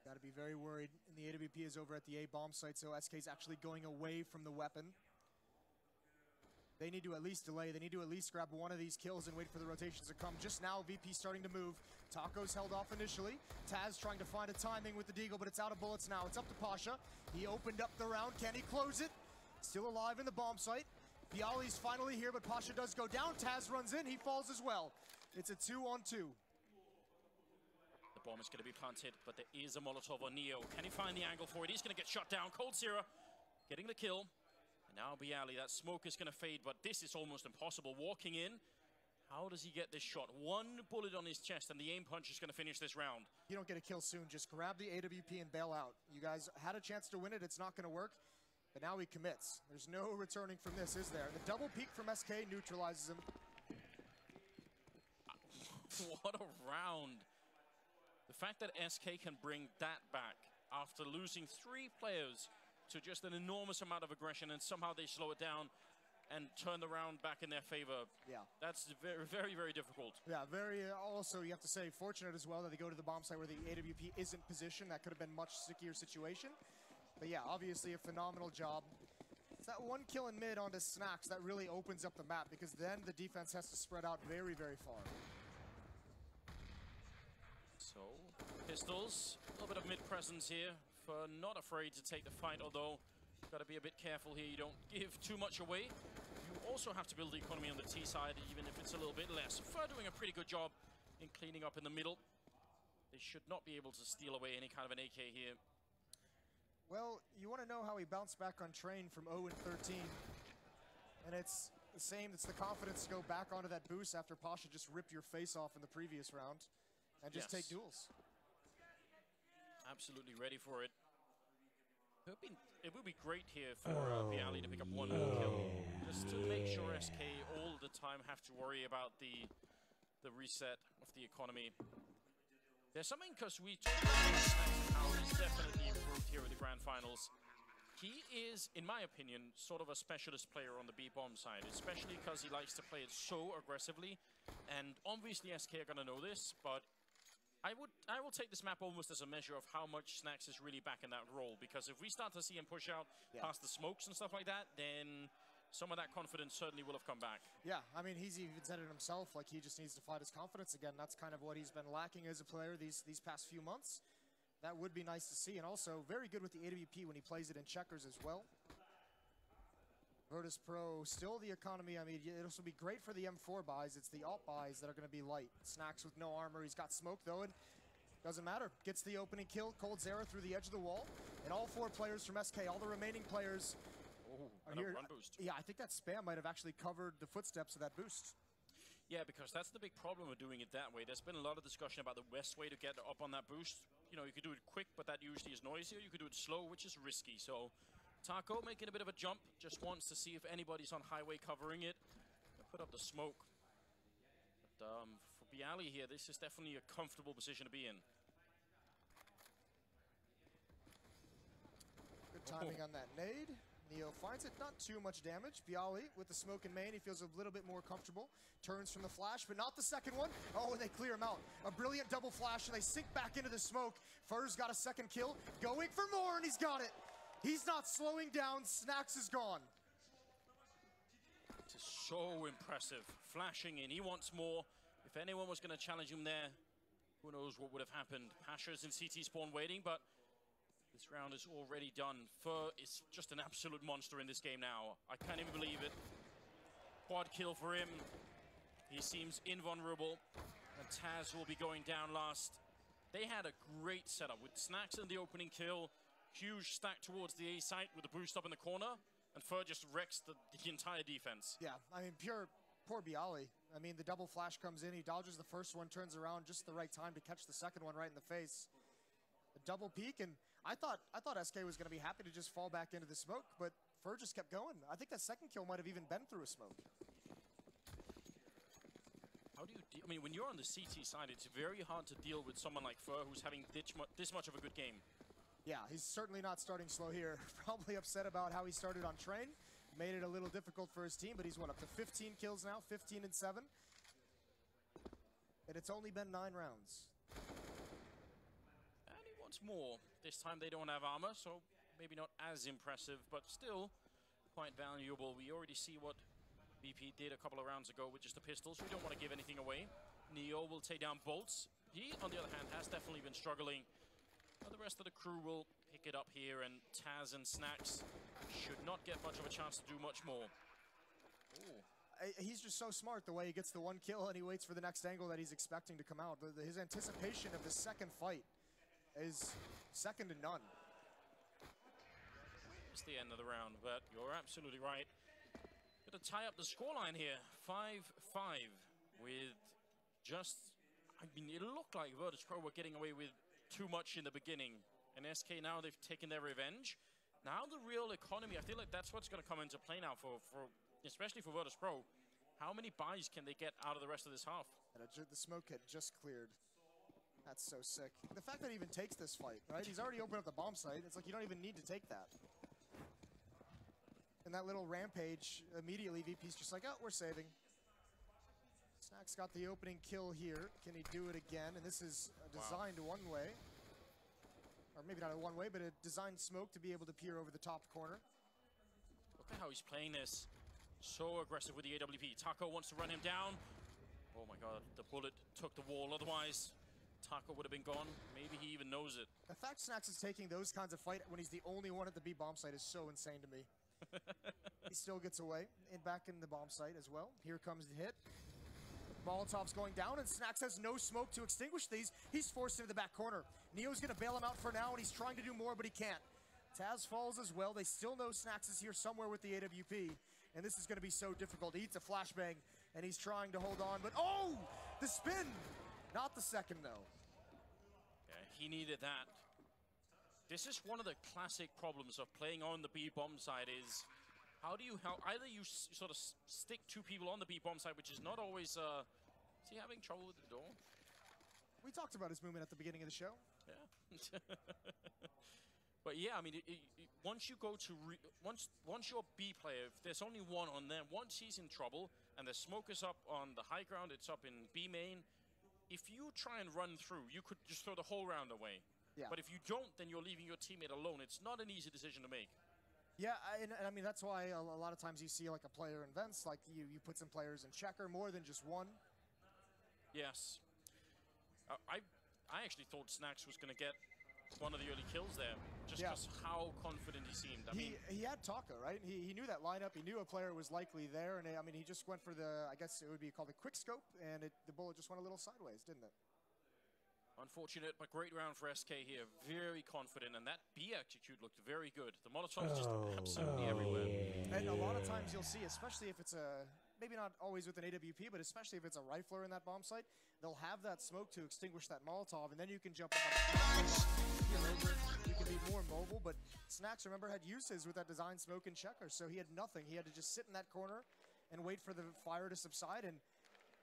Got to be very worried, and the AWP is over at the A bomb site, so SK's actually going away from the weapon. They need to at least delay. They need to at least grab one of these kills and wait for the rotations to come. Just now, VP starting to move. Taco's held off initially. Taz trying to find a timing with the Deagle, but it's out of bullets now. It's up to Pasha. He opened up the round. Can he close it? Still alive in the bomb site. Bialy's finally here, but Pasha does go down. Taz runs in. He falls as well. It's a 2-on-2. The bomb is going to be planted, but there is a Molotov on Neo. Can he find the angle for it? He's going to get shot down. Cold Zero getting the kill. And now Bialy, that smoke is going to fade, but this is almost impossible. Walking in, how does he get this shot? 1 bullet on his chest, and the aim punch is going to finish this round. You don't get a kill soon. Just grab the AWP and bail out. You guys had a chance to win it. It's not going to work, but now he commits. There's no returning from this, is there? The double peek from SK neutralizes him. What a round. The fact that SK can bring that back after losing 3 players to just an enormous amount of aggression, and somehow they slow it down and turn the round back in their favor. Yeah. That's very, very, very difficult. Yeah, very, also, you have to say, fortunate as well that they go to the bomb site where the AWP isn't positioned. That could have been a much stickier situation. But yeah, obviously a phenomenal job. It's that 1 kill in mid onto Snax that really opens up the map, because then the defense has to spread out very, very far. So, pistols, a little bit of mid-presence here. Not afraid to take the fight, although you've got to be a bit careful here. You don't give too much away. You also have to build the economy on the T side, even if it's a little bit less. Fur doing a pretty good job in cleaning up in the middle. They should not be able to steal away any kind of an AK here. Well, you want to know how he bounced back on train from 0-13. And it's the same, it's the confidence to go back onto that boost after Pasha just ripped your face off in the previous round and just take duels. Absolutely ready for it. It would be great here for Bialy to pick up 1 more kill, just to make sure SK all the time have to worry about the reset of the economy. There's something, because we talked about how he's definitely improved here at the Grand Finals. He is, in my opinion, sort of a specialist player on the B-bomb side, especially because he likes to play it so aggressively. And obviously SK are going to know this, but I will take this map almost as a measure of how much Snax is really back in that role, because if we start to see him push out past the smokes and stuff like that, then some of that confidence certainly will have come back. Yeah, I mean, he's even said it himself, like he just needs to find his confidence again. That's kind of what he's been lacking as a player these past few months. That would be nice to see, and also very good with the AWP when he plays it in checkers as well. Virtus Pro, still the economy. I mean, it'll be great for the M4 buys. It's the alt buys that are going to be light. Snacks with no armor. He's got smoke, though, and doesn't matter. Gets the opening kill. Cold Zera through the edge of the wall. And all 4 players from SK, all the remaining players are here. Run boost. Yeah, I think that spam might have actually covered the footsteps of that boost. Yeah, because that's the big problem with doing it that way. There's been a lot of discussion about the best way to get up on that boost. You know, you could do it quick, but that usually is noisier. You could do it slow, which is risky. So Taco making a bit of a jump, just wants to see if anybody's on highway covering it. Put up the smoke. But for Bialy here, this is definitely a comfortable position to be in. Good timing on that nade. Neo finds it, not too much damage. Bialy with the smoke in main, he feels a little bit more comfortable. Turns from the flash, but not the second one. Oh, and they clear him out. A brilliant double flash, and they sink back into the smoke. Fur's got a second kill, going for more, and he's got it. He's not slowing down. Snacks is gone. It is so impressive. Flashing in, he wants more. If anyone was going to challenge him there, who knows what would have happened. Pasha's in CT spawn waiting, but this round is already done. Fur is just an absolute monster in this game now. I can't even believe it. Quad kill for him. He seems invulnerable. And Taz will be going down last. They had a great setup with Snacks in the opening kill. Huge stack towards the A site with the boost up in the corner. And Fur just wrecks the entire defense. Yeah, I mean, poor Bialy. I mean, the double flash comes in. He dodges the first one, turns around just the right time to catch the second one right in the face. A double peek, and I thought SK was going to be happy to just fall back into the smoke, but Fur just kept going. I think that second kill might have even been through a smoke. How do you I mean, when you're on the CT side, it's very hard to deal with someone like Fur who's having this much of a good game. Yeah, he's certainly not starting slow here. Probably upset about how he started on train. Made it a little difficult for his team, but he's up to 15 kills now, 15 and 7. And it's only been 9 rounds. And he wants more. This time they don't have armor, so maybe not as impressive, but still quite valuable. We already see what VP did a couple of rounds ago with just the pistols. We don't want to give anything away. Neo will take down Bolts. He, on the other hand, has definitely been struggling. But the rest of the crew will pick it up here, and Taz and Snacks should not get much of a chance to do much more. Ooh. He's just so smart the way he gets the one kill and he waits for the next angle that he's expecting to come out. His anticipation of the second fight is second to none. It's the end of the round, but you're absolutely right. Going to tie up the scoreline here, 5-5, with just, I mean, it looked like Virtus Pro were getting away with too much in the beginning. And SK now, they've taken their revenge. Now the real economy, I feel like that's what's going to come into play now for especially for Virtus Pro. How many buys can they get out of the rest of this half? And the smoke had just cleared. That's so sick. The fact that he even takes this fight, right? He's already opened up the bomb site. It's like you don't even need to take that. And that little rampage, immediately VP's just like, oh, we're saving. Snacks got the opening kill here. Can he do it again? And this is designed one way. Or maybe not a one way, but a designed smoke to be able to peer over the top corner. Look at how he's playing this. So aggressive with the AWP. Taco wants to run him down. Oh my god, the bullet took the wall. Otherwise, Taco would have been gone. Maybe he even knows it. The fact Snacks is taking those kinds of fight when he's the only one at the B bomb site is so insane to me. He still gets away and back in the bomb site as well. Here comes the hit. Molotov's going down, and Snacks has no smoke to extinguish these. He's forced into the back corner. Neo's going to bail him out for now, and he's trying to do more, but he can't. Taz falls as well. They still know Snacks is here somewhere with the AWP, and this is going to be so difficult. He eats a flashbang, and he's trying to hold on, but oh! The spin! Not the second, though. Yeah, he needed that. This is one of the classic problems of playing on the B bomb side is how do you help? Either you sort of stick two people on the B bomb side, which is not always. Is he having trouble with the door? We talked about his movement at the beginning of the show. Yeah. But yeah, I mean, once you go to once you're a B player, if there's only one on there, once he's in trouble and the smoke is up on the high ground, it's up in B main. If you try and run through, you could just throw the whole round away. Yeah. But if you don't, then you're leaving your teammate alone. It's not an easy decision to make. Yeah, and I mean, that's why a lot of times you see like a player in vents, like you put some players in checker more than just one. Yes. I actually thought Snacks was going to get one of the early kills there, just because how confident he seemed. I mean, he had Taka, right? He knew that lineup. He knew a player was likely there, and I mean, he just went for the, I guess it would be called a quick scope, and the bullet just went a little sideways, didn't it? unfortunate, but great round for SK here. Very confident, and that B execute looked very good. The Molotov is just absolutely everywhere. And a lot of times you'll see, especially if it's a, maybe not always with an AWP, but especially if it's a rifler in that bomb site, they'll have that smoke to extinguish that Molotov, and then you can jump up on the you can be more mobile. But Snacks, remember, had uses with that design smoke and checker, so he had nothing. He had to just sit in that corner and wait for the fire to subside, and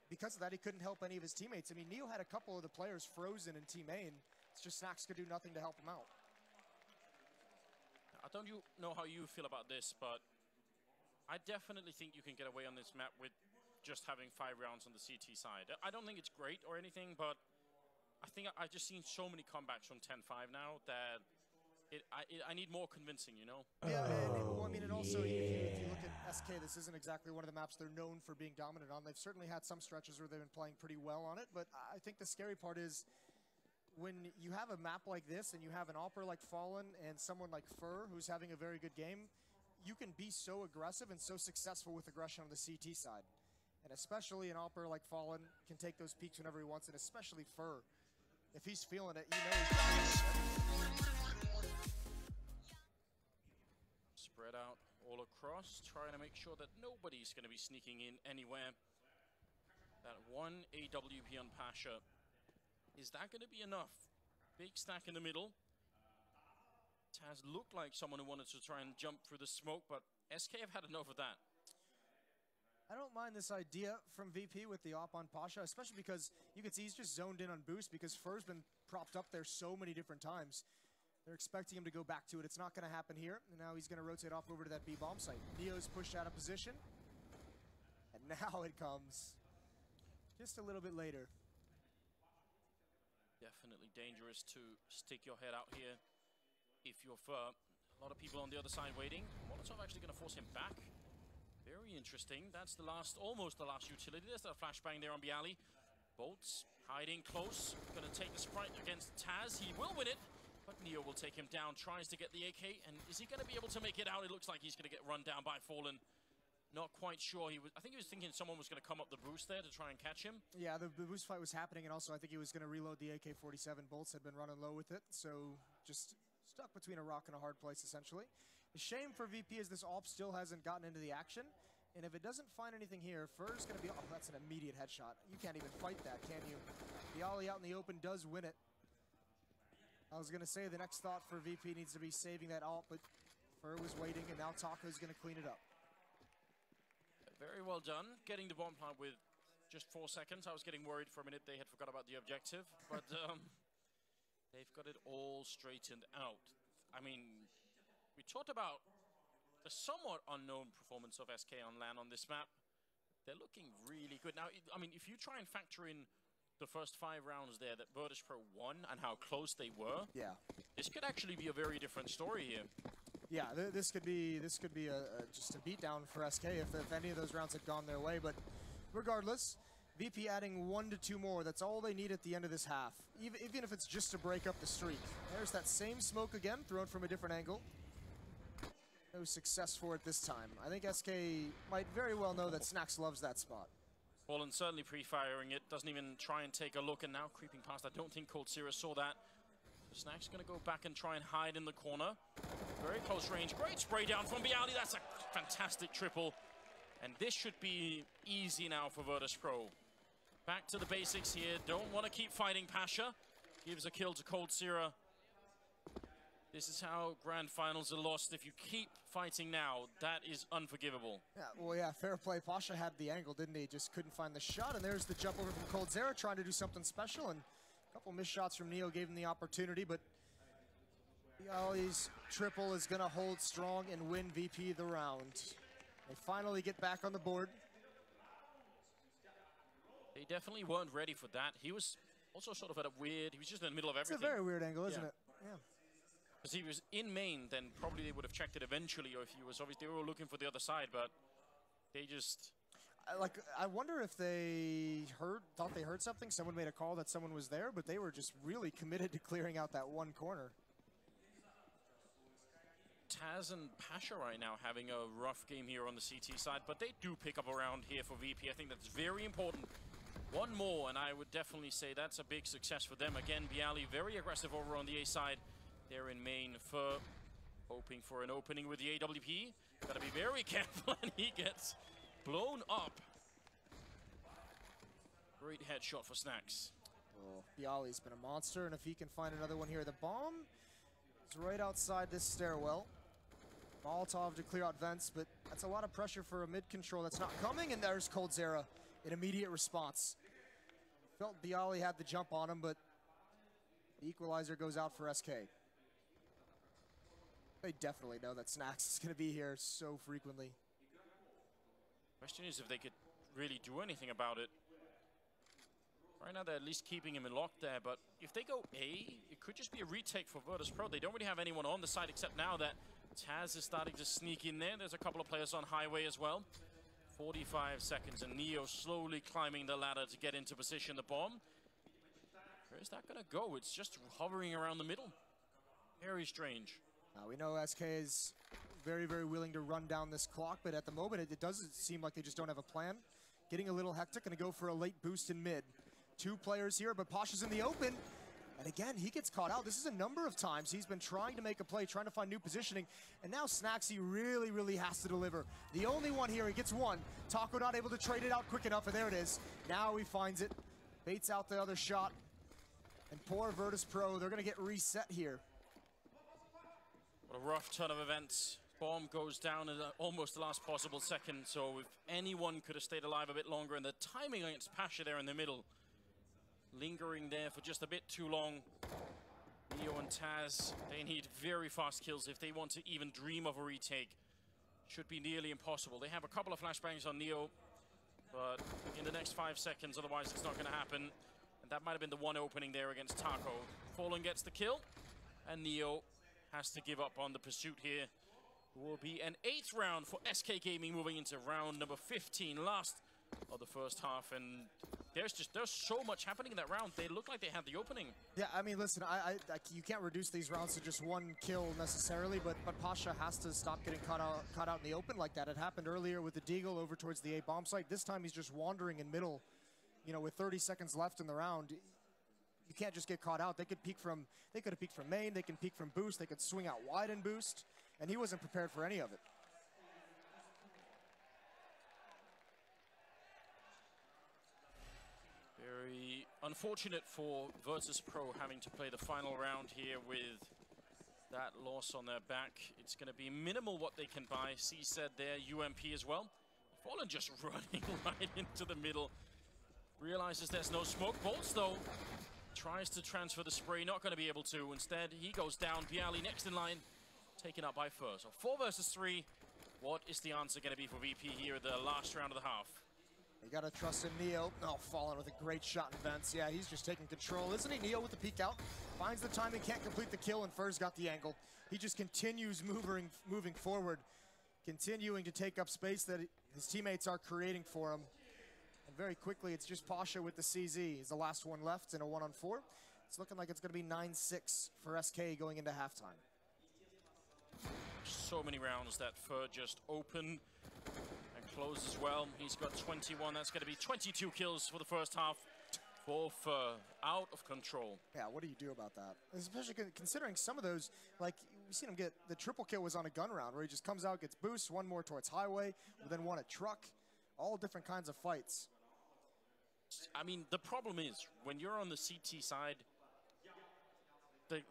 because of that, he couldn't help any of his teammates. I mean, Neo had a couple of the players frozen in Team A, and it's just Snacks could do nothing to help him out. I don't know how you feel about this, but I definitely think you can get away on this map with just having 5 rounds on the CT side. I don't think it's great or anything, but I think I've just seen so many comebacks from 10-5 now that I need more convincing, you know? Yeah, well, I mean, and also if you look at SK, this isn't exactly one of the maps they're known for being dominant on. They've certainly had some stretches where they've been playing pretty well on it, but I think the scary part is when you have a map like this and you have an AWPer like Fallen and someone like Fur who's having a very good game, you can be so aggressive and so successful with aggression on the CT side. And especially an AWPer like Fallen can take those peaks whenever he wants, and especially Fur. If he's feeling it, you know he's spread out all across, trying to make sure that nobody's going to be sneaking in anywhere. That one AWP on Pasha. Is that going to be enough? Big stack in the middle. Taz looked like someone who wanted to try and jump through the smoke, but SK have had enough of that. I don't mind this idea from VP with the op on Pasha, especially because you can see he's just zoned in on boost because Fur's been propped up there so many different times. They're expecting him to go back to it. It's not going to happen here. And now he's going to rotate off over to that B bomb site. Neo's pushed out of position. And now it comes just a little bit later. Definitely dangerous to stick your head out here if you're Fur. A lot of people on the other side waiting. Molotov actually going to force him back. Very interesting. That's the last, almost the last utility. There's that flashbang there on Bialy. Bolts hiding close. Going to take the sprite against Taz. He will win it, but Neo will take him down. Tries to get the AK, and is he going to be able to make it out? It looks like he's going to get run down by Fallen. Not quite sure. I think he was thinking someone was going to come up the boost there to try and catch him. Yeah, the boost fight was happening, and also I think he was going to reload the AK-47. Bolts had been running low with it, so just stuck between a rock and a hard place, essentially. The shame for VP is this AWP still hasn't gotten into the action, and if it doesn't find anything here, Fur's going to be, oh, that's an immediate headshot. You can't even fight that, can you? The ollie out in the open does win it. I was going to say the next thought for VP needs to be saving that ult, but Fur was waiting, and now Taco's going to clean it up. Very well done, getting the bomb plant with just 4 seconds. I was getting worried for a minute they had forgot about the objective, but they've got it all straightened out. I mean, we talked about the somewhat unknown performance of SK on LAN on this map. They're looking really good. Now, I mean, if you try and factor in the first 5 rounds there that Virtus Pro won and how close they were, this could actually be a very different story here. Yeah, this could be just a beatdown for SK if any of those rounds had gone their way. But regardless, VP adding 1 to 2 more. That's all they need at the end of this half, even if it's just to break up the streak. There's that same smoke again, thrown from a different angle. No success for it this time. I think SK might very well know that Snacks loves that spot. Fallen certainly pre-firing it, doesn't even try and take a look, and now creeping past. I don't think Cold Sierra saw that. Snacks going to go back and try and hide in the corner. Very close range. Great spray down from Bialy. That's a fantastic triple. And this should be easy now for Virtus Pro. Back to the basics here. Don't want to keep fighting Pasha. Gives a kill to Cold Sierra. This is how grand finals are lost. If you keep fighting now, that is unforgivable. Yeah, well, yeah, fair play. Pasha had the angle, didn't he? Just couldn't find the shot. And there's the jump over from Cold Sierra, trying to do something special. And a couple missed shots from Neo gave him the opportunity, but Bialy's triple is going to hold strong and win VP the round. They finally get back on the board. They definitely weren't ready for that. He was also sort of at a weird, he was just in the middle of everything. It's a very weird angle, isn't it? Yeah. Because he was in main, then probably they would have checked it eventually, or if he was obviously, they were looking for the other side, but they just... I wonder if they thought they heard something. Someone made a call that someone was there, but they were just really committed to clearing out that one corner. Taz and Pasha right now having a rough game here on the CT side, but they do pick up a round here for VP. I think that's very important. One more, and I would definitely say that's a big success for them. Again, Bialy very aggressive over on the A side. They're in main for hoping for an opening with the AWP. Gotta be very careful, and he gets blown up. Great headshot for Snacks. Well, Bialy's been a monster, and if he can find another one here, the bomb is right outside this stairwell. Molotov to clear out vents, but that's a lot of pressure for a mid-control that's not coming, and there's coldzera in immediate response. Felt Bialy had the jump on him, but the equalizer goes out for SK. They definitely know that Snacks is going to be here so frequently. Question is if they could really do anything about it. Right now they're at least keeping him in lock there, but if they go A, it could just be a retake for Virtus.pro. They don't really have anyone on the side except now that Taz is starting to sneak in there. There's a couple of players on highway as well. 45 seconds, and Neo slowly climbing the ladder to get into position. The bomb, where is that going to go? It's just hovering around the middle. Very strange. We know SK is very, very willing to run down this clock, but at the moment it doesn't seem like they just don't have a plan. Getting a little hectic, going to go for a late boost in mid. Two players here, but Pasha's in the open. And again, he gets caught out. This is a number of times he's been trying to make a play, trying to find new positioning. And now Snacksy really, really has to deliver. The only one here, he gets one. Taco not able to trade it out quick enough, and there it is. Now he finds it, baits out the other shot. And poor Virtus.pro, they're going to get reset here. What a rough turn of events. Bomb goes down at almost the last possible second, so if anyone could have stayed alive a bit longer, and the timing against Pasha there in the middle, lingering there for just a bit too long. Neo and Taz, they need very fast kills if they want to even dream of a retake. Should be nearly impossible. They have a couple of flashbangs on Neo, but in the next 5 seconds, otherwise it's not going to happen. And that might have been the one opening there against Taco. Fallen gets the kill, and Neo has to give up on the pursuit here. Will be an 8th round for SK Gaming, moving into round number 15, last of the first half, and there's so much happening in that round. They look like they had the opening. Yeah, I mean, listen, you can't reduce these rounds to just one kill necessarily, but Pasha has to stop getting caught out in the open like that. It happened earlier with the Deagle over towards the A bomb site. This time he's just wandering in middle, you know, with 30 seconds left in the round. You can't just get caught out. They could have peeked from main, they can peek from boost, they could swing out wide and boost, and he wasn't prepared for any of it. Very unfortunate for Virtus.pro having to play the final round here with that loss on their back. It's going to be minimal what they can buy. C said there, UMP as well. Fallen just running right into the middle. Realizes there's no smoke. Bolts though. Tries to transfer the spray, not going to be able to. Instead, he goes down. Bialy next in line, taken out by Fur. So 4 versus 3. What is the answer going to be for VP here at the last round of the half? You gotta trust in Neo. Oh, Fallen with a great shot in vents. Yeah, he's just taking control, isn't he? Neo with the peek out. Finds the timing, can't complete the kill, and Fur's got the angle. He just continues moving forward, continuing to take up space that his teammates are creating for him. And very quickly, it's just Pasha with the CZ. He's the last one left in a 1-on-4. It's looking like it's gonna be 9-6 for SK going into halftime. So many rounds that Fur just opened. Close as well. He's got 21. That's going to be 22 kills for the first half for Fur. Out of control. Yeah, what do you do about that? Especially considering some of those, like, we've seen him get, the triple kill was on a gun round where he just comes out, gets boosts, one more towards highway, then one at truck. All different kinds of fights. I mean, the problem is, when you're on the CT side,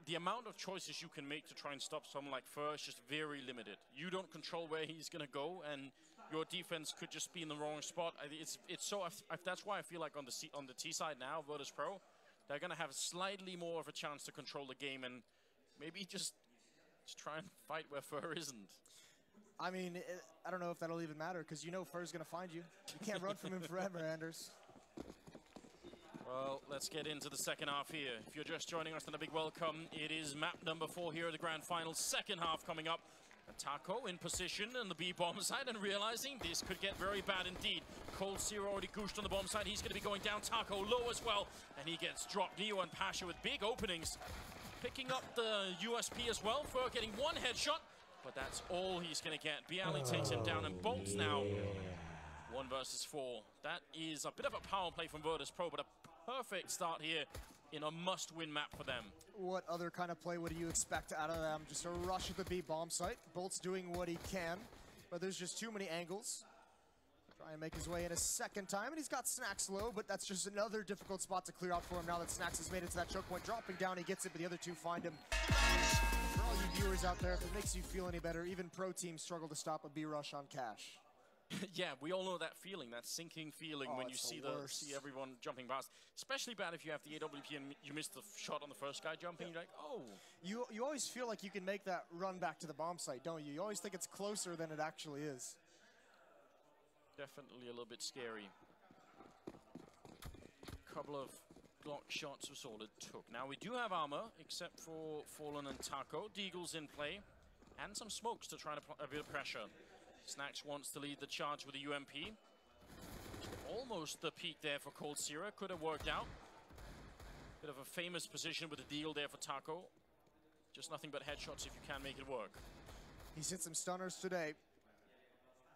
the amount of choices you can make to try and stop someone like Fur is just very limited. You don't control where he's going to go, and your defense could just be in the wrong spot. It's so that's why I feel like on the T side now, Virtus.pro, they're going to have slightly more of a chance to control the game and maybe just try and fight where Fur isn't. I mean, I don't know if that'll even matter because you know Fur's going to find you. You can't run from him forever, Anders. Well, let's get into the second half here. If you're just joining us, then a big welcome. It is map number 4 here at the grand final. Second half coming up. And Taco in position on the B bomb side and realizing this could get very bad indeed. Cold Zero already goosed on the bomb side. He's going to be going down. Taco low as well. And he gets dropped. Neo and Pasha with big openings. Picking up the USP as well for getting one headshot. But that's all he's going to get. Bialy takes him down, and Bolts now 1 versus 4. That is a bit of a power play from Virtus Pro, but a perfect start here in a must-win map for them. What other kind of play would you expect out of them? Just a rush at the B bomb site. Bolt's doing what he can, but there's just too many angles. Try and make his way in a second time, and he's got Snacks low, but that's just another difficult spot to clear out for him now that Snacks has made it to that choke point. Dropping down, he gets it, but the other two find him. For all you viewers out there, if it makes you feel any better, even pro teams struggle to stop a B rush on Cash. Yeah, we all know that feeling, that sinking feeling when you see everyone jumping past. Especially bad if you have the AWP and you miss the shot on the first guy jumping. You're like, oh. You always feel like you can make that run back to the bomb site, don't you? You always think it's closer than it actually is. Definitely a little bit scary. Couple of Glock shots was all it took. Now we do have armor, except for Fallen and Taco. Deagle's in play, and some smokes to try to put a bit of pressure. Snacks wants to lead the charge with a UMP. Almost the peak there for Cold Zero. Could have worked out. Bit of a famous position with a deal there for Taco. Just nothing but headshots if you can make it work. He's hit some stunners today.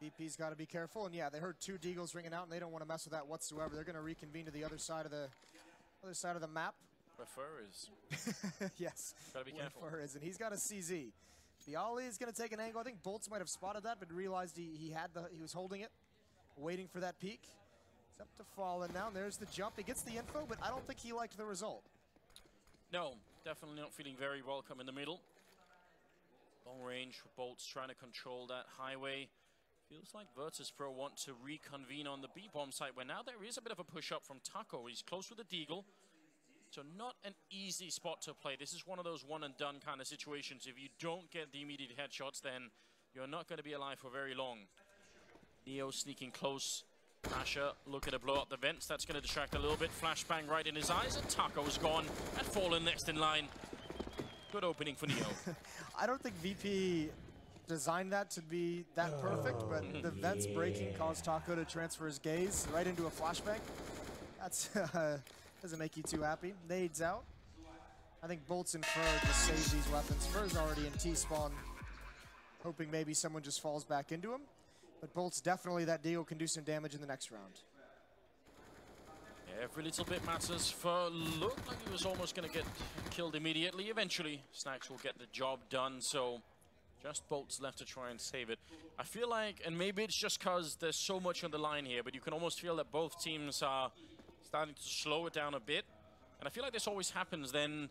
VP's got to be careful. And yeah, they heard 2 Deagles ringing out, and they don't want to mess with that whatsoever. They're going to reconvene to the other side of the map. Where Fur is. Yes. Gotta be careful. Where Fur is, and he's got a CZ. Bialy is going to take an angle. I think Bolts might have spotted that, but realized he was holding it, waiting for that peek. It's up to Fallen now. There's the jump. He gets the info, but I don't think he liked the result. No, definitely not feeling very welcome in the middle. Long range for Bolts trying to control that highway. Feels like Virtus Pro want to reconvene on the B-bomb site, where now there is a bit of a push-up from Taco. He's close with the Deagle. So not an easy spot to play. This is one of those one-and-done kind of situations. If you don't get the immediate headshots, then you're not going to be alive for very long. Neo sneaking close. Pasha looking to blow up the vents. That's going to distract a little bit. Flashbang right in his eyes, and Taco's gone. And Fallen next in line. Good opening for Neo. I don't think VP designed that to be that perfect, but the vents breaking caused Taco to transfer his gaze right into a flashbang. That's doesn't make you too happy. Nades out. I think Bolts and Fur just save these weapons. Fur's already in T-spawn, hoping maybe someone just falls back into him. But Bolts definitely, that deal can do some damage in the next round. Every little bit matters. Fur looked like he was almost going to get killed immediately. Eventually, Snacks will get the job done, so just Bolts left to try and save it. I feel like, and maybe it's just because there's so much on the line here, but you can almost feel that both teams are starting to slow it down a bit. And I feel like this always happens. Then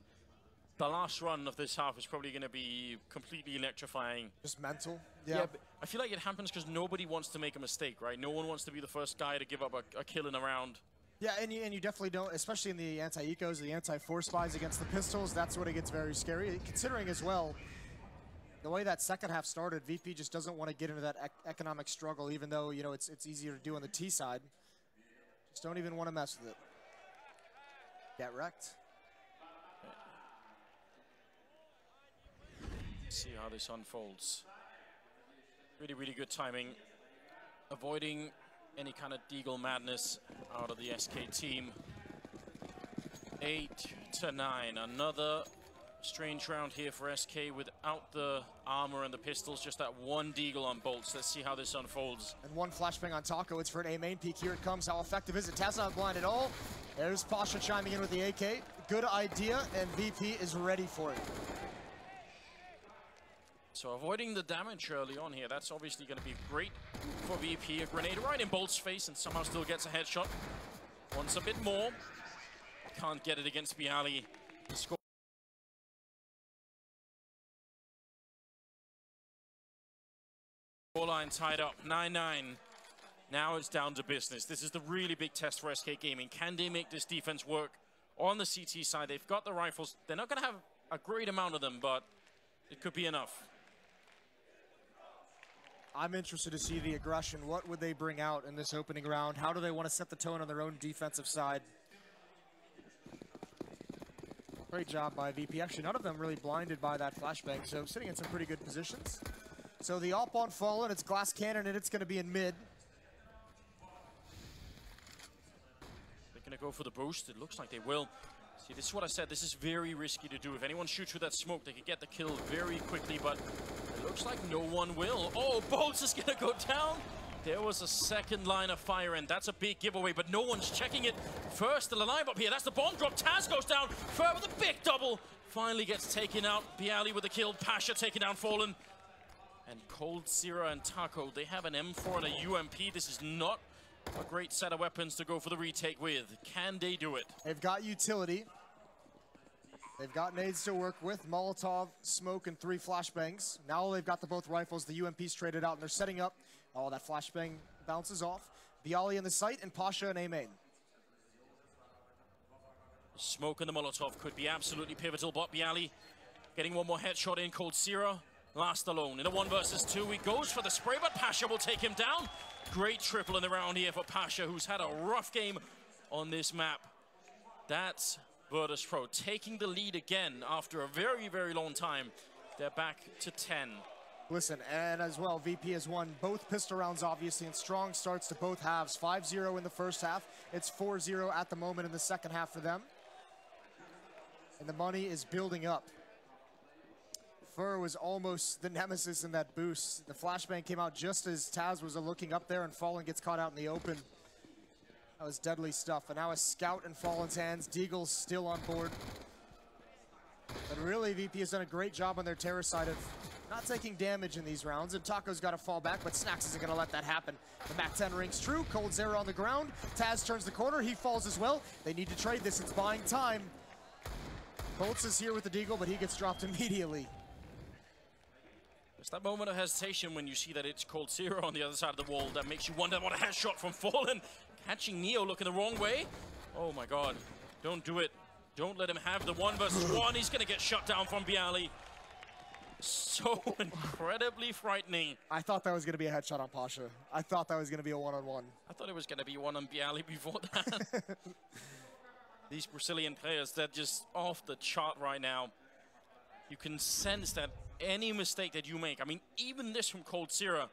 the last run of this half is probably going to be completely electrifying. Just mental. Yeah, but I feel like it happens because nobody wants to make a mistake, right? No one wants to be the first guy to give up a kill in a round. Yeah, and you definitely don't, especially in the anti-ecos, the anti-force buys against the pistols. That's when it gets very scary. Considering as well, the way that second half started, VP just doesn't want to get into that economic struggle, even though, you know, it's easier to do on the T side. Just don't even want to mess with it. Get wrecked. See how this unfolds. Really, really good timing. Avoiding any kind of Deagle madness out of the SK team. 8-9. Another strange round here for SK without the armor and the pistols. Just that one Deagle on Bolts. Let's see how this unfolds. And one flashbang on Taco. It's for an A main peek. Here it comes. How effective is it? Taz not blind at all. There's Pasha chiming in with the AK. Good idea, and VP is ready for it. So avoiding the damage early on here, that's obviously going to be great for VP. A grenade right in Bolt's face and somehow still gets a headshot. Wants a bit more. Can't get it against Bialy. Scoreline tied up, 9-9. Now it's down to business. This is the really big test for SK Gaming. Can they make this defense work on the CT side? They've got the rifles. They're not going to have a great amount of them, but it could be enough. I'm interested to see the aggression. What would they bring out in this opening round? How do they want to set the tone on their own defensive side? Great job by VP. Actually, none of them really blinded by that flashbang, so sitting in some pretty good positions. So the op on Fallen, it's Glass Cannon, and it's going to be in mid. They're going to go for the boost. It looks like they will. See, this is what I said. This is very risky to do. If anyone shoots with that smoke, they could get the kill very quickly, but it looks like no one will. Oh, Bolts is going to go down. There was a second line of fire, and that's a big giveaway, but no one's checking it. First, the line up here. That's the bomb drop. Taz goes down. Fur with a big double. Finally gets taken out. Bialy with the kill. Pasha taking down Fallen. And coldzera and Taco, they have an M4 and a UMP. This is not a great set of weapons to go for the retake with. Can they do it? They've got utility. They've got nades to work with. Molotov, smoke, and 3 flashbangs. Now they've got the both rifles. The UMP's traded out, and they're setting up. Oh, that flashbang bounces off. Bialy in the site, and Pasha and A main. Smoke and the Molotov could be absolutely pivotal, but Bialy getting one more headshot in. coldzera last alone. In a 1 versus 2, he goes for the spray, but Pasha will take him down. Great triple in the round here for Pasha, who's had a rough game on this map. That's Virtus Pro taking the lead again after a very, very long time. They're back to 10. Listen, and as well, VP has won both pistol rounds, obviously, and strong starts to both halves. 5-0 in the first half. It's 4-0 at the moment in the second half for them. And the money is building up. Fur was almost the nemesis in that boost. The flashbang came out just as Taz was looking up there, and Fallen gets caught out in the open. That was deadly stuff. And now a scout in Fallen's hands. Deagle's still on board. But really, VP has done a great job on their terror side of not taking damage in these rounds, and Taco's got to fall back, but Snacks isn't going to let that happen. The MAC-10 rings true. coldzera on the ground. Taz turns the corner. He falls as well. They need to trade this. It's buying time. Bolts is here with the Deagle, but he gets dropped immediately. It's that moment of hesitation when you see that it's coldzera on the other side of the wall that makes you wonder what a headshot from Fallen. Catching Neo looking the wrong way. Oh my god. Don't do it. Don't let him have the 1 versus 1. He's going to get shut down from Bialy. So incredibly frightening. I thought that was going to be a headshot on Pasha. I thought that was going to be a one-on-one. I thought it was going to be one on Bialy before that. These Brazilian players, they're just off the chart right now. You can sense that any mistake that you make, I mean, even this from coldzera,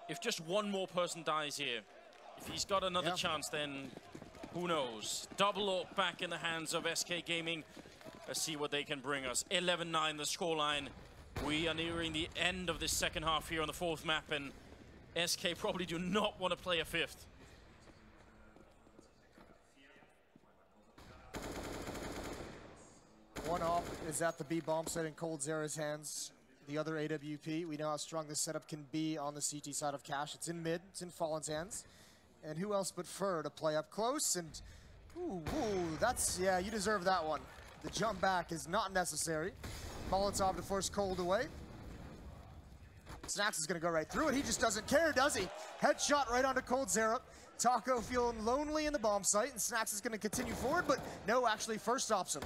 if just one more person dies here, if he's got another chance, then who knows? Double up back in the hands of SK Gaming. Let's see what they can bring us. 11-9 the scoreline. We are nearing the end of this second half here on the 4th map, and SK probably do not want to play a 5th. One op is at the B bomb site in coldzera's hands. The other AWP, we know how strong this setup can be on the CT side of Cash. It's in mid, it's in Fallen's hands. And who else but Fur to play up close, and ooh, that's, yeah, you deserve that one. The jump back is not necessary. Molotov to force Cold away. Snacks is gonna go right through it. He just doesn't care, does he? Headshot right onto coldzera. Taco feeling lonely in the bomb site, and Snacks is gonna continue forward, but no, actually first stops him.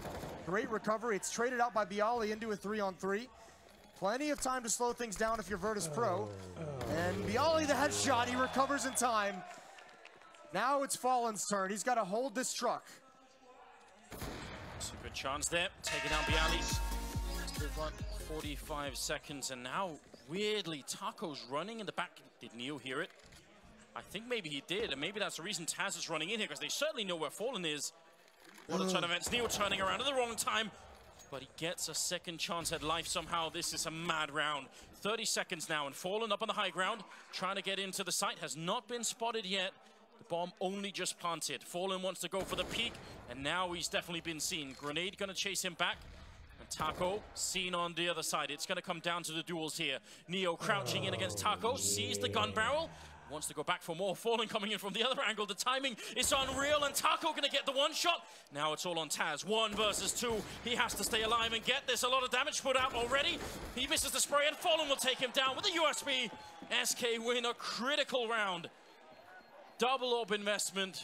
Great recovery. It's traded out by Bialy into a 3-on-3. Plenty of time to slow things down if you're Virtus Pro. And Bialy the headshot, he recovers in time. Now it's Fallen's turn. He's got to hold this truck. It's a good chance there. Taking down Bialy. Still got 45 seconds, and now, weirdly, Taco's running in the back. Did Neo hear it? I think maybe he did, and maybe that's the reason Taz is running in here, because they certainly know where Fallen is. What a turn of events. Neo turning around at the wrong time, but he gets a second chance at life somehow. This is a mad round. 30 seconds now, and Fallen up on the high ground, trying to get into the site. Has not been spotted yet. The bomb only just planted. Fallen wants to go for the peak, and now he's definitely been seen. Grenade gonna chase him back. And Taco seen on the other side. It's gonna come down to the duels here. Neo crouching in against Taco, sees the gun barrel, wants to go back for more. Fallen coming in from the other angle. The timing is unreal, and Taco gonna get the one shot. Now it's all on Taz. 1 versus 2. He has to stay alive and get this. A lot of damage put out already. He misses the spray, and Fallen will take him down with a USB. SK win a critical round. Double up investment,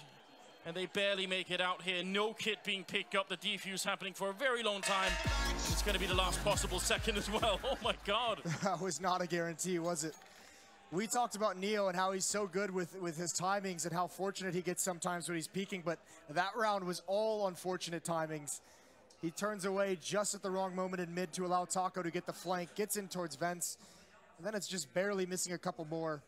and they barely make it out here. No kit being picked up. The defuse happening for a very long time. It's going to be the last possible second as well. Oh my god. That was not a guarantee, was it? We talked about Neo and how he's so good with his timings and how fortunate he gets sometimes when he's peaking, but that round was all unfortunate timings. He turns away just at the wrong moment in mid to allow Taco to get the flank, gets in towards Vents, and then it's just barely missing a couple more.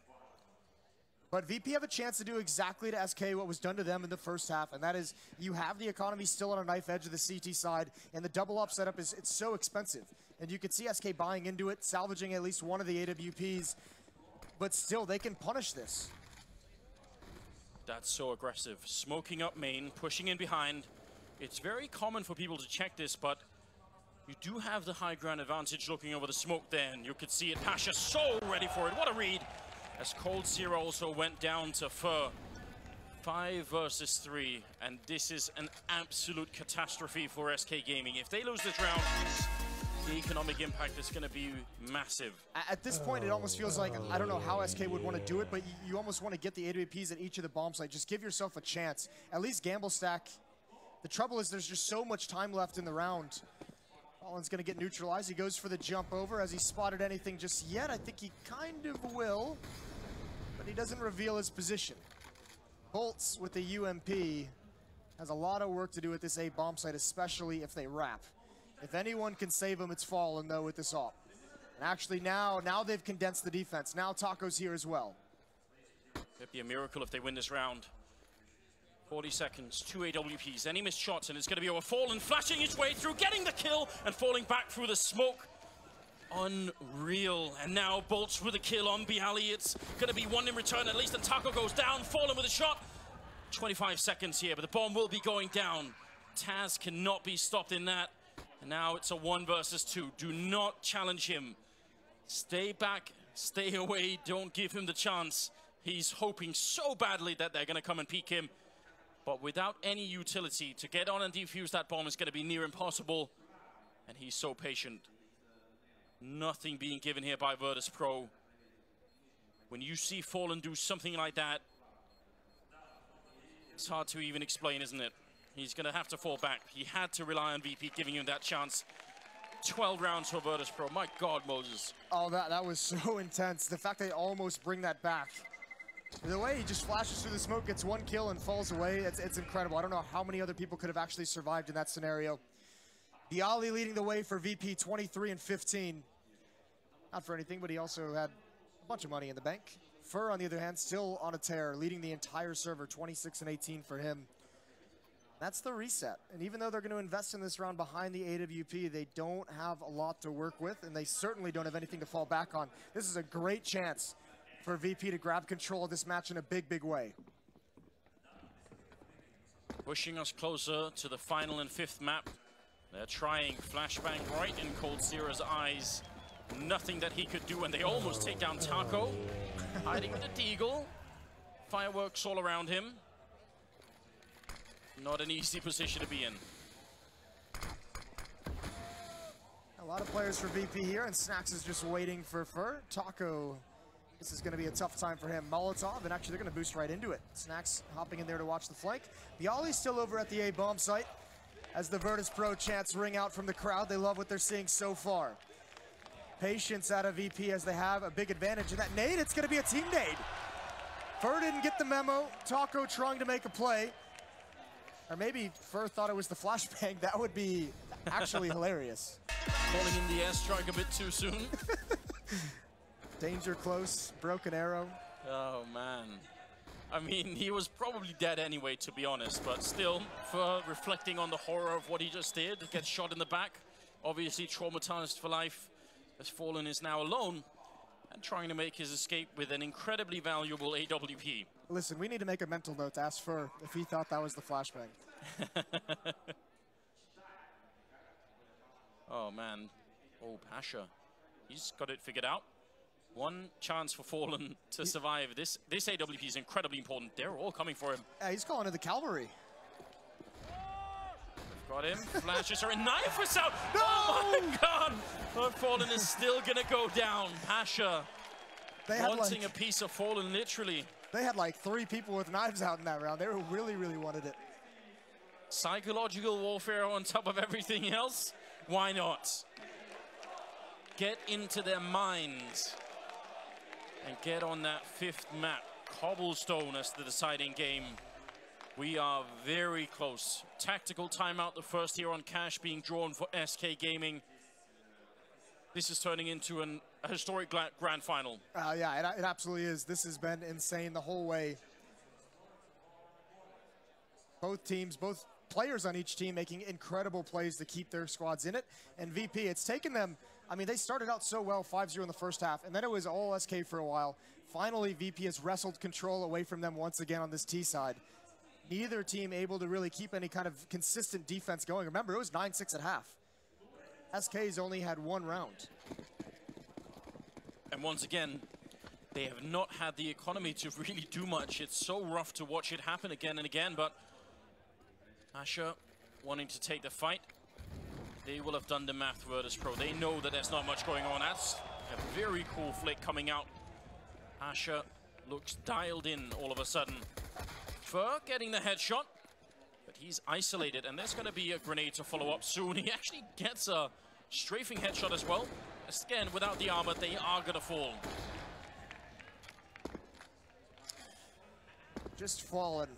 But VP have a chance to do exactly to SK what was done to them in the first half, and that is you have the economy still on a knife edge of the CT side, and the double up setup it's so expensive. And you can see SK buying into it, salvaging at least one of the AWPs, but still they can punish this. That's so aggressive. Smoking up main, pushing in behind. It's very common for people to check this, but you do have the high ground advantage looking over the smoke there, and you could see it. Pasha so ready for it. What a read. As coldzera also went down to Fur. 5 versus 3, and this is an absolute catastrophe for SK Gaming. If they lose this round, the economic impact is going to be massive. At this point, it almost feels like, I don't know how SK would want to do it, but you almost want to get the AWPs at each of the bomb sites. Just give yourself a chance. At least gamble stack. The trouble is there's just so much time left in the round. Holland's going to get neutralized. He goes for the jump over. Has he spotted anything just yet? I think he kind of will, but he doesn't reveal his position. Bolts with the UMP has a lot of work to do at this A bomb site, especially if they wrap. If anyone can save him, it's Fallen, though, with this AWP. And actually now they've condensed the defense. Now Taco's here as well. It'd be a miracle if they win this round. 40 seconds, 2 AWPs, any missed shots, and it's going to be over. Fallen flashing his way through, getting the kill, and falling back through the smoke. Unreal. And now Bolts with a kill on Bialy. It's going to be one in return at least, and Taco goes down. Fallen with a shot. 25 seconds here, but the bomb will be going down. Taz cannot be stopped in that. And now it's a 1 versus 2. Do not challenge him. Stay back, stay away, don't give him the chance. He's hoping so badly that they're going to come and peek him. But without any utility, to get on and defuse that bomb is going to be near impossible. And he's so patient. Nothing being given here by Virtus Pro. When you see Fallen do something like that, it's hard to even explain, isn't it? He's going to have to fall back. He had to rely on VP giving him that chance. 12 rounds for Virtus Pro. My God, Moses. Oh, that was so intense. The fact they almost bring that back. The way he just flashes through the smoke, gets 1 kill and falls away, it's incredible. I don't know how many other people could have actually survived in that scenario. Bialy leading the way for VP, 23 and 15. Not for anything, but he also had a bunch of money in the bank. Fur, on the other hand, still on a tear, leading the entire server, 26 and 18 for him. That's the reset. And even though they're going to invest in this round behind the AWP, they don't have a lot to work with, and they certainly don't have anything to fall back on. This is a great chance for VP to grab control of this match in a big, big way. Pushing us closer to the final and 5th map. They're trying. Flashbang right in coldzera's eyes. Nothing that he could do, and they almost take down Taco. Hiding with the Deagle. Fireworks all around him. Not an easy position to be in. A lot of players for VP here, and Snacks is just waiting for Fur. Taco, this is going to be a tough time for him. Molotov, and actually they're going to boost right into it. Snacks hopping in there to watch the flank. Bialy's still over at the A bomb site as the Virtus Pro chants ring out from the crowd. They love what they're seeing so far. Patience out of VP as they have a big advantage. And that nade, it's going to be a team nade. Fur didn't get the memo. Taco trying to make a play. Or maybe Fur thought it was the flashbang. That would be actually hilarious. Falling in the airstrike a bit too soon. Danger close, broken arrow. Oh, man. I mean, he was probably dead anyway, to be honest. But still, Fur reflecting on the horror of what he just did, gets shot in the back. Obviously traumatized for life, as Fallen is now alone and trying to make his escape with an incredibly valuable AWP. Listen, we need to make a mental note to ask Fur if he thought that was the flashbang. Oh, man. Oh, Pasha. He's got it figured out. One chance for Fallen to survive. This AWP is incredibly important. They're all coming for him. Yeah, he's calling it the cavalry. Got him. Flashes are in. Knife is out. No! Oh, my God. Oh, Fallen is still going to go down. Pasha wanting a piece of Fallen, literally. They had like 3 people with knives out in that round. They really, really wanted it. Psychological warfare on top of everything else. Why not? Get into their minds and get on that 5th map. Cobblestone as the deciding game. We are very close. Tactical timeout, the first here on Cash being drawn for SK Gaming. This is turning into a historic grand final. Yeah, it absolutely is. This has been insane the whole way. Both teams, both players on each team making incredible plays to keep their squads in it. And VP, it's taken them, I mean, they started out so well, 5-0 in the first half, and then it was all SK for a while. Finally, VP has wrestled control away from them once again on this T side. Neither team able to really keep any kind of consistent defense going. Remember, it was 9-6 at half. SK's only had one round. And once again, they have not had the economy to really do much. It's so rough to watch it happen again and again, but Asher wanting to take the fight. They will have done the math, Virtus Pro. They know that there's not much going on. That's a very cool flick coming out. Asher looks dialed in all of a sudden. Fur getting the headshot, but he's isolated, and there's going to be a grenade to follow up soon. He actually gets a strafing headshot as well. Again, without the armor, they are going to fall. Just fallen.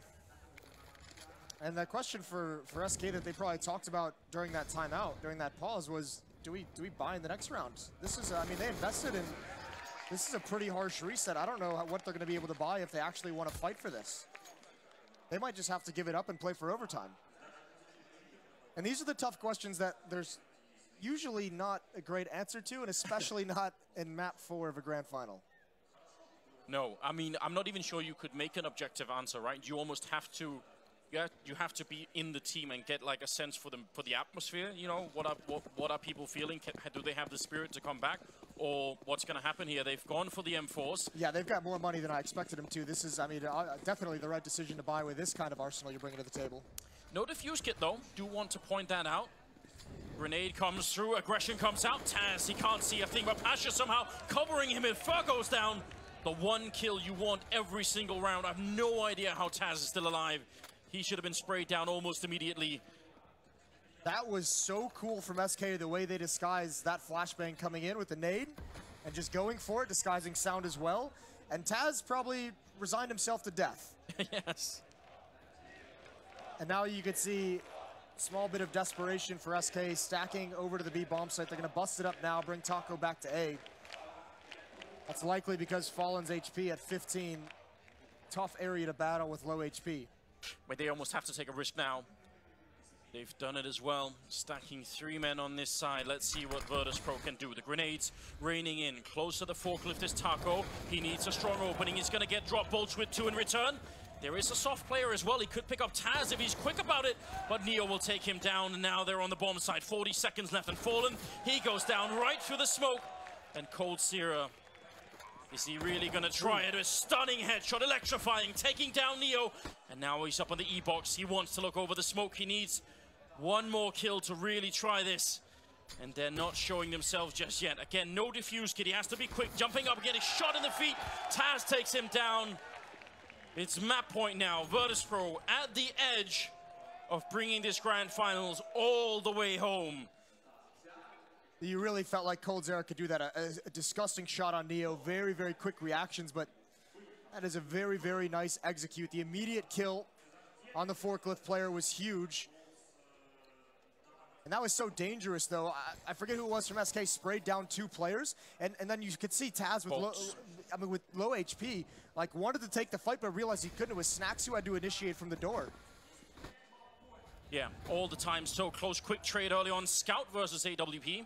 And the question for SK that they probably talked about during that timeout, during that pause, was do we buy in the next round? This is, I mean, they invested in, this is a pretty harsh reset. I don't know what they're going to be able to buy if they actually want to fight for this. They might just have to give it up and play for overtime. And these are the tough questions that there's usually not a great answer to, and especially not in map 4 of a grand final. No, I mean, I'm not even sure you could make an objective answer, right? You almost have to, you have to be in the team and get like a sense for the atmosphere. You know, what are people feeling? Do they have the spirit to come back, or what's going to happen here? They've gone for the M4s. Yeah, they've got more money than I expected them to. This is, I mean, definitely the right decision to buy with this kind of arsenal you're bringing to the table. No defuse kit though. Do want to point that out. Grenade comes through, aggression comes out. Taz, he can't see a thing, but Pasha somehow covering him. If Fur goes down, the one kill you want every single round. I have no idea how Taz is still alive. He should have been sprayed down almost immediately. That was so cool from SK, the way they disguised that flashbang coming in with the nade and just going for it, disguising sound as well. And Taz probably resigned himself to death. Yes. And now you could see a small bit of desperation for SK stacking over to the B bomb site. They're going to bust it up now, bring Taco back to A. That's likely because Fallen's HP at 15. Tough area to battle with low HP. But they almost have to take a risk now. They've done it as well. Stacking 3 men on this side. Let's see what Virtus Pro can do. The grenades raining in. Close to the forklift is Taco. He needs a strong opening. He's going to get drop bolts with 2 in return. There is a soft player as well. He could pick up Taz if he's quick about it, but Neo will take him down, and now they're on the bomb side. 40 seconds left, and Fallen, he goes down right through the smoke. And Cold Sierra, is he really going to try it? A stunning headshot, electrifying, taking down Neo. And now he's up on the E-box. He wants to look over the smoke. He needs one more kill to really try this. And they're not showing themselves just yet. Again, no defuse kit. He has to be quick, jumping up, getting shot in the feet. Taz takes him down. It's map point now. Virtus Pro at the edge of bringing this grand finals all the way home. You really felt like Cold Zera could do that. A disgusting shot on Neo. Very, very quick reactions, but that is a very, very nice execute. The immediate kill on the forklift player was huge. And that was so dangerous, though. I forget who it was from SK, sprayed down 2 players. And then you could see Taz with low HP, like wanted to take the fight, but realized he couldn't. It was Snacks who had to initiate from the door. Yeah, all the time so close. Quick trade early on. Scout versus AWP.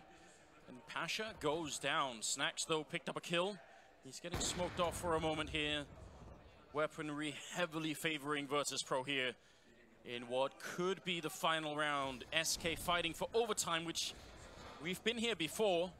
And Pasha goes down. Snacks, though, picked up a kill. He's getting smoked off for a moment here. Weaponry heavily favoring Virtus Pro here in what could be the final round. SK fighting for overtime, which we've been here before,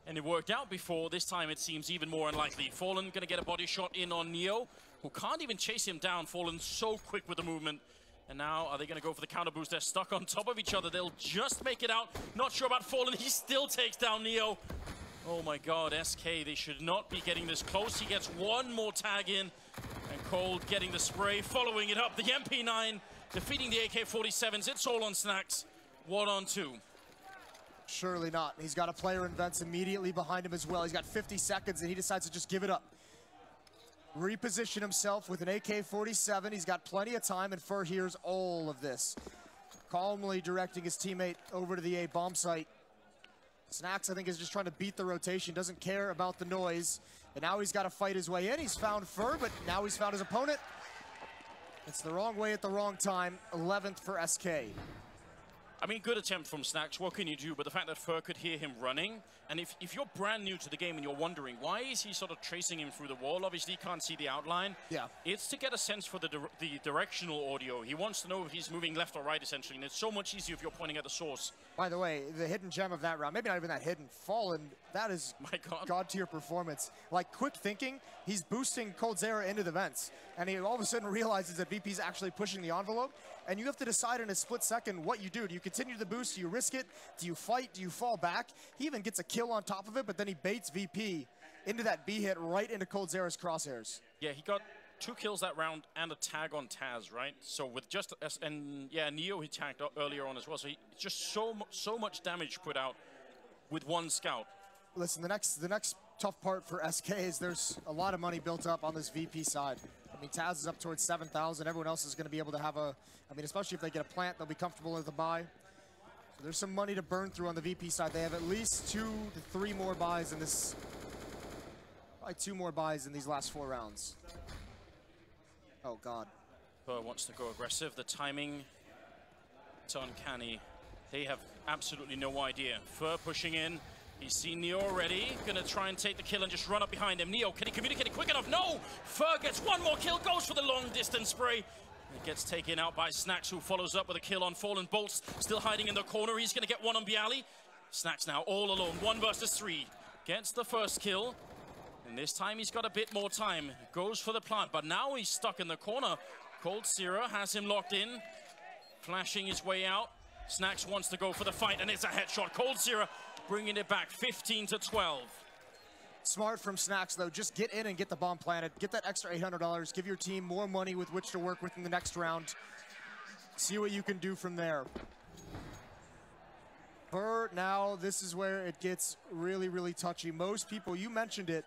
and it worked out before. This time it seems even more unlikely. Fallen gonna get a body shot in on Neo, who can't even chase him down. Fallen so quick with the movement. And now, are they gonna go for the counter boost? They're stuck on top of each other. They'll just make it out. Not sure about Fallen. He still takes down Neo. Oh my God, SK, they should not be getting this close. He gets one more tag in, and Cold getting the spray, following it up. The MP9 defeating the AK-47s. It's all on Snacks. 1-on-2. Surely not. He's got a player in vents immediately behind him as well. He's got 50 seconds, and he decides to just give it up. reposition himself with an AK-47. He's got plenty of time, and Fur hears all of this. Calmly directing his teammate over to the A bomb site. Snacks, I think, is just trying to beat the rotation, doesn't care about the noise. And now he's got to fight his way in. He's found Fur, but now he's found his opponent. It's the wrong way at the wrong time. 11th for SK. I mean, good attempt from Snacks. What can you do? But the fact that Fur could hear him running, and if you're brand new to the game and you're wondering, why is he sort of tracing him through the wall? Obviously, he can't see the outline. Yeah. It's to get a sense for the directional audio. He wants to know if he's moving left or right, essentially, and it's so much easier if you're pointing at the source. By the way, the hidden gem of that round, maybe not even that hidden, Fallen, that is My God. God-tier performance. Like, quick thinking, he's boosting coldzera into the vents, and he all of a sudden realizes that VP's actually pushing the envelope, and you have to decide in a split second what you do. Do you continue the boost? Do you risk it? Do you fight? Do you fall back? He even gets a kill on top of it, but then he baits VP into that B hit right into coldzera's crosshairs. Yeah, he got 2 kills that round and a tag on Taz, right? So with just, and yeah, Neo he tagged earlier on as well. So he just so much damage put out with 1 scout. Listen, the next tough part for SK is there's a lot of money built up on this VP side. I mean, Taz is up towards 7,000. Everyone else is going to be able to have a, I mean, especially if they get a plant, they'll be comfortable with the buy. So there's some money to burn through on the VP side. They have at least 2 to 3 more buys in this, probably 2 more buys in these last 4 rounds. Oh, God. Fur wants to go aggressive. The timing, it's uncanny. They have absolutely no idea. Fur pushing in. He's seen Neo already. Gonna try and take the kill and just run up behind him. Neo, can he communicate it quick enough? No! Fur gets 1 more kill, goes for the long distance spray. It gets taken out by Snacks, who follows up with a kill on Fallen. Bolts still hiding in the corner. He's gonna get 1 on Bialy. Snacks now all alone, 1 versus 3. Gets the first kill. And this time he's got a bit more time. Goes for the plant, but now he's stuck in the corner. coldzera has him locked in. Flashing his way out. Snacks wants to go for the fight, and it's a headshot. coldzera bringing it back, 15 to 12. Smart from Snacks, though. Just get in and get the bomb planted. Get that extra $800. Give your team more money with which to work with in the next round. See what you can do from there. Fur, now this is where it gets really, really touchy. Most people, you mentioned it,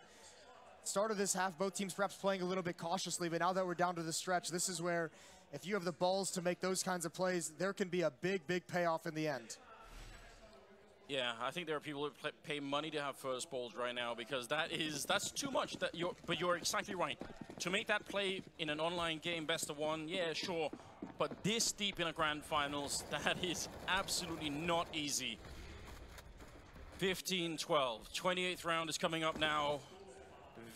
start of this half, both teams perhaps playing a little bit cautiously, but now that we're down to the stretch, this is where if you have the balls to make those kinds of plays, there can be a big, big payoff in the end. Yeah, I think there are people who pay money to have first balls right now, because that's too much. But you're exactly right. To make that play in an online game, best of 1, yeah, sure. But this deep in a grand finals, that is absolutely not easy. 15-12. 28th round is coming up now.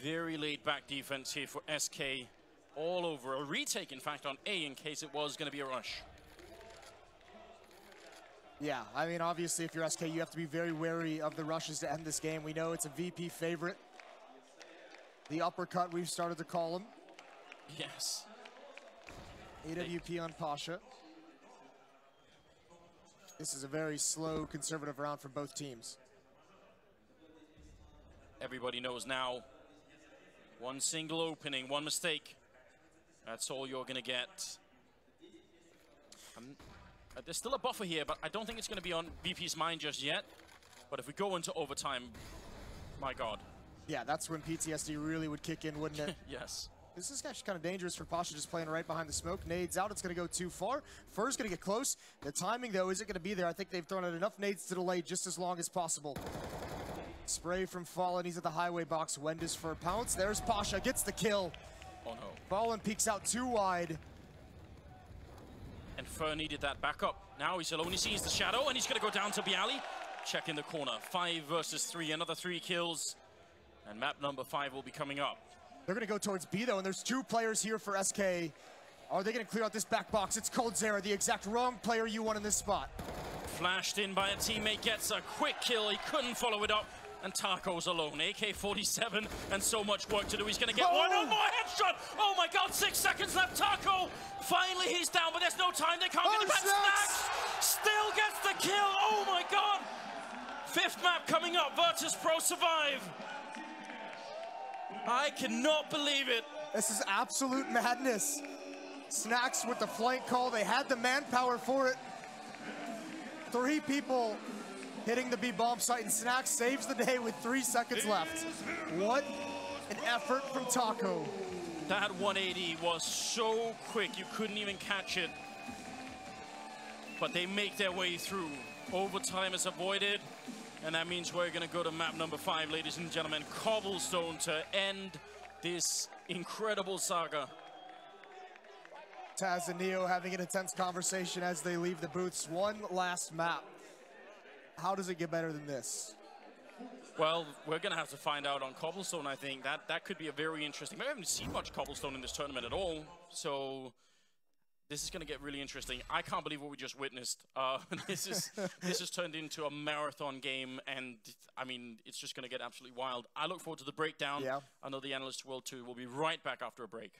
Very laid back defense here for SK. All over. A retake, in fact, on A in case it was going to be a rush. Yeah, I mean, obviously, if you're SK, you have to be very wary of the rushes to end this game. We know it's a VP favorite. The uppercut, we've started to call him. Yes. AWP on Pasha. This is a very slow, conservative round for both teams. Everybody knows now. 1 single opening, 1 mistake. That's all you're going to get. There's still a buffer here, but I don't think it's going to be on VP's mind just yet. But if we go into overtime, my God. Yeah, that's when PTSD really would kick in, wouldn't it? Yes. This is actually kind of dangerous for Pasha, just playing right behind the smoke. Nades out, it's going to go too far. Fur's going to get close. The timing, though, isn't going to be there. I think they've thrown out enough nades to delay just as long as possible. Spray from Fallen, he's at the highway box. Wendy's for a pounce. There's Pasha, gets the kill. Oh no. Fallen peeks out too wide. And Fur needed that backup. Now he's alone, he sees the shadow, and he's going to go down to Bialy. Check in the corner, 5 versus 3, another 3 kills. And map number 5 will be coming up. They're going to go towards B, though, and there's 2 players here for SK. Are they going to clear out this back box? It's coldzera, the exact wrong player you want in this spot. Flashed in by a teammate, gets a quick kill. He couldn't follow it up, and Taco's alone. AK-47 and so much work to do. He's going to get one more headshot. Oh my God, 6 seconds left. Taco, finally he's down, but there's no time. They can't get it back. Snacks still gets the kill. Oh my God. 5th map coming up. Virtus Pro survive. I cannot believe it. This is absolute madness. Snacks with the flank call. They had the manpower for it. 3 people hitting the B bomb site, and Snacks saves the day with 3 seconds left. What an effort from Taco. That 180 was so quick, you couldn't even catch it. But they make their way through. Overtime is avoided, and that means we're going to go to map number 5, ladies and gentlemen. Cobblestone to end this incredible saga. Taz and Neo having an intense conversation as they leave the booths. One last map. How does it get better than this? Well, we're going to have to find out on Cobblestone, I think. That could be a very interesting... We haven't seen much Cobblestone in this tournament at all, so this is going to get really interesting. I can't believe what we just witnessed. This has turned into a marathon game, and, I mean, it's just going to get absolutely wild. I look forward to the breakdown. Yeah. I know the analysts will too. We'll be right back after a break.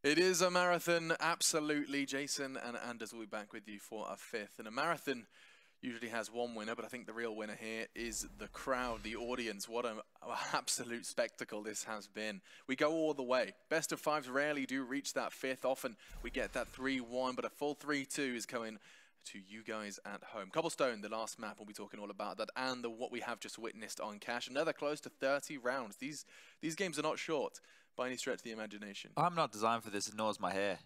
It is a marathon, absolutely. Jason and Anders will be back with you for a 5th. And a marathon usually has one winner, but I think the real winner here is the crowd, the audience. What an absolute spectacle this has been. We go all the way. Best of 5s rarely do reach that 5th. Often we get that 3-1, but a full 3-2 is coming to you guys at home. Cobblestone, the last map, we'll be talking all about that, and what we have just witnessed on Cash. Another close to 30 rounds. These games are not short by any stretch of the imagination. I'm not designed for this, and nor is my hair.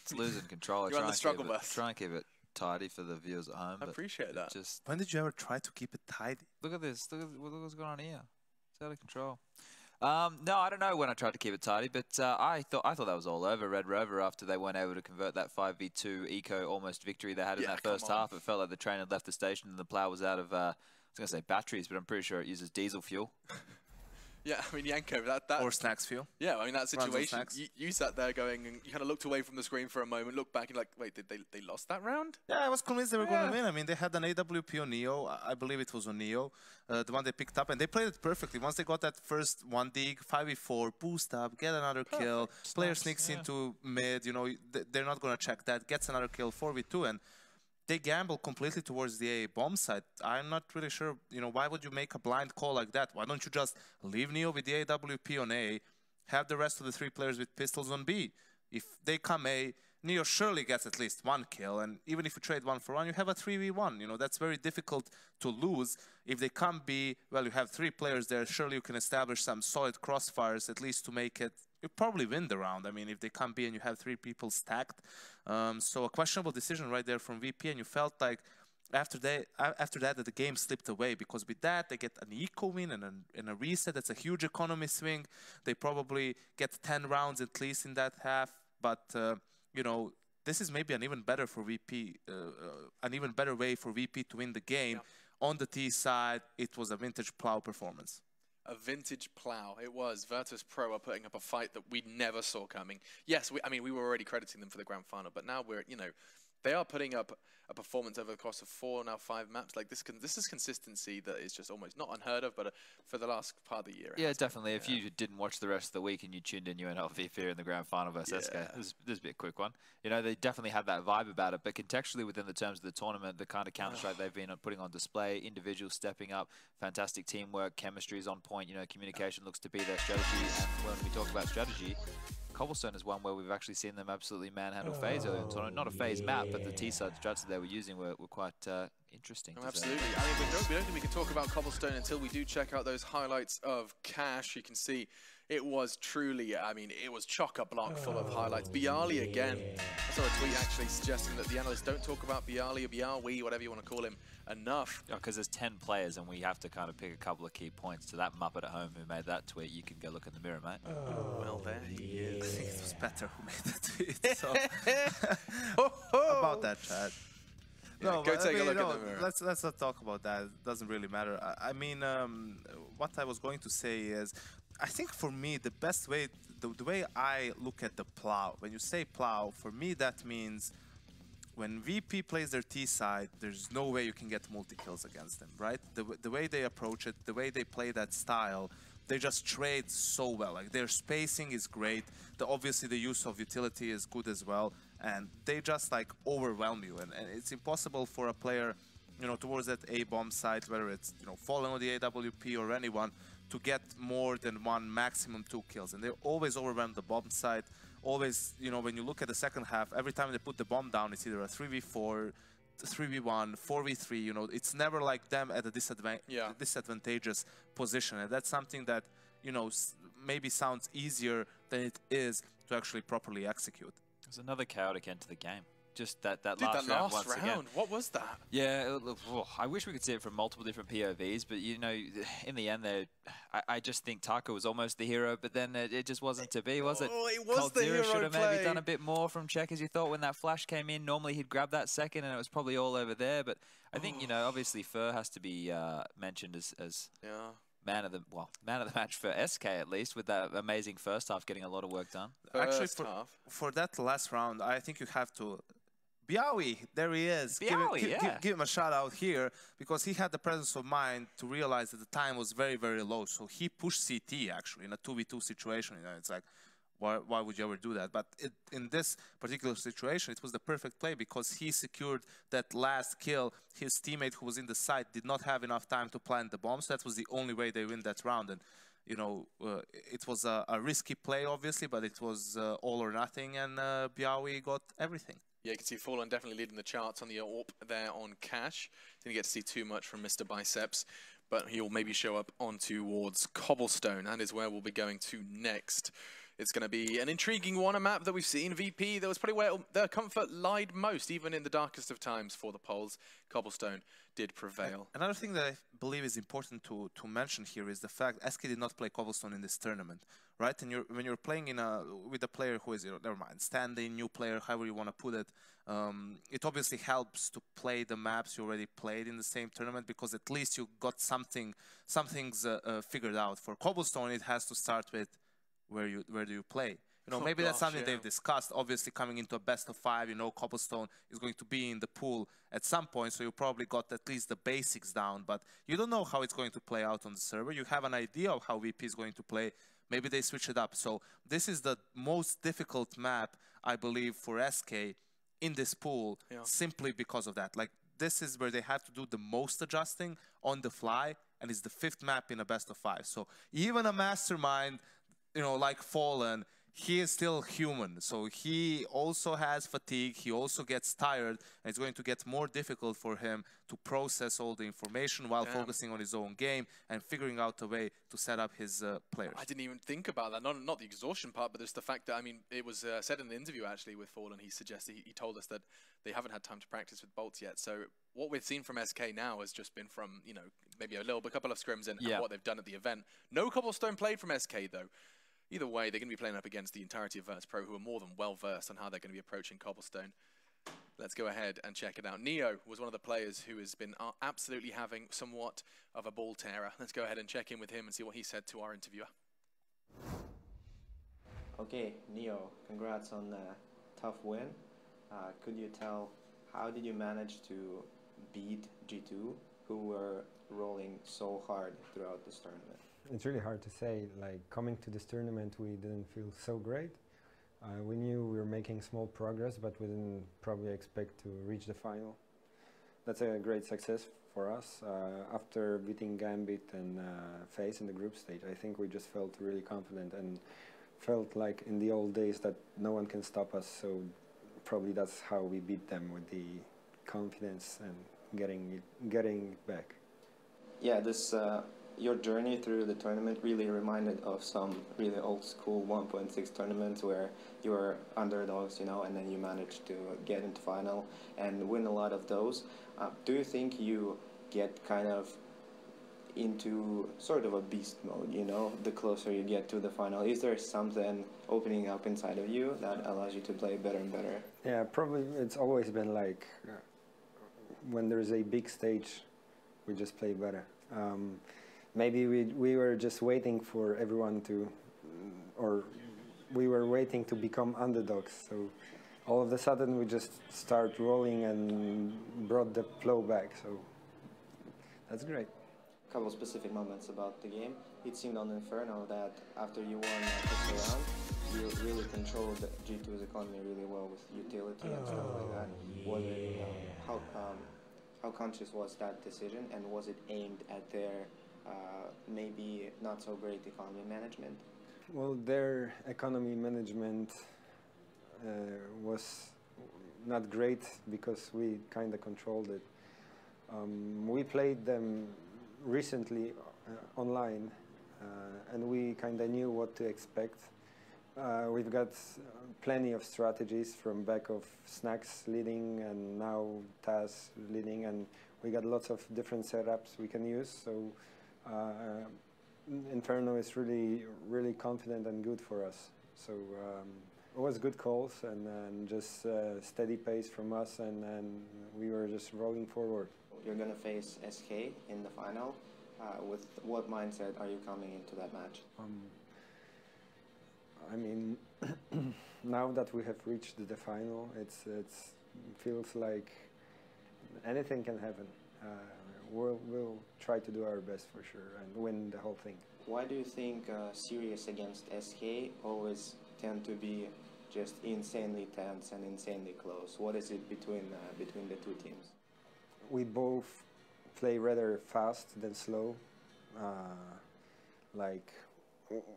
It's losing control. You're on the struggle bus. Try and keep it tidy for the viewers at home. I appreciate that. Just When did you ever try to keep it tidy? look at this. Look what's going on here. It's out of control. No, I don't know when I tried to keep it tidy, but I thought that was all over. Red Rover, after they weren't able to convert that 5v2 eco almost victory they had in that first half, it felt like the train had left the station and the plow was out of, I was going to say batteries, but I'm pretty sure it uses diesel fuel. Yeah, I mean, Yanko, that... Or snacks fuel. Yeah, I mean, that situation, you sat there going, and you kind of looked away from the screen for a moment, looked back and like, wait, did they lost that round? Yeah, I was convinced they were going to win. I mean, they had an AWP on Neo. I believe it was on Neo, the one they picked up, and they played it perfectly. Once they got that first one dig, 5v4, boost up, get another kill, player sneaks into mid, you know, they're not going to check that, gets another kill, 4v2, and they gamble completely towards the A bomb side. I'm not really sure, you know, why would you make a blind call like that? Why don't you just leave Neo with the AWP on A, have the rest of the 3 players with pistols on B? If they come A, Neo surely gets at least 1 kill, and even if you trade 1 for 1, you have a 3v1. You know, that's very difficult to lose. If they come B, well, you have 3 players there, surely you can establish some solid crossfires, at least to make it, you probably win the round. I mean, if they come B and you have 3 people stacked. So a questionable decision right there from VP, and you felt like after that the game slipped away, because with that they get an eco win and a reset. That's a huge economy swing. They probably get 10 rounds at least in that half, but you know, this is maybe an even better for VP, an even better way for VP to win the game. Yeah. On the T side, it was a vintage plow performance. A vintage plow. It was. Virtus Pro are putting up a fight that we never saw coming. Yes, I mean, we were already crediting them for the grand final, but now we're, you know, they are putting up a performance over the course of 4, now 5 maps. Like this is consistency that is just almost not unheard of, but for the last part of the year. Yeah, definitely. If you didn't watch the rest of the week and you tuned in, you went, oh, VP in the grand final versus SK. This is a bit quick one. You know, they definitely had that vibe about it, but contextually within the terms of the tournament, the kind of Counter-Strike they've been putting on display, individuals stepping up, fantastic teamwork, chemistry is on point, you know, communication looks to be their strategy, and when we talk about strategy, Cobblestone is one where we've actually seen them absolutely manhandle FaZe earlier in the tournament. Not a FaZe map, but the T-side strats that they were using were quite interesting. Oh, absolutely. I mean, we don't think we can talk about Cobblestone until we do check out those highlights of Cash. You can see it was truly, I mean, it was chock-a-block full of highlights. Bialy again. I saw a tweet actually suggesting that the analysts don't talk about Bialy or Bialy, whatever you want to call him, enough. Yeah, because there's 10 players and we have to kind of pick a couple of key points. To that Muppet at home who made that tweet, you can go look in the mirror, mate. Well, there he is. I think it was better who made that tweet. So about that, Chad. Yeah, no, go take a look in the mirror. Let's not talk about that. It doesn't really matter. I mean, what I was going to say is, I think for me, the best way, the way I look at the plow, when you say plow, for me that means when VP plays their T side, there's no way you can get multi-kills against them, right? The way they approach it, the way they play that style, they just trade so well. Like, their spacing is great. Obviously, the use of utility is good as well. and they just like overwhelm you, and it's impossible for a player, you know, towards that A bomb side, whether it's, you know, Fallen or the AWP or anyone, to get more than one, maximum 2 kills, and they always overwhelm the bomb side. Always, you know, when you look at the second half, every time they put the bomb down, it's either a 3v4, 3v1, 4v3, you know, it's never like them at a disadvantageous position, and that's something that, you know, maybe sounds easier than it is to actually properly execute. There's another chaotic end to the game. Just that Dude, last round once again. What was that? Yeah, I wish we could see it from multiple different POVs, but you know, in the end, I just think Taco was almost the hero, but then it just wasn't to be, was it? Oh, it was the hero should have play. maybe done a bit more from Czech, as you thought when that flash came in. Normally he'd grab that second, and it was probably all over there. But I think, you know, obviously Fur has to be mentioned as man of the match for SK, at least, with that amazing first half, getting a lot of work done. Actually, for that last round, I think you have to. Biawi, there he is. Give him a shout out here, because he had the presence of mind to realize that the time was very, very low. So he pushed CT actually in a 2v2 situation. You know, it's like, why would you ever do that? But in this particular situation, it was the perfect play, because he secured that last kill. His teammate who was in the site did not have enough time to plant the bomb, so that was the only way they win that round. And you know, it was a risky play, obviously, but it was all or nothing, and Biawi got everything. Yeah, you can see Fallen definitely leading the charts on the AWP there on Cash. Didn't get to see too much from Mr. Biceps, but he'll maybe show up on towards Cobblestone. That is where we'll be going to next. It's going to be an intriguing one, a map that we've seen. VP, that was probably where the comfort lied most, even in the darkest of times for the Poles. Cobblestone did prevail. Another thing that I believe is important to mention here is the fact SK did not play Cobblestone in this tournament, right? And when you're playing with a player who is, you know, never mind, stand-in, new player, however you want to put it, it obviously helps to play the maps you already played in the same tournament, because at least you got something's figured out. For Cobblestone, it has to start with where do you play. You know, maybe that's something they've discussed. Obviously, coming into a best of 5, you know, Cobblestone is going to be in the pool at some point, so you probably got at least the basics down, but you don't know how it's going to play out on the server. You have an idea of how VP is going to play. Maybe they switch it up. So this is the most difficult map, I believe, for SK in this pool, simply because of that. Like, this is where they have to do the most adjusting on the fly, and it's the 5th map in a best of 5. So even a mastermind, you know, like Fallen, he is still human, so he also has fatigue, he also gets tired, and it's going to get more difficult for him to process all the information while focusing on his own game and figuring out a way to set up his players. I didn't even think about that, not the exhaustion part, but there's the fact that, I mean, it was said in the interview actually with Fallen, he told us that they haven't had time to practice with bolts yet, so what we've seen from SK now has just been from, you know, maybe a couple of scrims and what they've done at the event. No Cobblestone played from SK though. Either way, they're going to be playing up against the entirety of Virtus Pro, who are more than well-versed on how they're going to be approaching Cobblestone. Let's go ahead and check it out. Neo was one of the players who has been absolutely having somewhat of a ball terror. Let's go ahead and check in with him and see what he said to our interviewer. Okay, Neo, congrats on a tough win. Could you tell, how did you manage to beat G2, who were rolling so hard throughout this tournament? It's really hard to say. Like, coming to this tournament, we didn't feel so great. We knew we were making small progress, but we didn't probably expect to reach the final. That's a great success for us. After beating Gambit and FaZe in the group stage, I think we just felt really confident and felt like in the old days that no one can stop us. So probably that's how we beat them, with the confidence and getting it back. Yeah, this your journey through the tournament really reminded of some really old school 1.6 tournaments where you were underdogs, you know, and then you managed to get into final and win a lot of those. Do you think you get kind of into sort of a beast mode, you know, the closer you get to the final? Is there something opening up inside of you that allows you to play better and better? Yeah, probably it's always been like when there's a big stage, we just play better. Maybe we were just waiting for everyone to, or we were waiting to become underdogs. So all of a sudden we just start rolling and brought the flow back. So that's great. couple specific moments about the game. It seemed on Inferno that after you won the first round, you really controlled G2's economy really well with utility and stuff like that. Was it, how conscious was that decision, and was it aimed at their maybe not so great economy management? Well, their economy management was not great because we kind of controlled it. We played them recently online, and we kind of knew what to expect. We've got plenty of strategies from back of Snacks leading and now Taz leading, and we got lots of different setups we can use. So Inferno is really confident and good for us. So it was good calls and just steady pace from us, and we were just rolling forward. You're going to face SK in the final. With what mindset are you coming into that match? I mean, now that we have reached the final, it feels like anything can happen. We'll try to do our best for sure and win the whole thing. Why do you think series against SK always tend to be just insanely tense and insanely close? What is it between the two teams? We both play rather fast than slow. Like,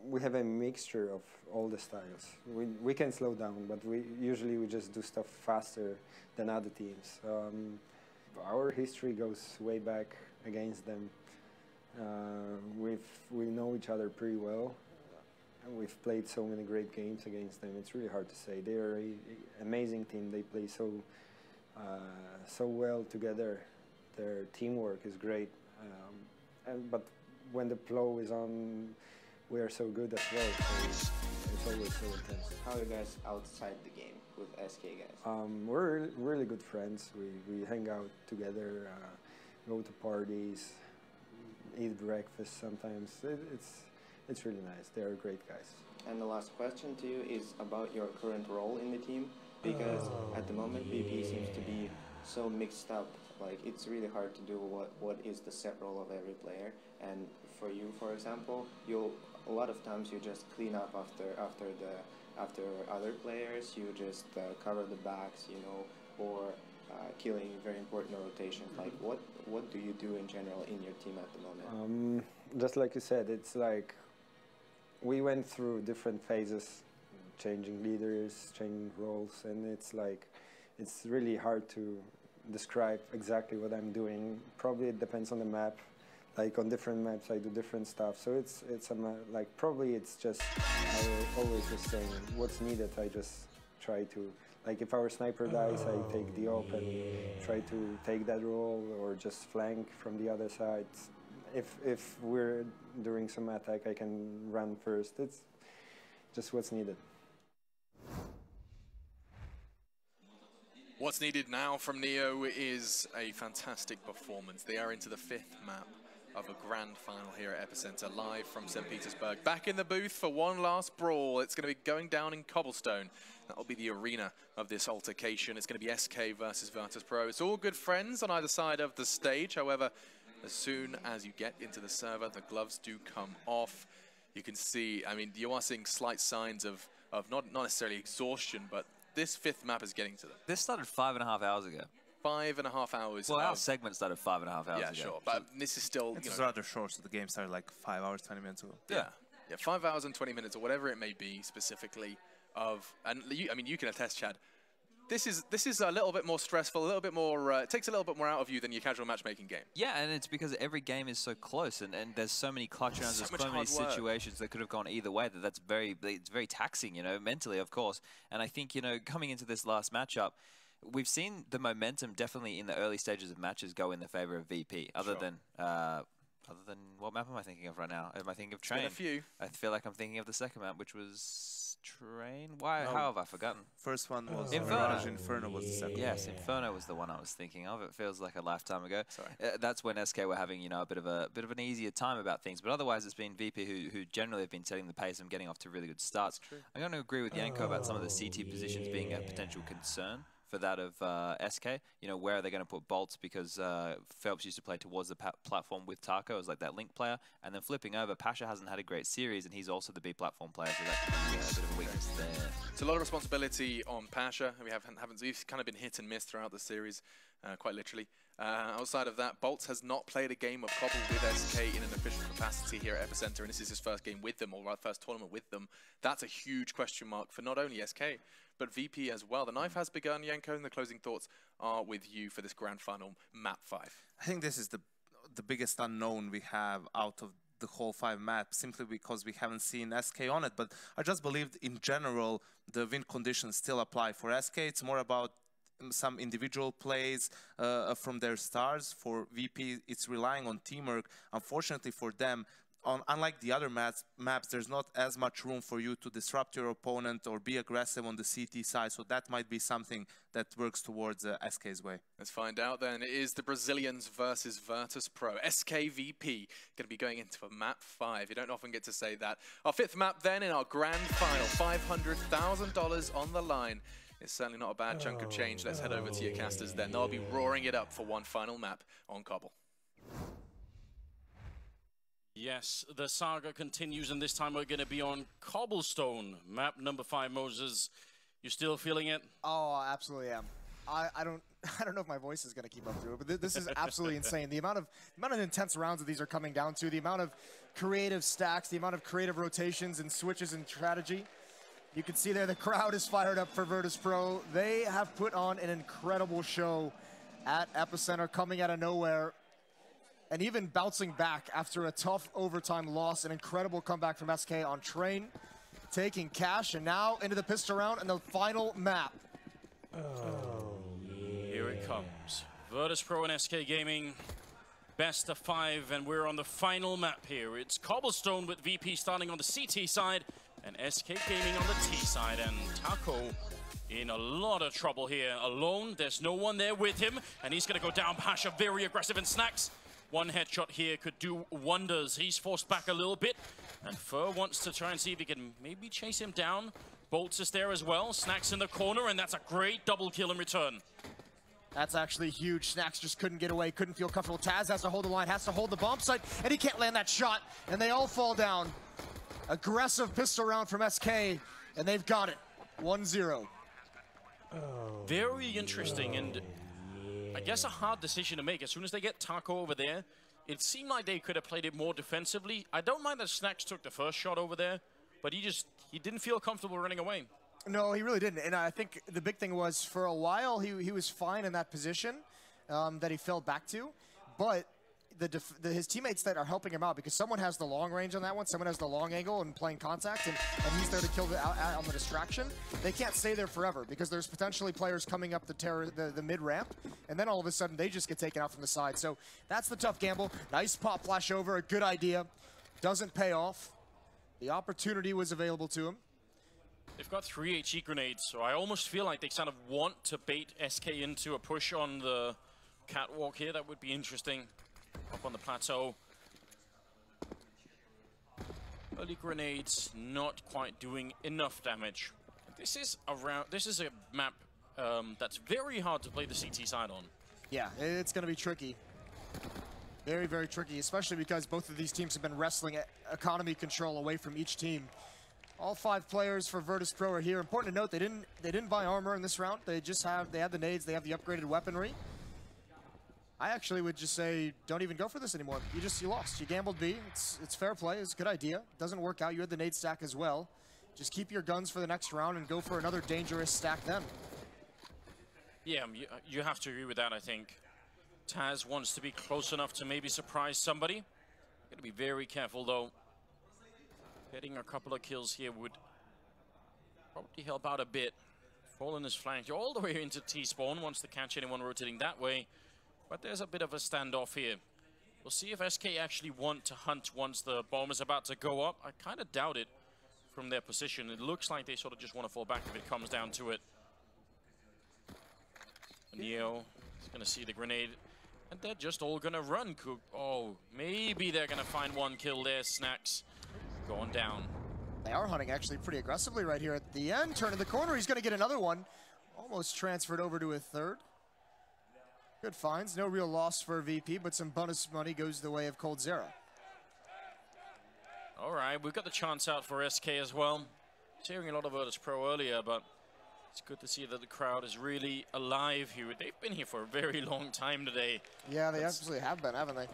we have a mixture of all the styles. We can slow down, but we just do stuff faster than other teams. Our history goes way back against them. We know each other pretty well. We've played so many great games against them. It's really hard to say. They're an amazing team. They play so well together. Their teamwork is great. But when the flow is on, we are so good as well. So it's always so intense. How are you guys outside the game with SK guys? We're really good friends. We hang out together, go to parties, eat breakfast sometimes. It's really nice. They are great guys. And the last question to you is about your current role in the team, because at the moment VP seems to be so mixed up. Like, it's really hard to do what is the set role of every player. And for you, for example, a lot of times you just clean up after other players. You just cover the backs, you know, or killing very important rotations. Like, what do you do in general in your team at the moment? Just like you said, it's like we went through different phases, changing leaders, changing roles, and it's like it's really hard to describe exactly what I'm doing. Probably it depends on the map. Like, on different maps I do different stuff. So it's like, probably it's just, I always just saying what's needed. I just try to, like, if our sniper dies, I take the op and try to take that role, or just flank from the other side. If we're doing some attack, I can run first. It's just what's needed. What's needed now from Neo is a fantastic performance. They are into the 5th map of a grand final here at Epicenter, live from St. Petersburg. Back in the booth for one last brawl. It's going to be going down in Cobblestone. That'll be the arena of this altercation. It's going to be SK versus Virtus Pro. It's all good friends on either side of the stage. However, as soon as you get into the server, the gloves do come off. You can see, I mean, you are seeing slight signs of not necessarily exhaustion, but this 5th map is getting to them. This started 5.5 hours ago. 5.5 hours. Well, our segment started 5.5 hours ago. Yeah, sure. But this is still, it's rather short, so the game started like 5 hours, 20 minutes ago. Yeah. 5 hours and 20 minutes, or whatever it may be specifically of, and I mean, you can attest, Chad, this is a little bit more stressful, a little bit more, it takes a little bit more out of you than your casual matchmaking game. Yeah, and it's because every game is so close, and there's so many clutch rounds, there's so many situations that could have gone either way, it's very taxing, you know, mentally, of course. And I think, you know, coming into this last matchup, we've seen the momentum definitely in the early stages of matches go in the favor of VP, other than what map am I thinking of right now? Am I thinking of Train? Been a few. I feel like I'm thinking of the second map, which was Train. Why? No, how have I forgotten? First one was Inferno. Inferno was the second. Yes, Inferno was the one I was thinking of. It feels like a lifetime ago. Sorry. That's when SK were having, you know, a bit of an easier time about things. But otherwise, it's been VP who generally have been setting the pace and getting off to really good starts. That's true. I'm going to agree with Yanko about some of the CT positions being a potential concern for that of SK. You know, where are they going to put Bolts? Because Phelps used to play towards the platform with Taco as like that link player, and then flipping over, Pasha hasn't had a great series, and he's also the B platform player, so that could be a bit of a weakness there. It's a lot of responsibility on Pasha. We've kind of been hit and miss throughout the series, quite literally. Outside of that, Bolts has not played a game of Cobble with SK in an official capacity here at Epicenter, and this is his first game with them, or first tournament with them. That's a huge question mark for not only SK, but VP as well. The knife has begun, Yanko, and the closing thoughts are with you for this grand final map 5. I think this is the biggest unknown we have out of the whole 5 map, simply because we haven't seen SK on it. But I just believed in general the win conditions still apply for SK. It's more about some individual plays from their stars. For VP, it's relying on teamwork. Unfortunately for them, unlike the other maps, there's not as much room for you to disrupt your opponent or be aggressive on the CT side, so that might be something that works towards SK's way. Let's find out then. It is the Brazilians versus Virtus.pro. SKVP going to be going into a map 5. You don't often get to say that. Our 5th map then in our grand final, $500,000 on the line. It's certainly not a bad chunk of change. Let's head over to your casters then. They'll be roaring it up for one final map on Cobble. Yes, the saga continues, and this time we're going to be on Cobblestone. Map number 5, Moses. You still feeling it? Oh, I absolutely am. I don't know if my voice is going to keep up to it, but this is absolutely insane. The amount of intense rounds that these are coming down to, the amount of creative stacks, the amount of creative rotations and switches and strategy. You can see there the crowd is fired up for Virtus.pro. They have put on an incredible show at Epicenter, coming out of nowhere and even bouncing back after a tough overtime loss. An incredible comeback from SK on Train, taking cash, and now into the pistol round and the final map. Here it comes. Virtus.pro and SK Gaming, best of 5, and we're on the final map here. It's Cobblestone with VP starting on the CT side, and SK Gaming on the T side, and Taco in a lot of trouble here. Alone, there's no one there with him, and he's gonna go down. Pasha very aggressive, and Snacks, one headshot here could do wonders. He's forced back a little bit, and Fur wants to try and see if he can maybe chase him down. Bolts is there as well. Snacks in the corner, and that's a great double kill in return. That's actually huge. Snacks just couldn't get away, couldn't feel comfortable. Taz has to hold the line, has to hold the bomb site, and he can't land that shot, and they all fall down. Aggressive pistol round from SK, and they've got it. 1-0. Very interesting, and I guess a hard decision to make. As soon as they get Taco over there, it seemed like they could have played it more defensively. I don't mind that Snacks took the first shot over there, but he didn't feel comfortable running away. No, he really didn't. And I think the big thing was, for a while, he was fine in that position that he fell back to, but his teammates that are helping him out, because someone has the long range on that one, someone has the long angle and playing contact, and he's there to kill on the distraction. They can't stay there forever, because there's potentially players coming up the mid ramp, and then all of a sudden they just get taken out from the side. So that's the tough gamble. Nice pop flash over, a good idea. Doesn't pay off. The opportunity was available to him. They've got 3 HE grenades, so I almost feel like they kind of want to bait SK into a push on the catwalk here. That would be interesting. Up on the plateau. Early grenades not quite doing enough damage. This is a map that's very hard to play the CT side on. Yeah, it's going to be tricky. Very, very tricky, especially because both of these teams have been wrestling economy control away from each team. All 5 players for Virtus.pro are here. Important to note, they didn't buy armor in this round. They have the nades, they have the upgraded weaponry. I actually would just say, don't even go for this anymore. You lost. You gambled B. It's fair play. It's a good idea. Doesn't work out. You had the nade stack as well. Just keep your guns for the next round and go for another dangerous stack then. Yeah, you have to agree with that, I think. Taz wants to be close enough to maybe surprise somebody. Got to be very careful, though. Getting a couple of kills here would probably help out a bit. Fallen is flanked all the way into T-spawn, wants to catch anyone rotating that way. But there's a bit of a standoff here. We'll see if SK actually want to hunt once the bomb is about to go up. I kind of doubt it from their position. It looks like they sort of just want to fall back if it comes down to it. Neo is going to see the grenade, and they're just all going to run. Oh, maybe they're going to find one kill there. Snacks going down. They are hunting actually pretty aggressively right here at the end. Turning the corner, he's going to get another one. Almost transferred over to a third. Good finds, no real loss for VP, but some bonus money goes the way of coldzera. All right, we've got the chance out for SK as well. Hearing a lot of Virtus Pro earlier, but it's good to see that the crowd is really alive here. They've been here for a very long time today. Yeah, they absolutely have been, haven't they?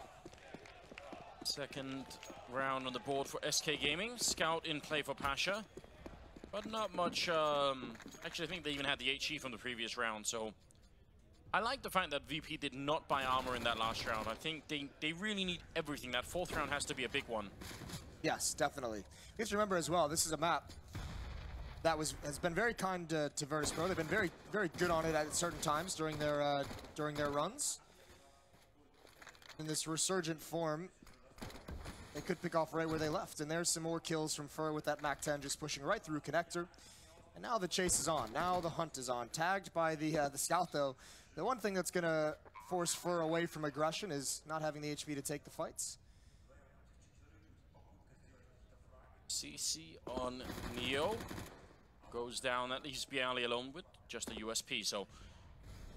Second round on the board for SK Gaming. Scout in play for Pasha, but not much. Actually, I think they even had the HE from the previous round, so I like the fact that VP did not buy armor in that last round. I think they really need everything. That fourth round has to be a big one. Yes, definitely. You have to remember as well, this is a map that has been very kind to Virtus Pro. They've been very, very good on it at certain times during their runs. In this resurgent form, they could pick off right where they left. And there's some more kills from Fur with that MAC-10 just pushing right through connector. And now the chase is on. Now the hunt is on. Tagged by the scout, though. The one thing that's going to force Fur away from aggression is not having the HP to take the fights. CC on Neo. Goes down, that leaves Bialy alone with just a USP, so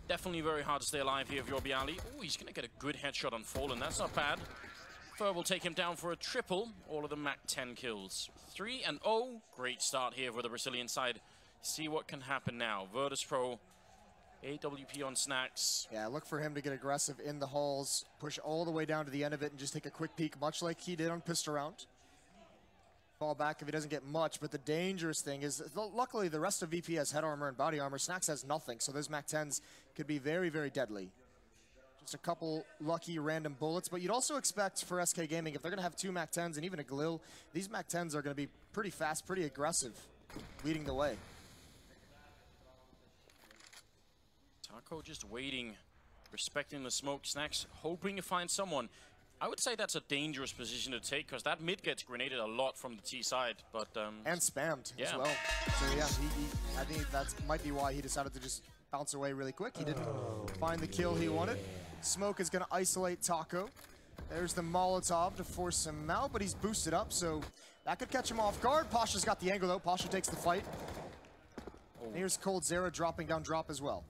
definitely very hard to stay alive here if you're Bialy. Oh, he's going to get a good headshot on Fallen, that's not bad. Fur will take him down for a triple, all of the MAC-10 kills. 3-0, great start here for the Brazilian side. See what can happen now. Virtus Pro, AWP on Snacks. Yeah, look for him to get aggressive in the halls, push all the way down to the end of it and just take a quick peek, much like he did on Pistol Round. Fall back if he doesn't get much, but the dangerous thing is, luckily the rest of VP has head armor and body armor. Snacks has nothing, so those MAC-10s could be very, very deadly. Just a couple lucky random bullets, but you'd also expect for SK Gaming, if they're going to have two MAC-10s and even a Galil, these MAC-10s are going to be pretty fast, pretty aggressive, leading the way. Taco just waiting, respecting the smoke. Snacks hoping to find someone. I would say that's a dangerous position to take because that mid gets grenaded a lot from the T side, but and spammed as well. So yeah, I think that might be why he decided to just bounce away really quick. He didn't find the kill he wanted. Smoke is going to isolate Taco. There's the Molotov to force him out, but he's boosted up, so that could catch him off guard. Pasha's got the angle though. Pasha takes the fight. And here's coldzera dropping down drop as well.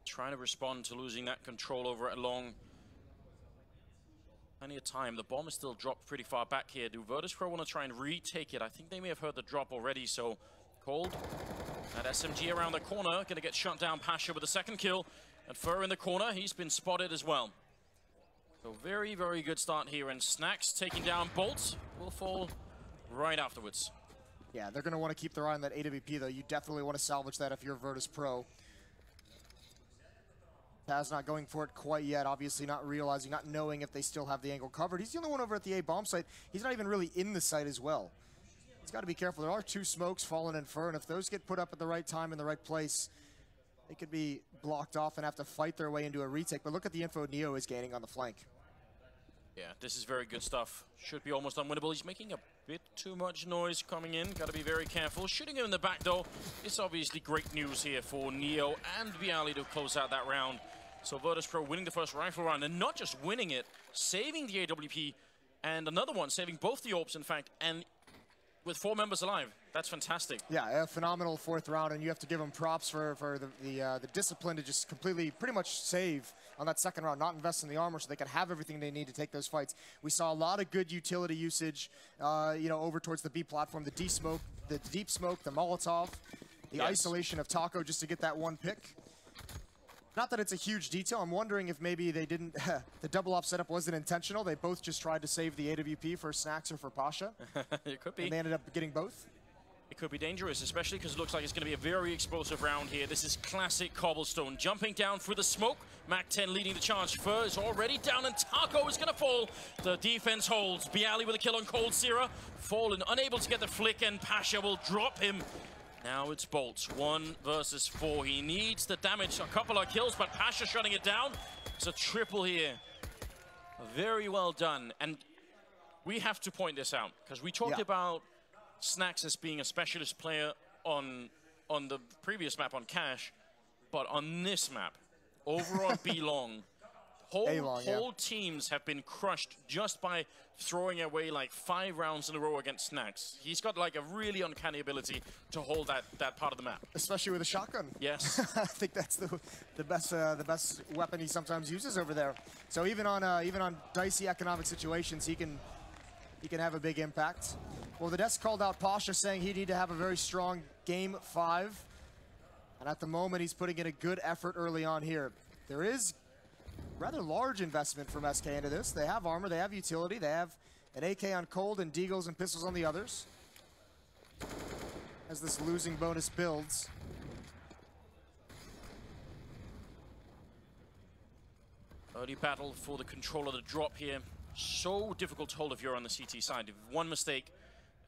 Trying to respond to losing that control over it long. Plenty of time. The bomb is still dropped pretty far back here. Do Virtus Pro want to try and retake it? I think they may have heard the drop already, so Cold. That SMG around the corner. Going to get shut down. Pasha with the second kill. And Fur in the corner. He's been spotted as well. So very, very good start here. And Snacks taking down Bolt will fall right afterwards. Yeah, they're going to want to keep their eye on that AWP, though. You definitely want to salvage that if you're Virtus Pro. Taz not going for it quite yet, obviously not realizing, not knowing if they still have the angle covered. He's the only one over at the A bomb site. He's not even really in the site as well. He's got to be careful. There are two smokes, Fallen and Fur, and if those get put up at the right time in the right place, they could be blocked off and have to fight their way into a retake. But look at the info Neo is gaining on the flank. Yeah, this is very good stuff. Should be almost unwinnable. He's making a bit too much noise coming in. Got to be very careful. Shooting him in the back, though, is obviously great news here for Neo and Bialy to close out that round. So Virtus Pro winning the first rifle round, and not just winning it, saving the AWP, and another one, saving both the AWPs, in fact, and with 4 members alive. That's fantastic. Yeah, a phenomenal fourth round, and you have to give them props for the discipline to just completely, pretty much save on that second round, not invest in the armor so they can have everything they need to take those fights. We saw a lot of good utility usage, you know, over towards the B platform, the deep smoke, the Molotov, the isolation of Taco just to get that one pick. Not that it's a huge detail. I'm wondering if maybe they didn't, the double op setup wasn't intentional. They both just tried to save the AWP for Snacks or for Pasha. It could be. And they ended up getting both. It could be dangerous, especially because it looks like it's going to be a very explosive round here. This is classic Cobblestone. Jumping down through the smoke. MAC-10 leading the charge. Fur is already down, and Taco is going to fall. The defense holds. Bialy with a kill on coldzera. Fallen, unable to get the flick, and Pasha will drop him. Now it's Bolts, 1 versus 4. He needs the damage, a couple of kills, but Pasha shutting it down. It's a triple here. Very well done. And we have to point this out, because we talked about Snacks as being a specialist player on the previous map on Cash, but on this map, over on B Long, Whole teams have been crushed just by throwing away like 5 rounds in a row against Snacks. He's got like a really uncanny ability to hold that part of the map. Especially with a shotgun. Yes. I think that's the best weapon he sometimes uses over there. So even on dicey economic situations, he can have a big impact. Well, the desk called out Pasha, saying he'd need to have a very strong game 5. And at the moment, he's putting in a good effort early on here. There is rather large investment from SK into this. They have armor, they have utility, they have an AK on Cold and Deagles and pistols on the others. As this losing bonus builds. Early battle for the control of the drop here. So difficult to hold if you're on the CT side. If one mistake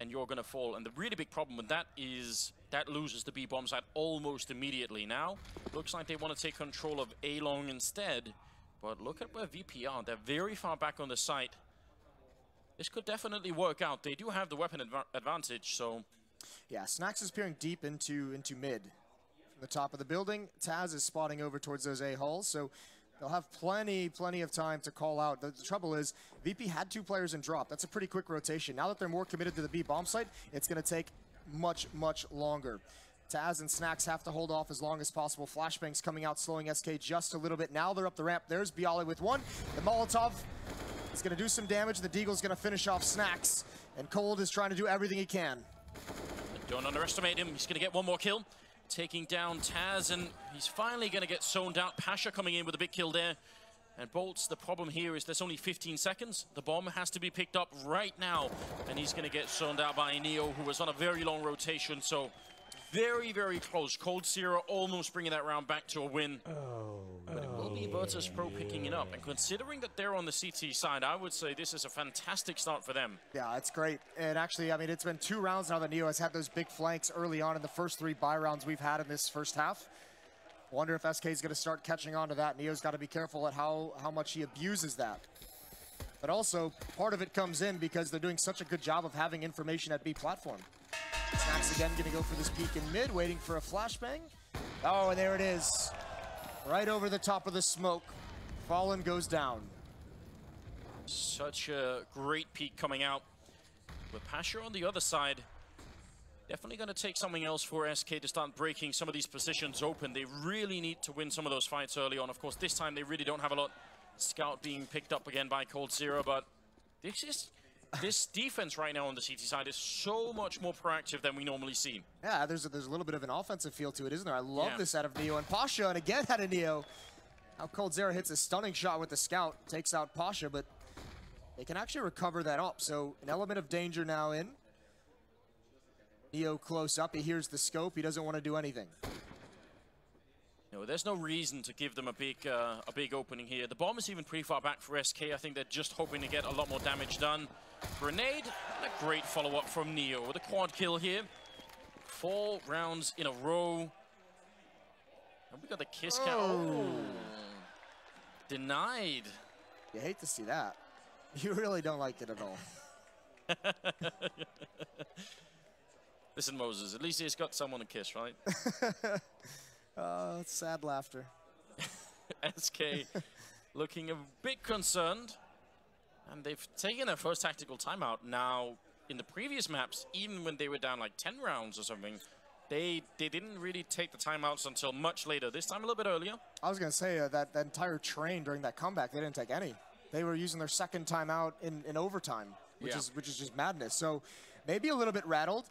and you're gonna fall. And the really big problem with that is that loses the B bomb site almost immediately. Now, looks like they want to take control of A long instead. But look at where VP are. They're very far back on the site. This could definitely work out. They do have the weapon advantage, so... Yeah, Snacks is peering deep into mid. From the top of the building, Taz is spotting over towards those A halls, so they'll have plenty of time to call out. The trouble is, VP had 2 players in drop. That's a pretty quick rotation. Now that they're more committed to the B bomb site, it's going to take much longer. Taz and Snacks have to hold off as long as possible. Flashbangs coming out, slowing SK just a little bit. Now they're up the ramp. There's Bialy with 1. The Molotov is going to do some damage. The Deagle's going to finish off Snacks. And Cold is trying to do everything he can. Don't underestimate him. He's going to get 1 more kill. Taking down Taz, and he's finally going to get zoned out. Pasha coming in with a big kill there. And Bolts, the problem here is there's only 15 seconds. The bomb has to be picked up right now. And he's going to get zoned out by Neo, who was on a very long rotation. So very close. Cold Zero almost bringing that round back to a win. But it will be Virtus Pro picking it up. And considering that they're on the CT side, I would say this is a fantastic start for them. Yeah, it's great. And actually, I mean, it's been 2 rounds now that Neo has had those big flanks early on in the first 3 buy rounds we've had in this first half. Wonder if SK is going to start catching on to that. Neo's got to be careful at how much he abuses that. But also, part of it comes in because they're doing such a good job of having information at B platform. Snacks again going to go for this peek in mid, waiting for a flashbang. Oh, and there it is. Right over the top of the smoke. Fallen goes down. Such a great peek coming out. With Pasha on the other side, definitely going to take something else for SK to start breaking some of these positions open. They really need to win some of those fights early on. Of course, this time they really don't have a lot. Scout being picked up again by Cold Zero, but this defense right now on the CT side is so much more proactive than we normally see. Yeah, there's a little bit of an offensive feel to it, isn't there? I love this out of Neo and Pasha, and again out of Neo. How Cold Zero hits a stunning shot with the Scout, takes out Pasha, but they can actually recover that up. So an element of danger now in. Neo close up, he hears the scope, he doesn't want to do anything. No, there's no reason to give them a big opening here. The bomb is even pretty far back for SK. I think they're just hoping to get a lot more damage done. Grenade, and a great follow-up from Neo with a quad kill here. 4 rounds in a row. And we got the kiss count. Oh. Denied. You hate to see that. You really don't like it at all. Listen, Moses, at least he's got someone to kiss, right? Sad laughter. SK looking a bit concerned. And they've taken their first tactical timeout. Now, in the previous maps, even when they were down like 10 rounds or something, they didn't really take the timeouts until much later. This time a little bit earlier. I was going to say that entire train during that comeback, they didn't take any. They were using their second timeout in overtime, which is just madness. So maybe a little bit rattled.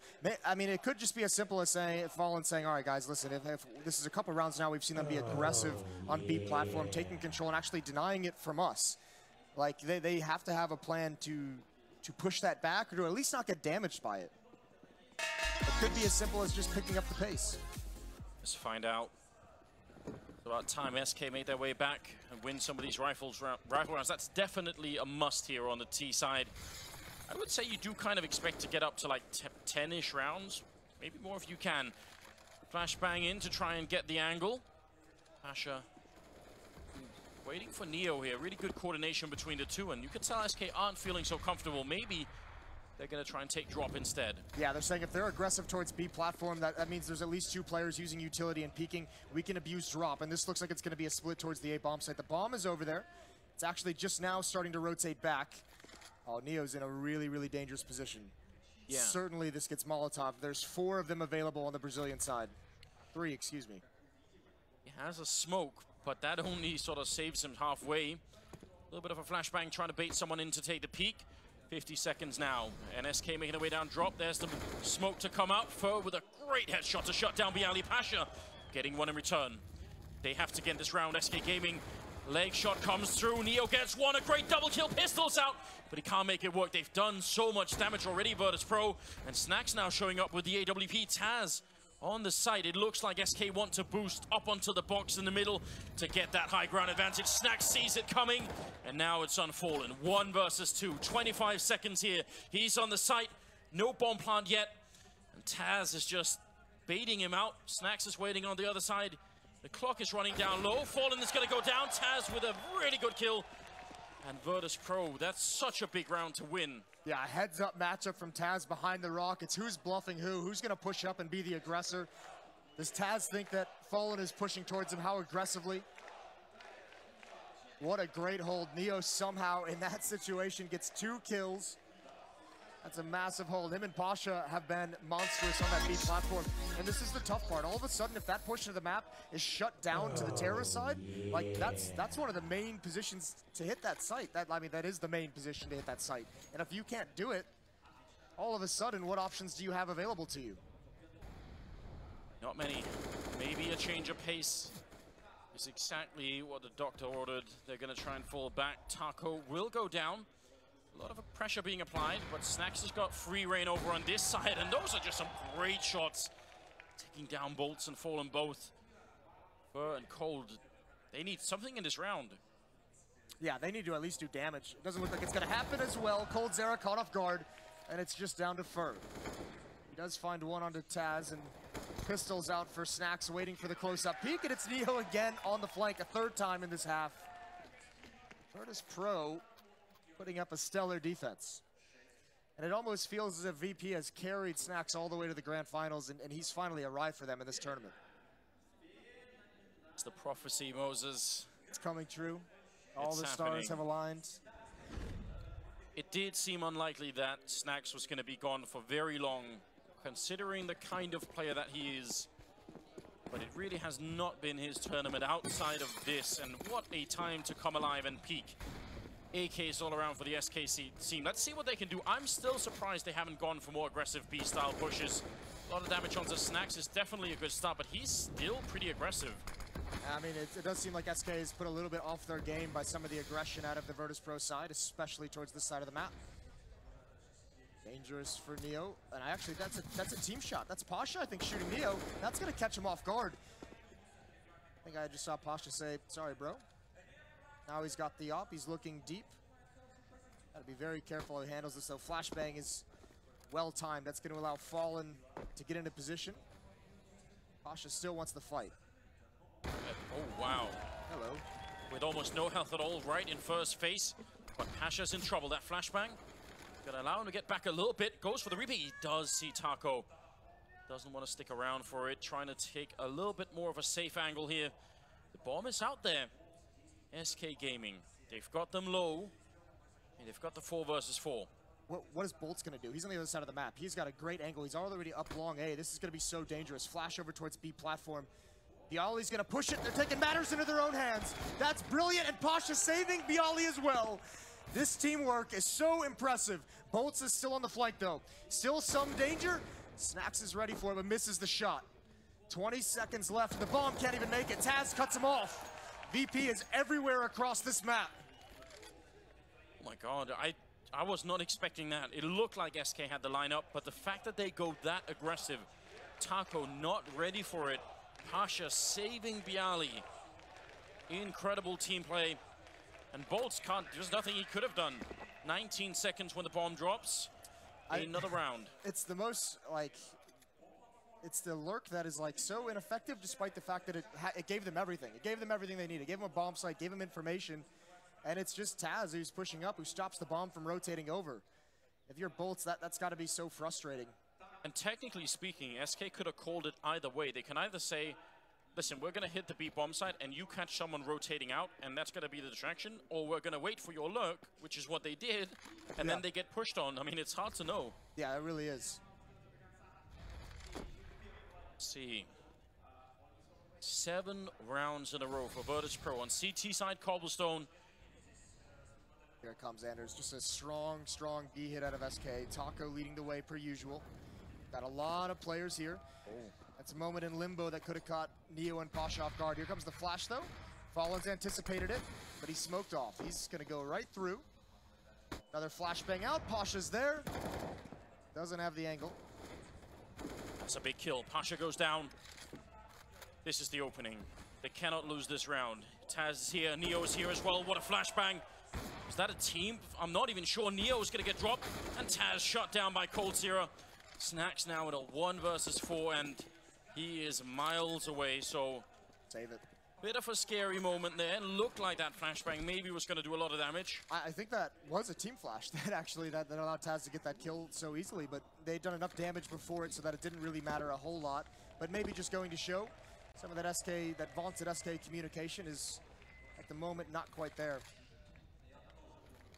I mean, it could just be as simple as saying, Fallen saying, all right, guys, listen, if this is a couple rounds now, we've seen them be aggressive on B platform, taking control and actually denying it from us. Like, they have to have a plan to push that back or to at least not get damaged by it. It could be as simple as just picking up the pace. Let's find out. It's about time SK made their way back and win some of these rifle rounds. That's definitely a must here on the T side. I would say you do kind of expect to get up to like 10-ish rounds, maybe more if you can. Flashbang in to try and get the angle. Pasha waiting for Neo here. Really good coordination between the two, and you can tell SK aren't feeling so comfortable. Maybe they're going to try and take drop instead. Yeah, they're saying if they're aggressive towards B platform, that means there's at least 2 players using utility and peeking. We can abuse drop, and this looks like it's going to be a split towards the A bomb site. The bomb is over there. It's actually just now starting to rotate back. Oh, Neo's in a really, really dangerous position. Yeah. Certainly this gets Molotov. There's 4 of them available on the Brazilian side. 3, excuse me. He has a smoke, but that only sort of saves him halfway. A little bit of a flashbang trying to bait someone in to take the peek. 50 seconds now, and SK making their way down drop. There's the smoke to come out. Foe with a great headshot to shut down Bialy Pasha. Getting one in return. They have to get this round. SK Gaming, leg shot comes through. Neo gets one, a great double kill. Pistols out, but he can't make it work. They've done so much damage already, Virtus Pro. And Snacks now showing up with the AWP. Taz on the side. It looks like SK want to boost up onto the box in the middle to get that high ground advantage. Snacks sees it coming, and now it's Unfallen. 1 versus 2. 25 seconds here. He's on the site. No bomb plant yet. And Taz is just baiting him out. Snacks is waiting on the other side. The clock is running down low. Fallen is going to go down. Taz with a really good kill. And Virtus Pro, that's such a big round to win. Yeah, heads-up matchup from Taz behind the rock. It's who's bluffing who, who's going to push up and be the aggressor. Does Taz think that Fallen is pushing towards him? How aggressively? What a great hold. Neo somehow, in that situation, gets 2 kills. That's a massive hold. Him and Pasha have been monstrous on that B platform. And this is the tough part. All of a sudden, if that portion of the map is shut down to the terrorist side, like that's one of the main positions to hit that site. That is the main position to hit that site. And if you can't do it, all of a sudden, what options do you have available to you? Not many. Maybe a change of pace is exactly what the doctor ordered. They're going to try and fall back. Taco will go down. A lot of pressure being applied, but Snacks has got free reign over on this side, and those are just some great shots. Taking down Bolts and Fallen both. Fur and Cold, they need something in this round. Yeah, they need to at least do damage. It doesn't look like it's going to happen as well. Cold Zera caught off guard, and it's just down to Fur. He does find one onto Taz, and Pistols out for Snacks, waiting for the close-up peek, and it's Neo again on the flank, a 3rd time in this half. Virtus Pro putting up a stellar defense. And it almost feels as if VP has carried Snacks all the way to the grand finals, and he's finally arrived for them in this tournament. It's the prophecy, Moses. It's coming true. All the stars have aligned. It did seem unlikely that Snacks was going to be gone for very long, considering the kind of player that he is. But it really has not been his tournament outside of this, and what a time to come alive and peak. AKs all around for the SKC team. Let's see what they can do. I'm still surprised they haven't gone for more aggressive B-style pushes. A lot of damage on the Snacks is definitely a good start, but he's still pretty aggressive. I mean, it does seem like SK has put a little bit off their game by some of the aggression out of the Virtus Pro side, especially towards this side of the map. Dangerous for Neo, and actually that's a team shot. That's Pasha, I think, shooting Neo. That's going to catch him off guard. I think I just saw Pasha say, sorry, bro. Now he's got the op, he's looking deep. Gotta be very careful how he handles this though. Flashbang is well timed. That's gonna allow Fallen to get into position. Pasha still wants the fight. Oh, wow. Hello. With almost no health at all, right in first face. But Pasha's in trouble. That flashbang gonna allow him to get back a little bit. Goes for the repeat. He does see Taco. Doesn't want to stick around for it. Trying to take a little bit more of a safe angle here. The bomb is out there. SK Gaming, they've got them low, and they've got the 4 versus 4. What is Bolt's gonna do? He's on the other side of the map. He's got a great angle. He's already up long A. This is gonna be so dangerous. Flash over towards B platform. Bialy's gonna push it. They're taking matters into their own hands. That's brilliant, and Pasha saving Bialy as well. This teamwork is so impressive. Bolts is still on the flank though. Still some danger. Snacks is ready for it, but misses the shot. 20 seconds left. The bomb can't even make it. Taz cuts him off. VP is everywhere across this map. Oh my god, I was not expecting that. It looked like SK had the lineup, but the fact that they go that aggressive, Taco not ready for it, Pasha saving Bialy. Incredible team play. And Bolts can't, there's nothing he could have done. 19 seconds when the bomb drops. Another round. It's the most, like, it's the lurk that is like so ineffective despite the fact that it gave them everything. It gave them everything they needed. It gave them a bomb site, gave them information, and it's just Taz who's pushing up, who stops the bomb from rotating over. If you're Bolts, that's got to be so frustrating. And technically speaking, SK could have called it either way. They can either say, listen, we're going to hit the B bomb site and you catch someone rotating out and that's going to be the distraction, or we're going to wait for your lurk, which is what they did, and then they get pushed on. I mean, it's hard to know. Yeah, it really is. Let's see. 7 rounds in a row for Virtus Pro on CT side Cobblestone. Here it comes, Anders. Just a strong, strong B hit out of SK. Taco leading the way per usual. Got a lot of players here. That's a moment in limbo that could have caught Neo and Pasha off guard. Here comes the flash, though. Fallen's anticipated it, but he's smoked off. He's going to go right through. Another flashbang out. Pasha's there. Doesn't have the angle. That's a big kill. Pasha goes down. This is the opening. They cannot lose this round. Taz is here. Neo is here as well. What a flashbang. Is that a team? I'm not even sure. Neo is going to get dropped. And Taz shot down by coldzera. Snacks now at a 1 versus 4, and he is miles away, so save it. Bit of a scary moment there. Looked like that flashbang maybe was going to do a lot of damage. I think that was a team flash that allowed Taz to get that kill so easily, but they'd done enough damage before it so that it didn't really matter a whole lot. But maybe just going to show some of that vaunted SK communication is at the moment not quite there.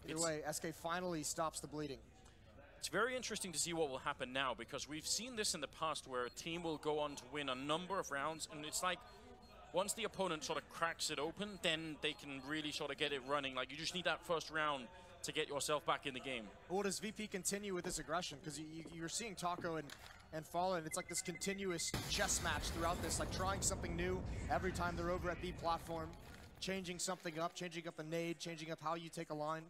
Either way, SK finally stops the bleeding. It's very interesting to see what will happen now, because we've seen this in the past where a team will go on to win a number of rounds, and it's like once the opponent sort of cracks it open, then they can really sort of get it running. Like, you just need that first round to get yourself back in the game. Well, does VP continue with this aggression? Because you're seeing Taco and Fallen, it's like this continuous chess match throughout this, like trying something new every time they're over at B platform, changing something up, changing up a nade, changing up how you take a line,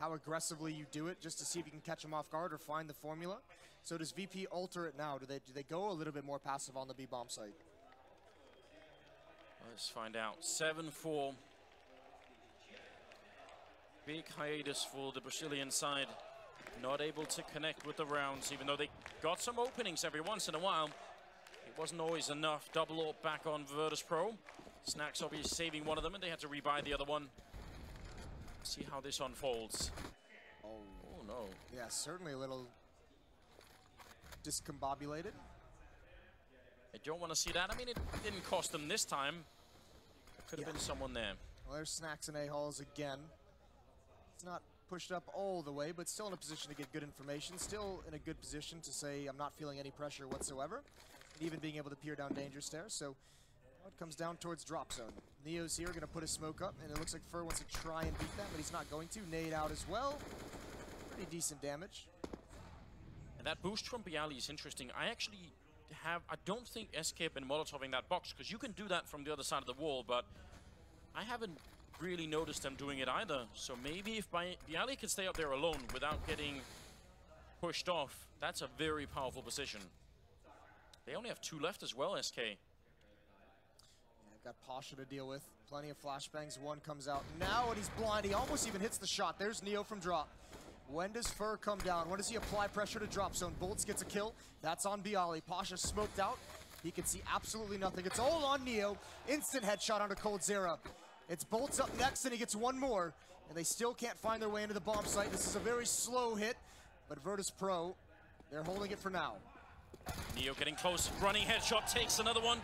how aggressively you do it, just to see if you can catch them off guard or find the formula. So does VP alter it now? Do they go a little bit more passive on the B bomb site? Let's find out. 7-4. Big hiatus for the Brazilian side. Not able to connect with the rounds, even though they got some openings every once in a while. It wasn't always enough. Double AWP back on Virtus Pro. Snacks obviously saving one of them, and they had to rebuy the other one. See how this unfolds. Oh no. Yeah, certainly a little discombobulated. I don't want to see that. I mean, it didn't cost them this time. There could have been someone there. Well, there's Snacks and A-Halls again. It's not pushed up all the way, but still in a position to get good information. Still in a good position to say, I'm not feeling any pressure whatsoever. Even being able to peer down danger stairs. So it comes down towards drop zone. Neo's here, going to put a smoke up, and it looks like Fur wants to try and beat that, but he's not going to. Nade out as well. Pretty decent damage. And that boost from Bialy is interesting. I don't think SK have been molotoving that box, because you can do that from the other side of the wall, but I haven't really noticed them doing it either. So maybe if Bialy can stay up there alone without getting pushed off, that's a very powerful position. They only have 2 left as well, SK. Got Pasha to deal with. Plenty of flashbangs. One comes out now, and he's blind. He almost even hits the shot. There's Neo from drop. When does Fur come down? When does he apply pressure to drop zone? Bolts gets a kill. That's on Bialy. Pasha smoked out. He can see absolutely nothing. It's all on Neo. Instant headshot onto coldzera. It's Bolts up next, and he gets one more. And they still can't find their way into the bomb site. This is a very slow hit, but Virtus Pro, they're holding it for now. Neo getting close. Running headshot takes another one.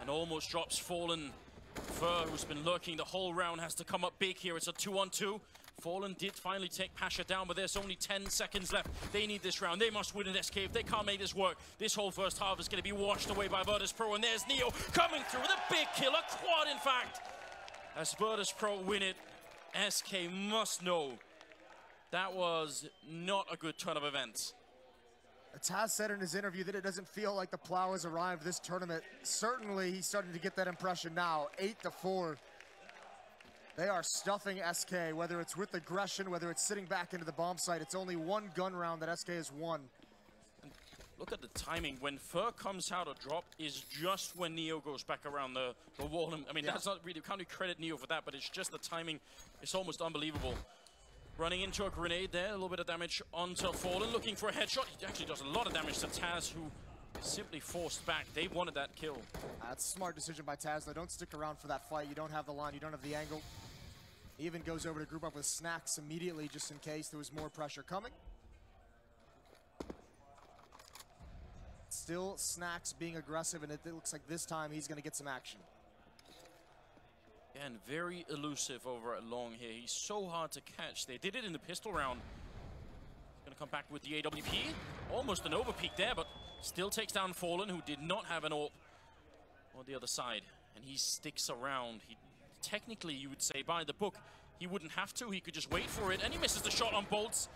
And almost drops Fallen. Fur, who's been lurking the whole round, has to come up big here. It's a 2-on-2. Fallen did finally take Pasha down, but there's only 10 seconds left. They need this round. They must win an SK. If they can't make this work, this whole first half is going to be washed away by Virtus Pro. And there's Neo coming through with a big kill, a quad in fact. As Virtus Pro win it, SK must know that was not a good turn of events. Taz said in his interview that it doesn't feel like the plow has arrived this tournament. Certainly, he's starting to get that impression now. 8-4. They are stuffing SK, whether it's with aggression, whether it's sitting back into the bomb site. It's only 1 gun round that SK has won. And look at the timing. When Fur comes out of drop is just when Neo goes back around the wall. I mean, that's not really, can't really credit Neo for that, but it's just the timing. It's almost unbelievable. Running into a grenade there, a little bit of damage onto Fallen, looking for a headshot. He actually does a lot of damage to Taz, who simply forced back. They wanted that kill. That's a smart decision by Taz, though. Don't stick around for that fight. You don't have the line, you don't have the angle. He even goes over to group up with Snacks immediately, just in case there was more pressure coming. Still Snacks being aggressive, and it looks like this time he's going to get some action. And very elusive over at long here. He's so hard to catch. They did it in the pistol round. He's going to come back with the AWP. Almost an overpeak there, but still takes down Fallen, who did not have an AWP on the other side. And he sticks around. He technically, you would say, by the book, he wouldn't have to. He could just wait for it, and he misses the shot on bolts.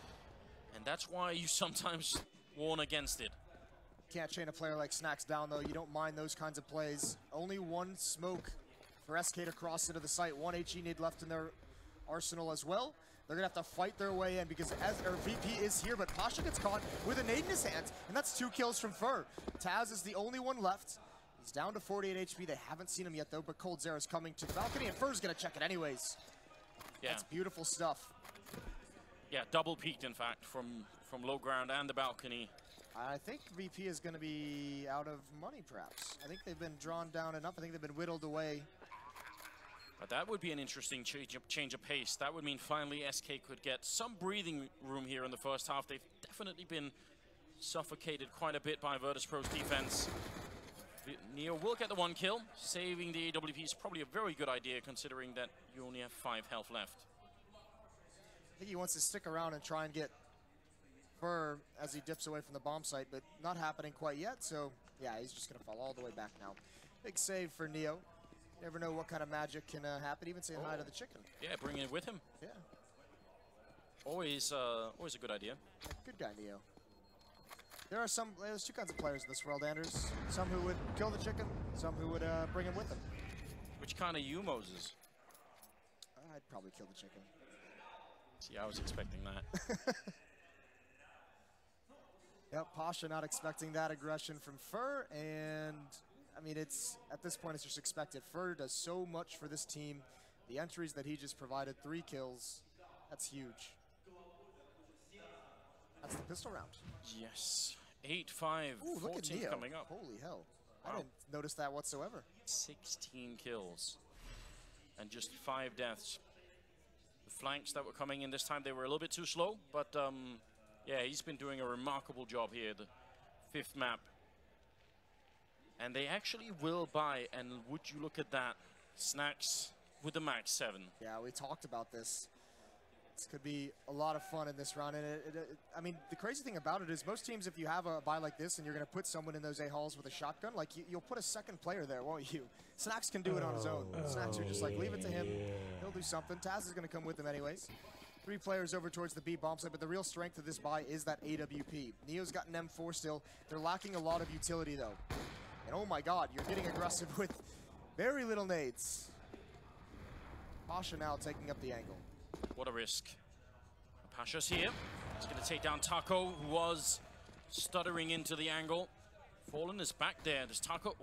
And that's why you sometimes warn against it. Can't chain a player like Snacks down, though. You don't mind those kinds of plays. Only one smoke for SK to cross into the site. One HE need left in their arsenal as well. They're going to have to fight their way in because VP is here, but Pasha gets caught with a nade in his hands, and that's 2 kills from Fur. Taz is the only one left. He's down to 48 HP. They haven't seen him yet, though, but Cold Zera's coming to the balcony, and Fur's going to check it anyways. Yeah. That's beautiful stuff. Yeah, double peaked, in fact, from low ground and the balcony. I think VP is going to be out of money, perhaps. I think they've been drawn down enough. I think they've been whittled away. But that would be an interesting change of pace. That would mean finally SK could get some breathing room here in the first half. They've definitely been suffocated quite a bit by Virtus.pro's defense. Neo will get the 1 kill. Saving the AWP is probably a very good idea considering that you only have 5 health left. I think he wants to stick around and try and get Fur as he dips away from the bomb site, but not happening quite yet. So, yeah, he's just going to fall all the way back now. Big save for Neo. Never know what kind of magic can happen. Even saying hi to the chicken. Yeah, bring it with him. Yeah. Always a good idea. Good guy, Neo. There's 2 kinds of players in this world, Anders. Some who would kill the chicken, some who would bring him with them. Which kind are you, Moses? I'd probably kill the chicken. See, I was expecting that. Yep, Pasha not expecting that aggression from Fur, and I mean, it's at this point it's just expected. Fur does so much for this team. The entries that he just provided, 3 kills, that's huge. That's the pistol round. Yes, 8-5, 14 coming up. Holy hell, wow. I didn't notice that whatsoever. 16 kills and just 5 deaths. The flanks that were coming in this time, they were a little bit too slow, but yeah, he's been doing a remarkable job here, the 5th map. And they actually will buy, and would you look at that, Snacks with the max 7. Yeah, we talked about this. This could be a lot of fun in this round. And I mean, the crazy thing about it is most teams, if you have a buy like this and you're going to put someone in those A-halls with a shotgun, like you'll put a second player there, won't you? Snacks can do it on his own. Snacks are just like, leave it to him. He'll do something. Taz is going to come with him anyways. 3 players over towards the B bomb site, but the real strength of this buy is that AWP. Neo's got an M4 still. They're lacking a lot of utility, though. And oh my god, you're getting aggressive with very little nades. Pasha now taking up the angle. What a risk. Pasha's here. He's going to take down Taco, who was stuttering into the angle. Fallen is back there. Does Taco,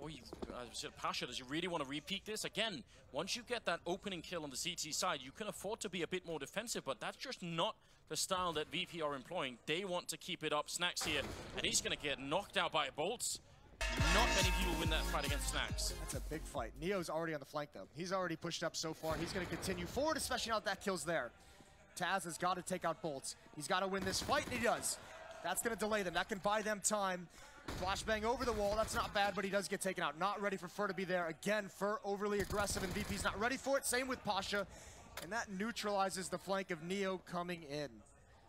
Pasha, does he really want to repeat this? Again, once you get that opening kill on the CT side, you can afford to be a bit more defensive, but that's just not the style that VP are employing. They want to keep it up. Snacks here, and he's going to get knocked out by bolts. Not many people win that fight against Snacks. That's a big fight. Neo's already on the flank, though. He's already pushed up so far. He's going to continue forward, especially now that kill's there. Taz has got to take out bolts. He's got to win this fight, and he does. That's going to delay them. That can buy them time. Flashbang over the wall. That's not bad, but he does get taken out. Not ready for Fur to be there. Again, Fur overly aggressive, and VP's not ready for it. Same with Pasha. And that neutralizes the flank of Neo coming in.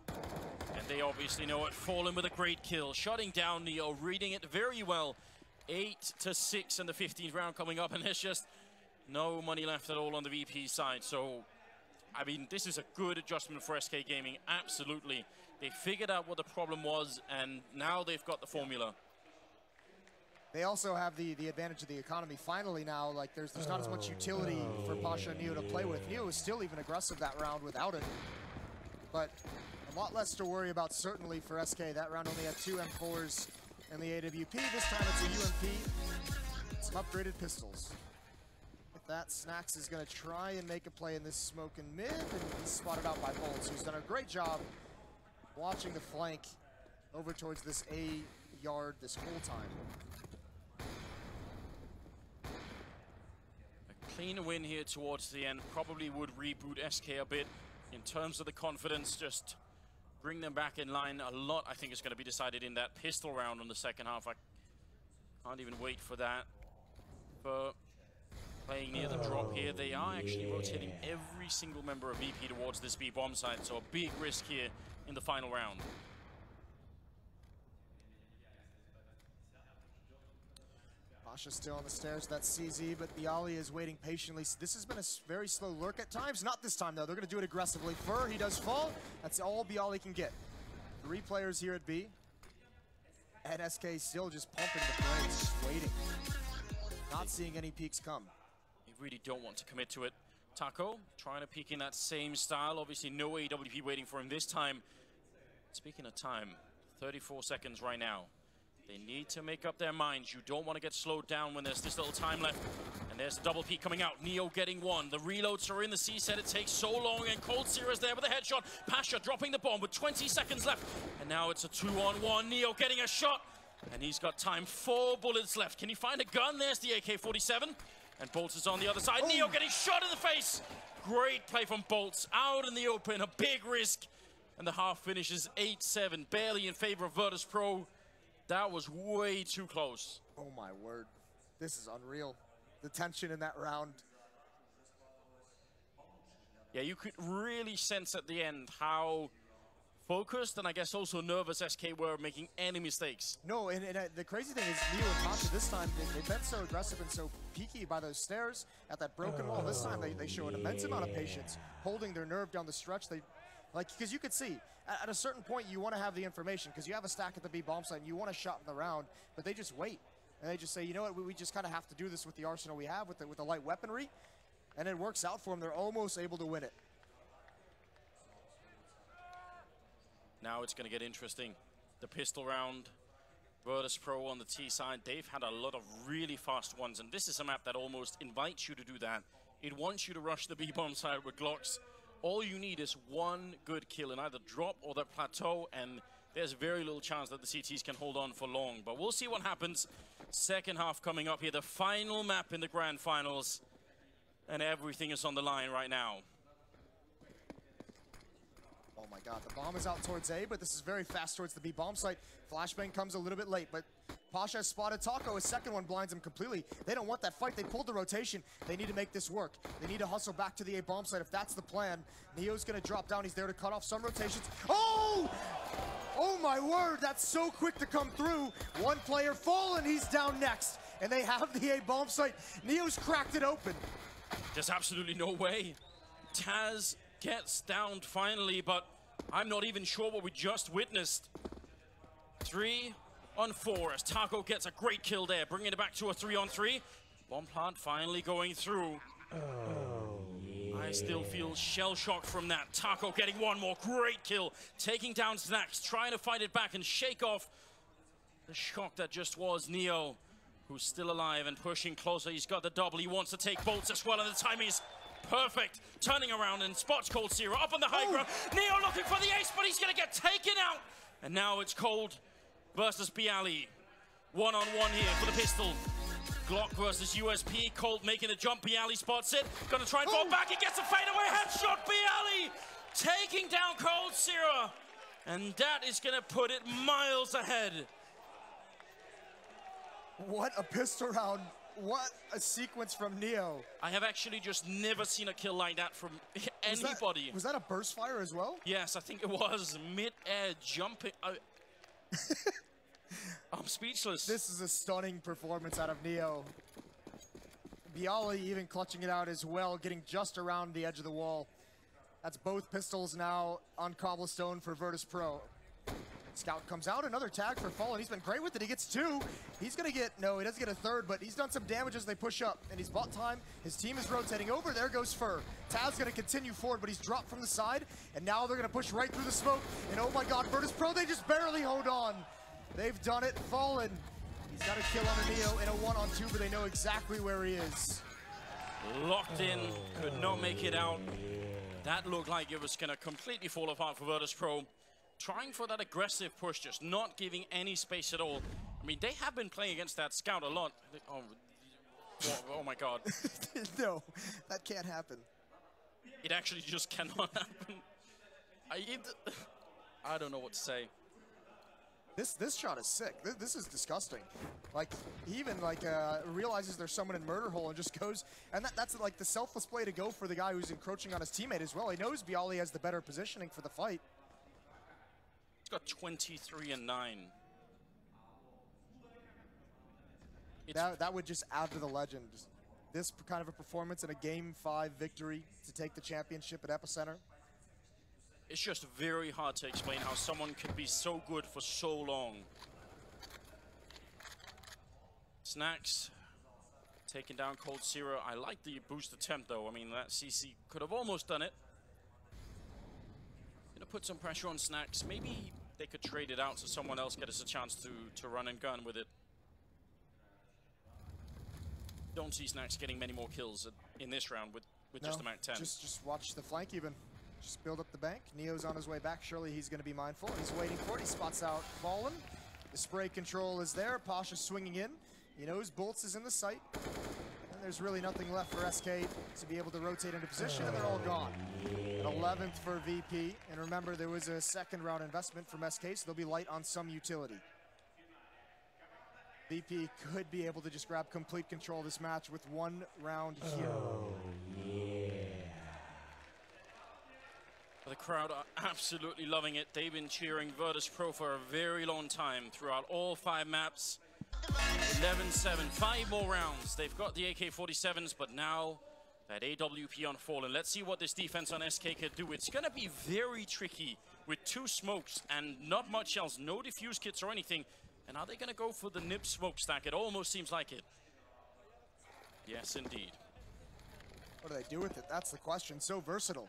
And they obviously know it. Fallen with a great kill. Shutting down Neo, reading it very well. 8-6 in the 15th round coming up, and there's just no money left at all on the VP side. So, I mean, this is a good adjustment for SK Gaming, absolutely. They figured out what the problem was, and now they've got the formula. They also have the advantage of the economy. Finally now, like, there's not as much utility for Pasha and Neo to play with. Neo was still even aggressive that round without it. But a lot less to worry about, certainly, for SK. That round only had 2 M4s and the AWP. This time it's a UMP. Some upgraded pistols. With that, Snacks is going to try and make a play in this smoke in mid, and he's spotted out by Bolts, who's done a great job watching the flank over towards this A yard this whole time. A clean win here towards the end probably would reboot SK a bit in terms of the confidence, just bring them back in line. A lot, I think, is going to be decided in that pistol round on the second half. Can't even wait for that. For playing near the drop here, they are actually rotating every single member of VP towards this B bomb site, so a big risk here in the final round. Pasha still on the stairs, that's CZ, but Bialy is waiting patiently. This has been a very slow lurk at times. Not this time, though. They're going to do it aggressively. Fur, he does fall. That's all Bialy can get. 3 players here at B. And SK still just pumping the brakes, just waiting. Not seeing any peaks come. You really don't want to commit to it. Taco trying to peek in that same style. Obviously, no AWP waiting for him this time. Speaking of time, 34 seconds right now. They need to make up their minds. You don't want to get slowed down when there's this little time left. And there's the double peek coming out. Neo getting one. The reloads are in the C set. It takes so long. And Cold Seer's there with a headshot. Pasha dropping the bomb with 20 seconds left. And now it's a 2-on-1. Neo getting a shot. And he's got time. 4 bullets left. Can he find a gun? There's the AK-47. And Bolts is on the other side. Neo getting shot in the face. Great play from Bolts. Out in the open. A big risk. And the half finishes 8-7. Barely in favor of Virtus Pro. That was way too close. Oh my word. This is unreal. The tension in that round. Yeah, you could really sense at the end how focused and I guess also nervous SK were making any mistakes. No, and the crazy thing is Neo and Pasha this time, they've been so aggressive and so peaky by those stairs at that broken wall. This time they show an immense amount of patience, holding their nerve down the stretch. Because you could see, at a certain point, you want to have the information, because you have a stack at the B bomb site, and you want a shot in the round, but they just wait. And they just say, you know what, we just kind of have to do this with the arsenal we have, with the light weaponry, and it works out for them. They're almost able to win it. Now it's going to get interesting. The pistol round, Virtus Pro on the T side, they've had a lot of really fast ones, and this is a map that almost invites you to do that. It wants you to rush the B bomb side with Glocks. All you need is one good kill in either drop or that plateau, and there's very little chance that the CTs can hold on for long. But we'll see what happens. Second half coming up here, the final map in the grand finals, and everything is on the line right now. Oh my god, the bomb is out towards A, but this is very fast towards the B bomb site. Flashbang comes a little bit late, but Pasha has spotted Taco. His second one blinds him completely. They don't want that fight. They pulled the rotation. They need to make this work. They need to hustle back to the A bomb site if that's the plan. Neo's going to drop down. He's there to cut off some rotations. Oh! Oh my word, that's so quick to come through. One player fallen, he's down next. And they have the A bomb site. Neo's cracked it open. There's absolutely no way. Taz gets downed finally, but I'm not even sure what we just witnessed. 3-on-4 as Taco gets a great kill there, bringing it back to a 3-on-3. Bomb plant finally going through. I still feel shell-shocked from that. Taco getting one more great kill, taking down Snacks, trying to fight it back and shake off the shock that just was Neo, who's still alive and pushing closer. He's got the double. He wants to take Bolts as well, and the timing is perfect. Turning around and spots Cold Seer up on the high ground. Neo looking for the ace, but he's going to get taken out. And now it's Cold versus Bialy. One-on-one here for the pistol. Glock versus USP. Cold making the jump. Bialy spots it. Gonna try and fall back. He gets a fadeaway headshot. Bialy taking down Cold Seer. And that is gonna put it miles ahead. What a pistol round. What a sequence from Neo. I have actually just never seen a kill like that from anybody. Was that a burst fire as well? Yes, I think it was. Mid-air jumping. I'm speechless. This is a stunning performance out of Neo. Bialy even clutching it out as well, getting just around the edge of the wall. That's both pistols now on cobblestone for Virtus Pro. Scout comes out, another tag for Fallen. He's been great with it. He gets 2. He's gonna get, no, he doesn't get a 3rd, but he's done some damage as they push up, and he's bought time. His team is rotating over. There goes Fur. Taz's gonna continue forward, but he's dropped from the side, and now they're gonna push right through the smoke. And oh my God, Virtus Pro, they just barely hold on. They've done it. Fallen. He's got a kill on a Neo in a 1-on-2, but they know exactly where he is. Locked in, could not make it out. That looked like it was gonna completely fall apart for Virtus Pro. Trying for that aggressive push, just not giving any space at all. I mean, they have been playing against that Scout a lot. Oh my God. No, that can't happen. It actually just cannot happen. I don't know what to say. This shot is sick. This is disgusting. Like, he even like realizes there's someone in murder hole and just goes, and that's like the selfless play to go for the guy who's encroaching on his teammate as well. He knows Bialy has the better positioning for the fight. He's got 23 and 9. That would just add to the legend. This kind of a performance in a Game 5 victory to take the championship at Epicenter. It's just very hard to explain how someone could be so good for so long. Snacks taking down Cold Zero. I like the boost attempt though. I mean, that CC could have almost done it. Gonna put some pressure on Snacks. Maybe they could trade it out so someone else gets a chance to run and gun with it. Don't see Snacks getting many more kills in this round with just the Mac 10. Just watch the flank even. Just build up the bank. Neo's on his way back. Surely he's going to be mindful. He's waiting for it. He spots out Fallen. The spray control is there. Pasha's swinging in. He knows Bolts is in the sight. And there's really nothing left for SK to be able to rotate into position, and they're all gone. An 11th for VP. And remember, there was a second round investment from SK, so they'll be light on some utility. VP could be able to just grab complete control of this match with one round here. The crowd are absolutely loving it. They've been cheering Virtus Pro for a very long time throughout all 5 maps. 11-7, 5 more rounds. They've got the AK-47s, but now that AWP on Fallen. Let's see what this defense on SK could do. It's gonna be very tricky with 2 smokes and not much else. No defuse kits or anything. And are they gonna go for the nib smokestack? It almost seems like it. Yes, indeed. What do they do with it? That's the question. So versatile.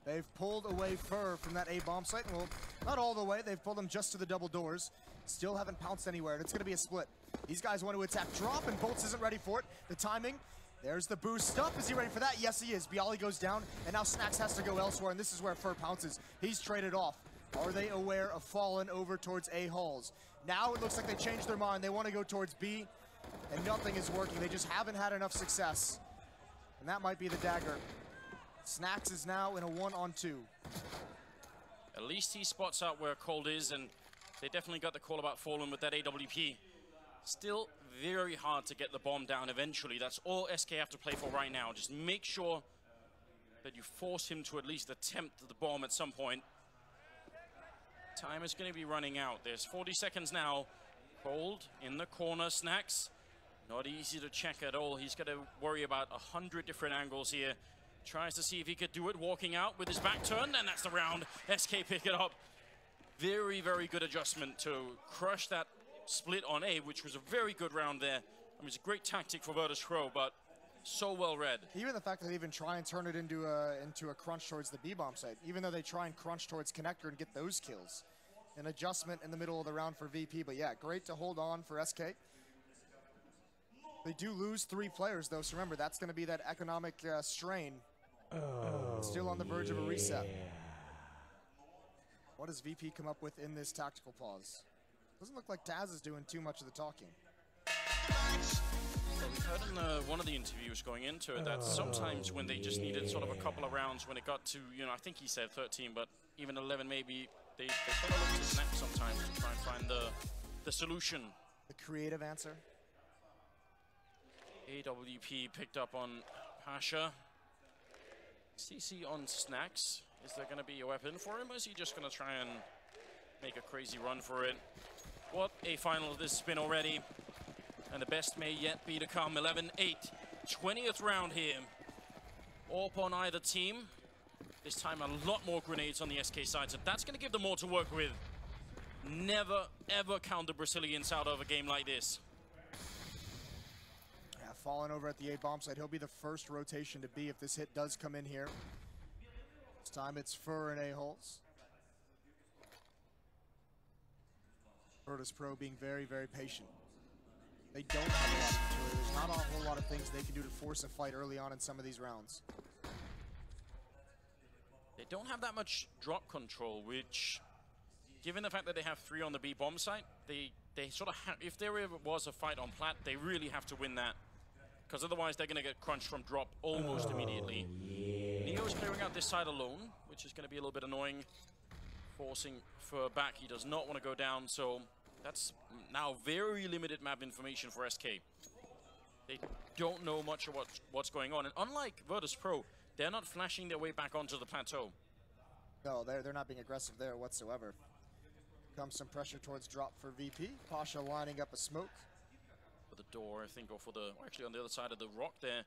They've pulled away Fur from that A bomb site. Well, not all the way. They've pulled him just to the double doors. Still haven't pounced anywhere. And it's going to be a split. These guys want to attack drop, and Bolts isn't ready for it. The timing. There's the boost up. Is he ready for that? Yes, he is. Bialy goes down, and now Snacks has to go elsewhere, and this is where Fur pounces. He's traded off. Are they aware of Fallen over towards A halls? Now it looks like they changed their mind. They want to go towards B, and nothing is working. They just haven't had enough success. And that might be the dagger. Snacks is now in a 1-on-2. At least he spots out where Cold is, and they definitely got the call about Fallen with that AWP. Still very hard to get the bomb down eventually. That's all SK have to play for right now. Just make sure that you force him to at least attempt the bomb at some point. Time is going to be running out. There's 40 seconds now. Cold in the corner. Snacks, not easy to check at all. He's got to worry about 100 different angles here. Tries to see if he could do it, walking out with his back turned, and that's the round. SK pick it up. Very, very good adjustment to crush that split on A, which was a very good round there. I mean, it's a great tactic for Virtus Pro, but so well read. Even the fact that they even try and turn it into a crunch towards the B-bomb site, even though they try and crunch towards connector and get those kills. An adjustment in the middle of the round for VP, but yeah, great to hold on for SK. They do lose 3 players, though, so remember, that's going to be that economic strain. Still on the verge of a reset. What does VP come up with in this tactical pause? Doesn't look like Taz is doing too much of the talking. So we heard in one of the interviews going into it that sometimes when they just needed sort of a couple of rounds, when it got to, you know, I think he said 13, but even 11 maybe, they sort of look to snap sometimes to try and find the solution. The creative answer. AWP picked up on Pasha. CC on Snacks. Is there going to be a weapon for him, or is he just going to try and make a crazy run for it? What a final this has been already. And the best may yet be to come. 11-8. 20th round here. AWP on either team. This time a lot more grenades on the SK side, so that's going to give them more to work with. Never, ever count the Brazilians out of a game like this. Fallen over at the A bomb site. He'll be the first rotation to B if this hit does come in here. This time it's Fur and A-holes. Virtus Pro being very, very patient. They don't have a lot of utility. There's not a whole lot of things they can do to force a fight early on in some of these rounds. They don't have that much drop control, which, given the fact that they have 3 on the B bomb site, they sort of have, if there ever was a fight on plat, they really have to win that. Because otherwise they're going to get crunched from drop almost immediately. Neo's clearing out this side alone, which is going to be a little bit annoying. Forcing Fur back. He does not want to go down, so That's now very limited map information for SK. They don't know much of what's going on. And unlike Virtus Pro, they're not flashing their way back onto the plateau. No, they're not being aggressive there whatsoever. Comes some pressure towards drop for VP. Pasha lining up a smoke. For the door, I think, or for the, actually on the other side of the rock there.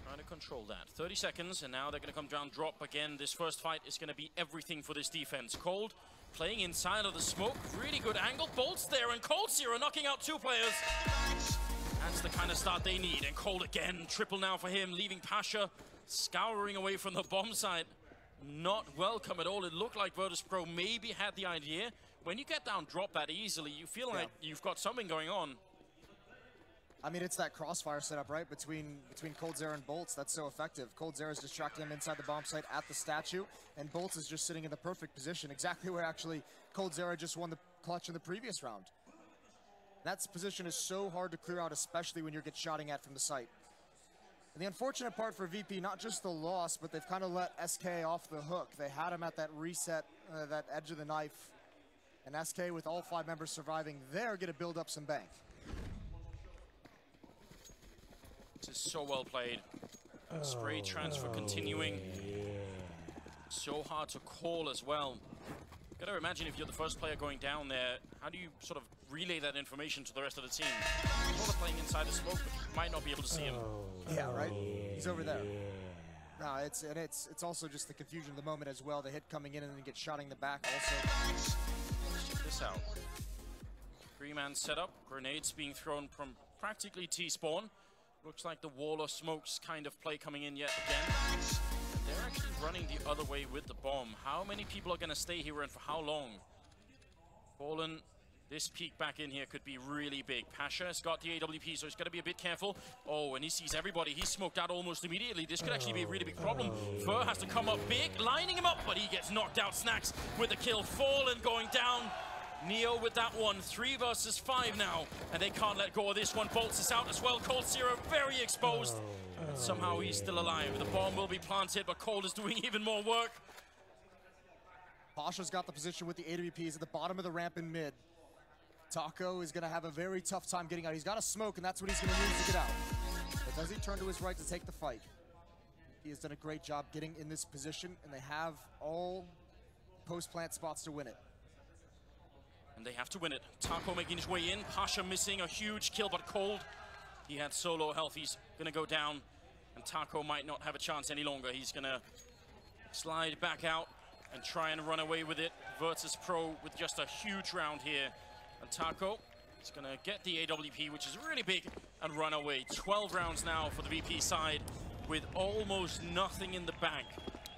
Trying to control that. 30 seconds, and now they're going to come down drop again. This first fight is going to be everything for this defense. Cold playing inside of the smoke. Really good angle. Bolts there, and Cold Zero knocking out 2 players. That's the kind of start they need. And Cold again. Triple now for him, leaving Pasha scouring away from the bomb site. Not welcome at all. It looked like Virtus Pro maybe had the idea. When you get down drop that easily, you feel like you've got something going on. I mean, it's that crossfire setup, right, between coldzera and Bolts that's so effective. coldzera is distracting him inside the bomb site at the statue, and Bolts is just sitting in the perfect position, exactly where actually coldzera just won the clutch in the previous round. That position is so hard to clear out, especially when you're get shotting at from the site. And the unfortunate part for VP, not just the loss, but they've kind of let SK off the hook. They had him at that reset, that edge of the knife, and SK, with all 5 members surviving, they're going to build up some bank. This is so well played. Spray transfer continuing. So hard to call as well. You gotta imagine if you're the first player going down there, how do you sort of relay that information to the rest of the team? Sort of playing inside the smoke, but you might not be able to see him. Yeah, right? He's over there. No, it's also just the confusion of the moment as well. The hit coming in and then get shot in the back also. Check this out. 3-man setup, grenades being thrown from practically T-spawn. Looks like the wall of smokes kind of play coming in yet again. And they're actually running the other way with the bomb. How many people are going to stay here and for how long? Fallen, this peek back in here could be really big. Pasha has got the AWP, so he's got to be a bit careful. Oh, and he sees everybody. He's smoked out almost immediately. This could actually be a really big problem. Fur has to come up big, lining him up, but he gets knocked out. Snacks with the kill. Fallen going down. Neo with that one. 3 versus 5 now, and they can't let go of this one. Bolts is out as well. coldzera very exposed. And somehow he's still alive. The bomb will be planted, but Cold is doing even more work. Pasha's got the position with the AWPs at the bottom of the ramp in mid. Taco is going to have a very tough time getting out. He's got a smoke, and that's what he's going to use to get out. But does he turn to his right to take the fight? He has done a great job getting in this position, and they have all post-plant spots to win it. And they have to win it. Taco making his way in. Pasha missing a huge kill, but Cold, he had so low health, he's going to go down. And Taco might not have a chance any longer. He's going to slide back out and try and run away with it. Virtus Pro with just a huge round here. And Taco is going to get the AWP, which is really big, and run away. 12 rounds now for the VP side with almost nothing in the bank.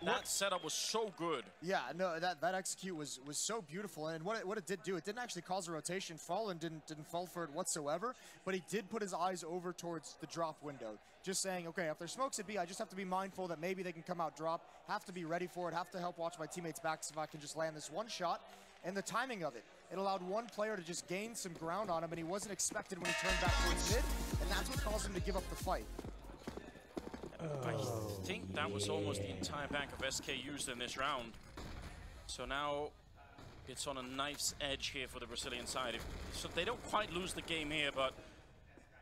That setup was so good. Yeah, no, that execute was so beautiful, and what it did do, it didn't actually cause a rotation. Fallen didn't fall for it whatsoever, but he did put his eyes over towards the drop window, just saying, okay, if there's smokes at B, I just have to be mindful that maybe they can come out drop, have to be ready for it, have to help watch my teammates back so if I can just land this one shot, and the timing of it. It allowed one player to just gain some ground on him, and he wasn't expected when he turned back towards mid, and that's what caused him to give up the fight. I think that was almost the entire bank of SK used in this round. So now it's on a knife's edge here for the Brazilian side. So they don't quite lose the game here, but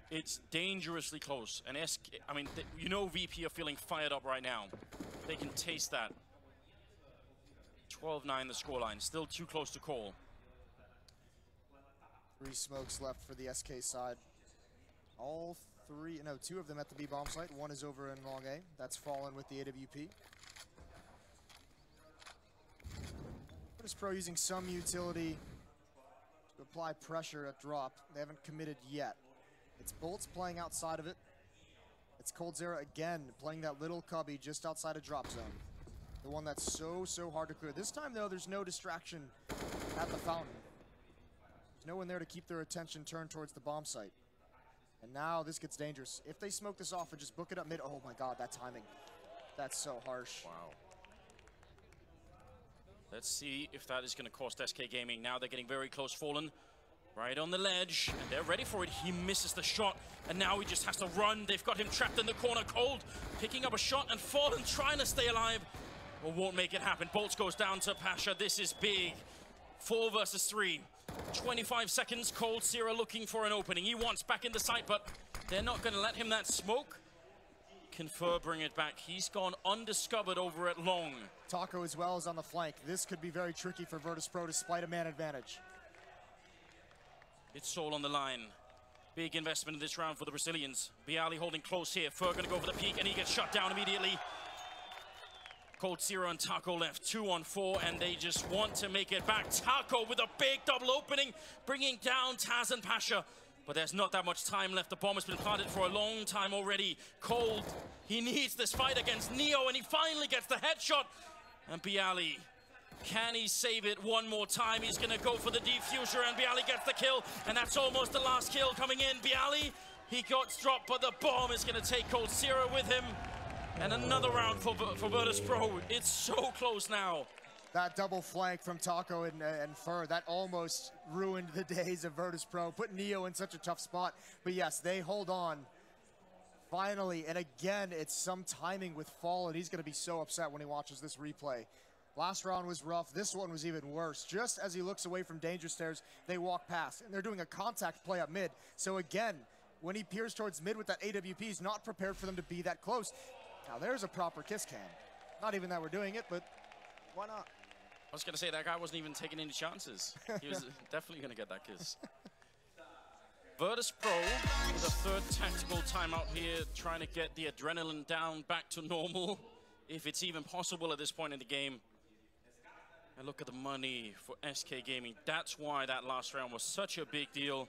it's dangerously close. And SK, I mean, you know VP are feeling fired up right now. They can taste that. 12-9 the scoreline, still too close to call. 3 smokes left for the SK side. All 3, no, 2 of them at the B bomb site. 1 is over in long A. That's Fallen with the AWP. Virtus Pro using some utility to apply pressure at drop. They haven't committed yet. It's Bolts playing outside of it. It's coldzera again playing that little cubby just outside of drop zone. The one that's so hard to clear. This time though, there's no distraction at the fountain. There's no one there to keep their attention turned towards the bomb site. And now this gets dangerous. If they smoke this off and just book it up mid, oh my god, that timing. That's so harsh. Wow. Let's see if that is going to cost SK Gaming. Now they're getting very close. Fallen right on the ledge, and they're ready for it. He misses the shot, and now he just has to run. They've got him trapped in the corner. Cold picking up a shot, and Fallen trying to stay alive, but won't make it happen. Bolts goes down to Pasha. This is big. 4 versus 3. 25 seconds, Cold Zero looking for an opening. He wants back in the site, but they're not going to let him that smoke. Can Fur bring it back? He's gone undiscovered over at long. Taco as well is on the flank. This could be very tricky for Virtus.pro despite a man advantage. It's Soul on the line. Big investment in this round for the Brazilians. Bialy holding close here. Fur going to go for the peak, and he gets shut down immediately. Cold Zero and Taco left 2-on-4, and they just want to make it back. Taco with a big double opening, bringing down Taz and Pasha. But there's not that much time left. The bomb has been planted for a long time already. Cold, he needs this fight against Neo, and he finally gets the headshot. And Bialy, can he save it one more time? He's going to go for the defuser, and Bialy gets the kill, and that's almost the last kill coming in. Bialy, he got dropped, but the bomb is going to take Cold Zero with him. And another round for Virtus.pro. It's so close now. That double flank from Taco and Fur, that almost ruined the days of Virtus.pro, put Neo in such a tough spot. But yes, they hold on. Finally, and again, it's some timing with Fall, and he's going to be so upset when he watches this replay. Last round was rough. This one was even worse. Just as he looks away from danger stairs, they walk past, and they're doing a contact play up mid. So again, when he peers towards mid with that AWP, he's not prepared for them to be that close. Now there's a proper kiss cam. Not even that we're doing it, but why not? I was going to say, that guy wasn't even taking any chances. He was definitely going to get that kiss. Virtus.pro with a third tactical timeout here, trying to get the adrenaline down back to normal, if it's even possible at this point in the game. And look at the money for SK Gaming. That's why that last round was such a big deal.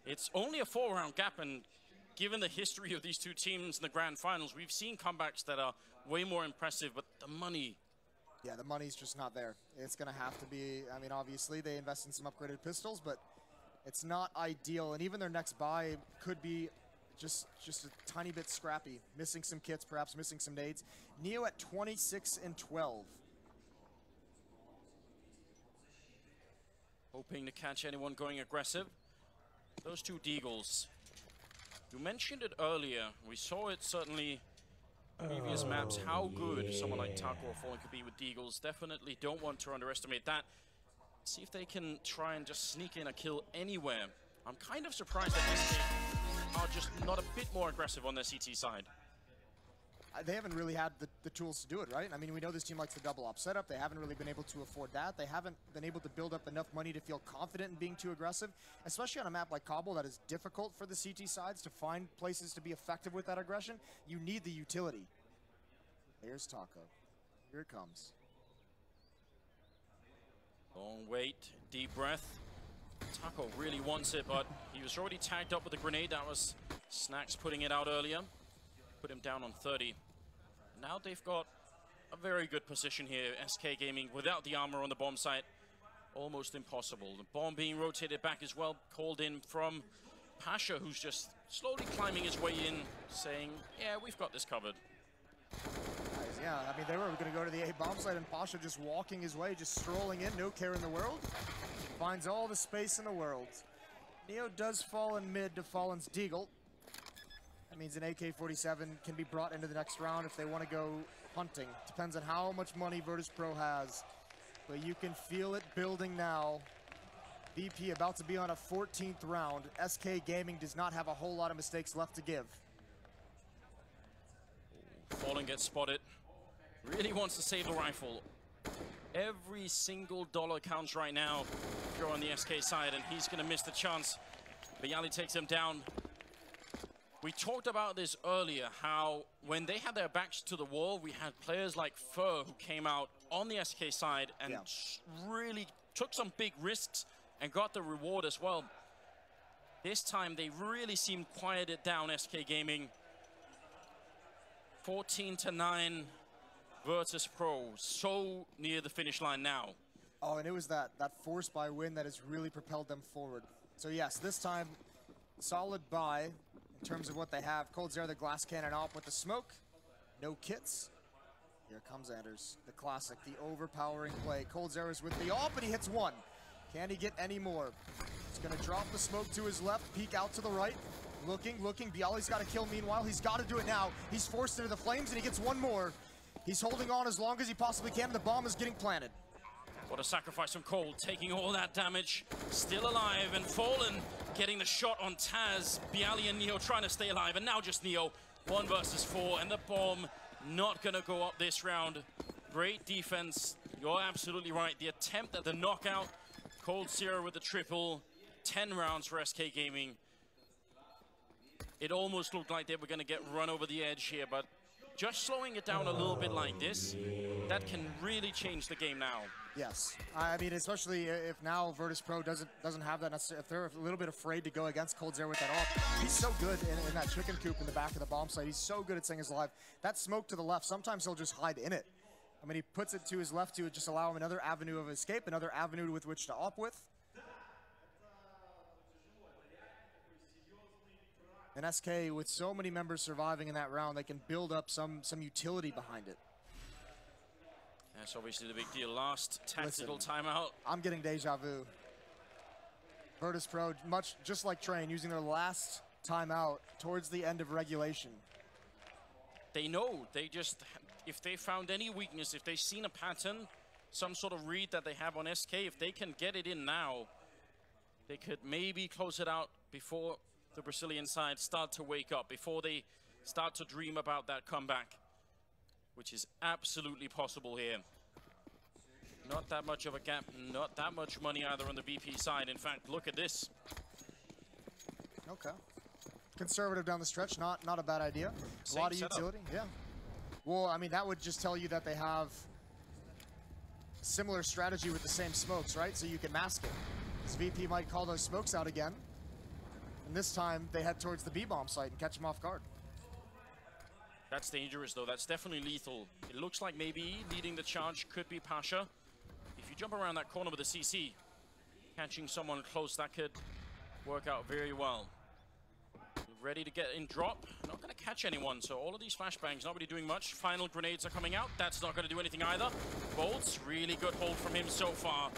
It's only a 4-round gap, and given the history of these two teams in the grand finals, we've seen comebacks that are way more impressive, but the money... Yeah, the money's just not there. It's going to have to be, I mean, obviously they invest in some upgraded pistols, but it's not ideal. And even their next buy could be just a tiny bit scrappy. Missing some kits, perhaps missing some nades. Neo at 26-12. Hoping to catch anyone going aggressive. Those two Deagles. You mentioned it earlier. We saw it certainly previous maps, how good someone like Taco or Fallen could be with Deagles. Definitely don't want to underestimate that. See if they can try and just sneak in a kill anywhere. I'm kind of surprised that SK are just not a bit more aggressive on their CT side. They haven't really had the tools to do it, right? I mean, we know this team likes the double up setup. They haven't really been able to afford that. They haven't been able to build up enough money to feel confident in being too aggressive, especially on a map like Kabul that is difficult for the CT sides to find places to be effective with that aggression. You need the utility. Here's Taco. Here it comes. Long wait, deep breath. Taco really wants it, but he was already tagged up with a grenade. That was Snacks putting it out earlier. Put him down on 30. Now they've got a very good position here. SK Gaming without the armor on the bomb site. Almost impossible. The bomb being rotated back as well. Called in from Pasha, who's just slowly climbing his way in, saying, yeah, we've got this covered. Nice, yeah, I mean, they were going to go to the A bomb site, and Pasha just walking his way, just strolling in, no care in the world. Finds all the space in the world. Neo does fall in mid to Fallen's Deagle. That means an AK-47 can be brought into the next round if they want to go hunting. Depends on how much money Virtus.pro has. But you can feel it building now. VP about to be on a 14th round. SK Gaming does not have a whole lot of mistakes left to give. Fallen gets spotted. Really wants to save the rifle. Every single dollar counts right now if you're on the SK side, and he's going to miss the chance. Bialy takes him down. We talked about this earlier, how when they had their backs to the wall, we had players like Fur who came out on the SK side and really took some big risks and got the reward as well. This time they really seemed quieted down, SK Gaming. 14-9 Virtus.pro, so near the finish line now. Oh, and it was that force buy win that has really propelled them forward. So yes, this time, solid buy. In terms of what they have, Cold Zero, the glass cannon op with the smoke. No kits. Here comes Anders, the classic, the overpowering play. Cold Zero's with the op, and he hits one. Can he get any more? He's going to drop the smoke to his left, peek out to the right. Looking. Bialy's got to kill meanwhile. He's got to do it now. He's forced into the flames, and he gets one more. He's holding on as long as he possibly can, and the bomb is getting planted. What a sacrifice from Cold, taking all that damage, still alive, and Fallen getting the shot on Taz. Bialy and Neo trying to stay alive, and now just Neo, 1 versus 4, and the bomb not gonna go up this round. Great defense, you're absolutely right. The attempt at the knockout, Cold Zero with the triple, 10 rounds for SK Gaming. It almost looked like they were gonna get run over the edge here, but just slowing it down a little bit like this, that can really change the game now. Yes, I mean, especially if now Virtus Pro doesn't have that necessarily, if they're a little bit afraid to go against Cold Zero with that off. He's so good in that chicken coop in the back of the bomb site. He's so good at staying alive. That smoke to the left, sometimes he'll just hide in it. I mean, he puts it to his left to just allow him another avenue of escape, another avenue with which to op with. And SK, with so many members surviving in that round, they can build up some utility behind it. That's obviously the big deal. Last tactical timeout. I'm getting deja vu. Virtus Pro, much just like Train, using their last timeout towards the end of regulation. They know, if they found any weakness, if they've seen a pattern, some sort of read that they have on SK, if they can get it in now, they could maybe close it out before the Brazilian side start to wake up, before they start to dream about that comeback, which is absolutely possible here. Not that much of a gap, not that much money either on the BP side. In fact, look at this. Okay. Conservative down the stretch, not a bad idea. A lot of utility, yeah. Well, I mean, that would just tell you that they have similar strategy with the same smokes, right? So you can mask it. This VP might call those smokes out again. And this time, they head towards the B-bomb site and catch them off guard. That's dangerous, though. That's definitely lethal. It looks like maybe leading the charge could be Pasha. If you jump around that corner with a CC, catching someone close, that could work out very well. Ready to get in drop. Not going to catch anyone, so all of these flashbangs not really doing much. Final grenades are coming out. That's not going to do anything either. Bolts, really good hold from him so far.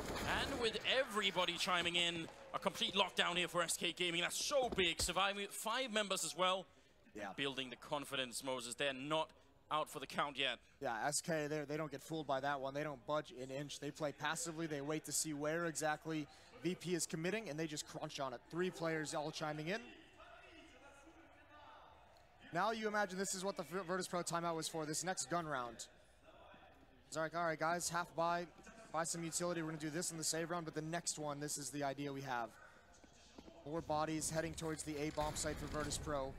And with everybody chiming in, a complete lockdown here for SK Gaming. That's so big. Surviving with 5 members as well. Yeah. Building the confidence, Moses. They're not out for the count yet. Yeah, SK, they don't get fooled by that one. They don't budge an inch. They play passively. They wait to see where exactly VP is committing, and they just crunch on it. 3 players all chiming in. Now you imagine this is what the Virtus Pro timeout was for, this next gun round. It's like, all right, guys, half buy some utility. We're going to do this in the save round, but the next one, this is the idea we have. More bodies heading towards the A-bomb site for Virtus Pro.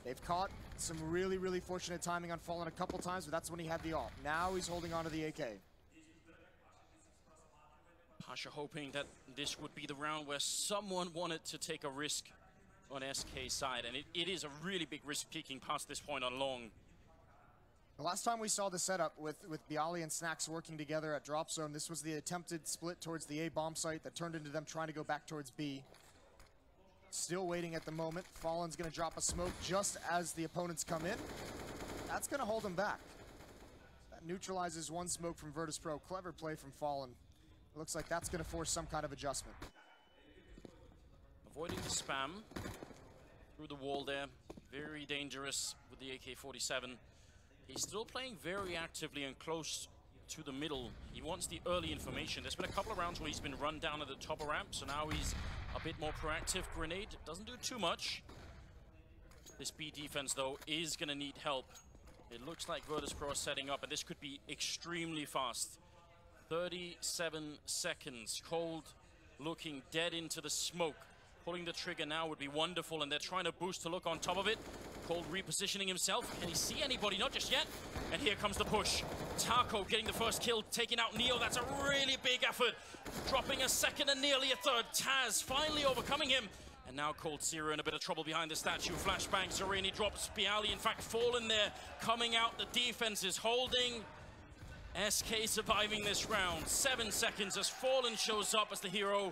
They've caught some really, really fortunate timing on Fallen a couple times, but that's when he had the ult. Now he's holding on to the AK. Pasha hoping that this would be the round where someone wanted to take a risk on SK's side, and it is a really big risk peeking past this point on long. The last time we saw the setup with Bialy and Snacks working together at drop zone, this was the attempted split towards the A-bomb site that turned into them trying to go back towards B. Still waiting at the moment. Fallen's going to drop a smoke just as the opponents come in. That's going to hold him back. That neutralizes one smoke from Virtus Pro. Clever play from Fallen. It looks like that's going to force some kind of adjustment. Avoiding the spam through the wall there. Very dangerous with the AK-47. He's still playing very actively and close to the middle. He wants the early information. There's been a couple of rounds where he's been run down at the top of ramp, so now he's a bit more proactive. Grenade doesn't do too much. This B defense, though, is going to need help. It looks like Virtus Pro are setting up, and this could be extremely fast. 37 seconds. Cold looking dead into the smoke. Pulling the trigger now would be wonderful, and they're trying to boost to look on top of it. Cold repositioning himself. Can he see anybody? Not just yet. And here comes the push. Taco getting the first kill, taking out Neo. That's a really big effort. Dropping a second and nearly a third. Taz finally overcoming him. And now Cold Zero in a bit of trouble behind the statue. Flashbang, Zareni drops Bialy. In fact, Fallen there. Coming out, the defense is holding. SK surviving this round. 7 seconds as Fallen shows up as the hero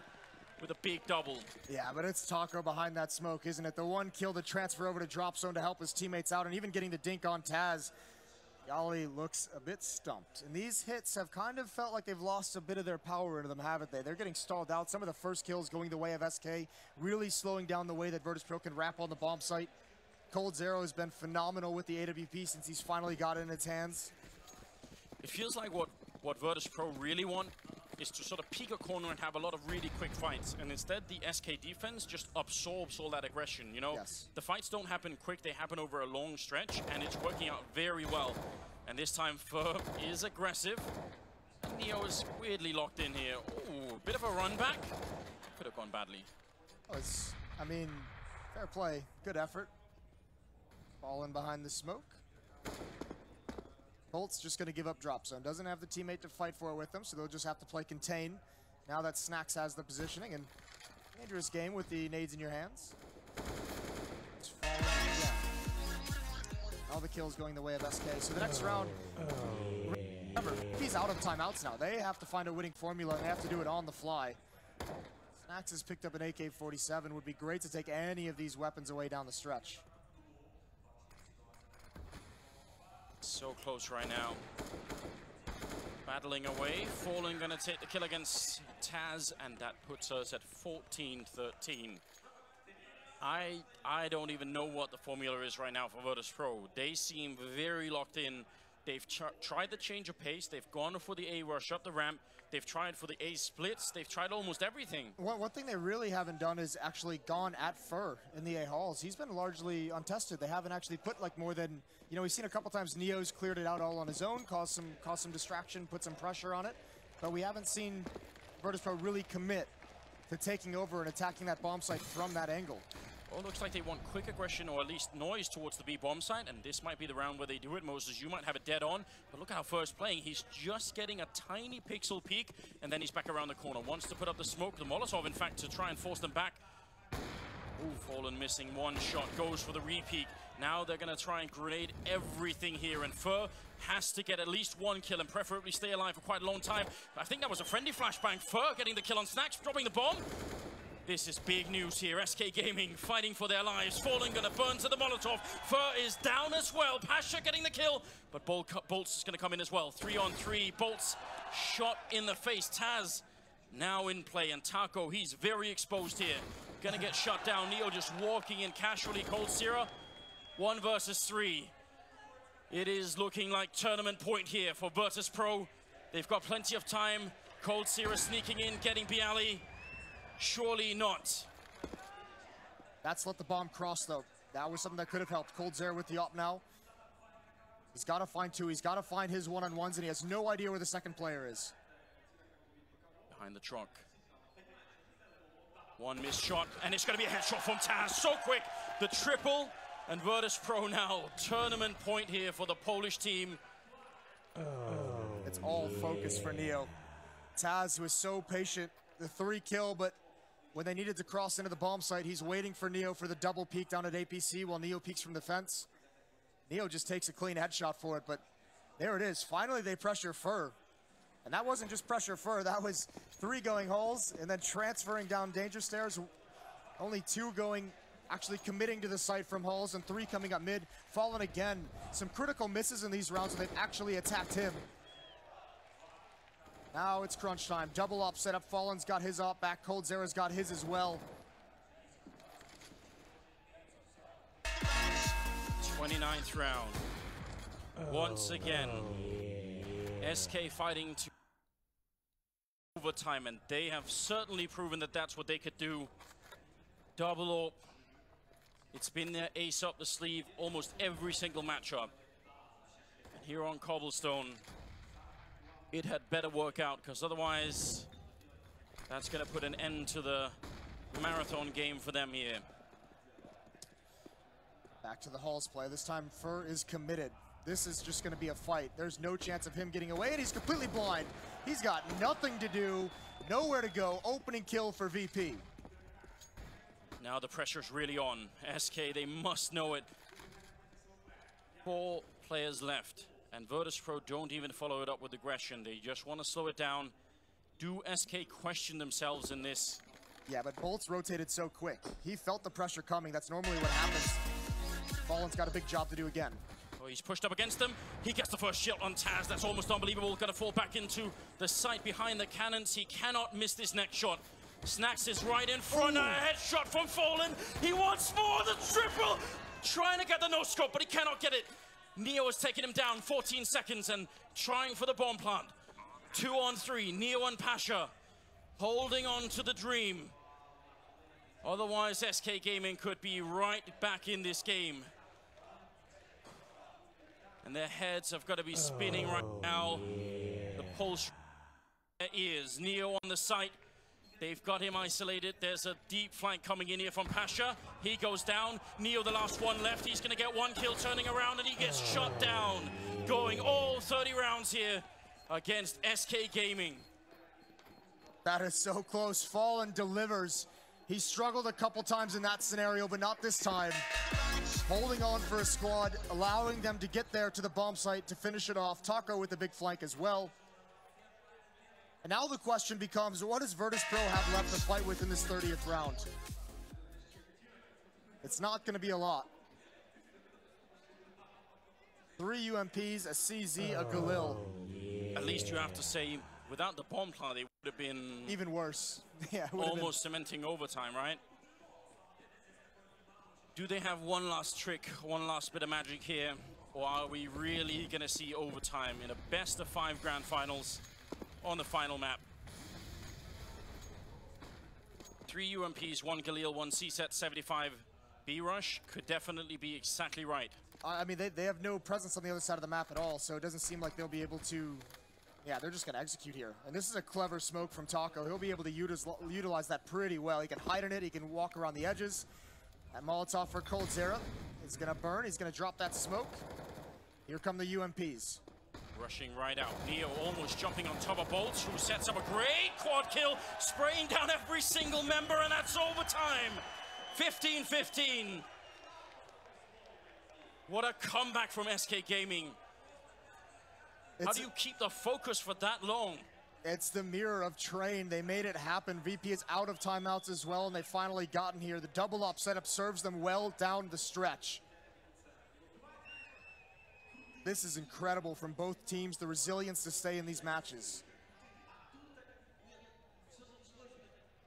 with a big double. Yeah, but it's Taco behind that smoke, isn't it? The one kill to transfer over to drop zone to help his teammates out, and even getting the dink on Taz. Bialy looks a bit stumped. And these hits have kind of felt like they've lost a bit of their power into them, haven't they? They're getting stalled out. Some of the first kills going the way of SK, really slowing down the way that Virtus Pro can wrap on the bomb site. Cold Zero has been phenomenal with the AWP since he's finally got it in its hands. It feels like what Virtus Pro really want is to sort of peek a corner and have a lot of really quick fights. And instead, the SK defense just absorbs all that aggression, you know? Yes. The fights don't happen quick, they happen over a long stretch, and it's working out very well. And this time, Fur is aggressive. Neo is weirdly locked in here. Ooh, bit of a run back. Could have gone badly. Oh, I mean, fair play, good effort. Falling behind the smoke. Bolt's just going to give up drop zone. Doesn't have the teammate to fight for it with them, so they'll just have to play contain. Now that Snacks has the positioning, and dangerous game with the nades in your hands. It's falling again. All the kills going the way of SK. So the next round, remember, he's out of timeouts now. They have to find a winning formula, and they have to do it on the fly. Snacks has picked up an AK-47. Would be great to take any of these weapons away down the stretch. So close right now. Battling away. Fallen gonna take the kill against Taz, and that puts us at 14-13. I don't even know what the formula is right now for Virtus.pro. They seem very locked in. They've tried the change of pace. They've gone for the A rush up the ramp. They've tried for the A splits. They've tried almost everything. One thing they really haven't done is actually gone at Fur in the A halls. He's been largely untested. They haven't actually put like more than, you know, we've seen a couple times Neo's cleared it out all on his own, caused some distraction, put some pressure on it. But we haven't seen Virtus.pro really commit to taking over and attacking that bomb site from that angle. Well, it looks like they want quick aggression or at least noise towards the B bomb site, and this might be the round where they do it. Moses, you might have it dead on, but look how Fur's playing. He's just getting a tiny pixel peek, and then he's back around the corner. Wants to put up the smoke, the Molotov, in fact, to try and force them back. Ooh, Fallen missing one shot, goes for the repeat. Now they're going to try and grenade everything here, and Fur has to get at least one kill and preferably stay alive for quite a long time. I think that was a friendly flashbang. Fur getting the kill on Snacks, dropping the bomb. This is big news here. SK Gaming fighting for their lives. Fallen gonna burn to the Molotov. Fur is down as well. Pasha getting the kill, but Bolts is gonna come in as well. 3-on-3. Bolts shot in the face. Taz now in play, and Taco, he's very exposed here. Gonna get shut down. Neo just walking in casually. coldzera, 1 versus 3. It is looking like tournament point here for Virtus.pro. They've got plenty of time. coldzera sneaking in, getting Bialy. Surely not. That's let the bomb cross, though. That was something that could have helped. coldzera with the op now. He's got to find two. He's got to find his one-on-ones, and he has no idea where the second player is. Behind the truck. One missed shot, and it's going to be a headshot from Taz. So quick. The triple, and Virtus.pro now. Tournament point here for the Polish team. It's all focus for Neo. Taz was so patient. The 3 kill, but when they needed to cross into the bomb site, he's waiting for Neo for the double peek down at APC while Neo peeks from the fence. Neo just takes a clean headshot for it, but there it is. Finally, they pressure Fur. And that wasn't just pressure Fur, that was 3 going holes and then transferring down danger stairs. Only 2 going, actually committing to the site from holes, and 3 coming up mid. Fallen again. Some critical misses in these rounds, and they've actually attacked him. Now it's crunch time. Double op setup. Fallen's got his op back. coldzera's got his as well. 29th round. Once again, SK fighting to overtime, and they have certainly proven that that's what they could do. Double op. It's been their ace up the sleeve almost every single matchup. And here on Cobblestone, it had better work out, because otherwise that's going to put an end to the marathon game for them here. Back to the halls play. This time Fur is committed. This is just going to be a fight. There's no chance of him getting away, and he's completely blind. He's got nothing to do, nowhere to go. Opening kill for VP. Now the pressure's really on. SK, they must know it. 4 players left. And Virtus.pro don't even follow it up with aggression. They just want to slow it down. Do SK question themselves in this? Yeah, but Bolts rotated so quick. He felt the pressure coming. That's normally what happens. Fallen's got a big job to do again. Oh, he's pushed up against them. He gets the first shot on Taz. That's almost unbelievable. Going to fall back into the site behind the cannons. He cannot miss this next shot. Snacks is right in front. Ooh. A headshot from Fallen. He wants more. The triple. Trying to get the no-scope, but he cannot get it. Neo has taken him down 14 seconds and trying for the bomb plant. 2-on-3, Neo and Pasha holding on to the dream. Otherwise, SK Gaming could be right back in this game. And their heads have got to be spinning right now. The pulse in their ears. Neo on the site. They've got him isolated. There's a deep flank coming in here from Pasha. He goes down. Neo, the last one left. He's going to get one kill, turning around, and he gets shot down. Going all 30 rounds here against SK Gaming. That is so close. Fallen delivers. He struggled a couple times in that scenario, but not this time. Holding on for a squad, allowing them to get there to the bomb site to finish it off. Taco with the big flank as well. And now the question becomes, what does Virtus.pro have left to fight with in this 30th round? It's not going to be a lot. 3 UMPs, a CZ, a Galil. At least you have to say, without the bomb plant, they would have been... even worse. Yeah, almost cementing overtime, right? Do they have one last trick, one last bit of magic here? Or are we really going to see overtime in a best-of-5 grand finals on the final map? 3 UMPs, 1 Galil, 1 CSET, 75 B-Rush could definitely be exactly right. I mean, they have no presence on the other side of the map at all, so it doesn't seem like they'll be able to... yeah, they're just going to execute here. And this is a clever smoke from Taco. He'll be able to utilize that pretty well. He can hide in it. He can walk around the edges. That Molotov for coldzera is going to burn. He's going to drop that smoke. Here come the UMPs. Rushing right out. Neo almost jumping on top of Bolts, who sets up a great quad kill, spraying down every single member, and that's overtime. 15-15. What a comeback from SK Gaming. How do you keep the focus for that long? It's the mirror of Train. They made it happen. VP is out of timeouts as well, and they've finally gotten here. The double up setup serves them well down the stretch. This is incredible from both teams, the resilience to stay in these matches.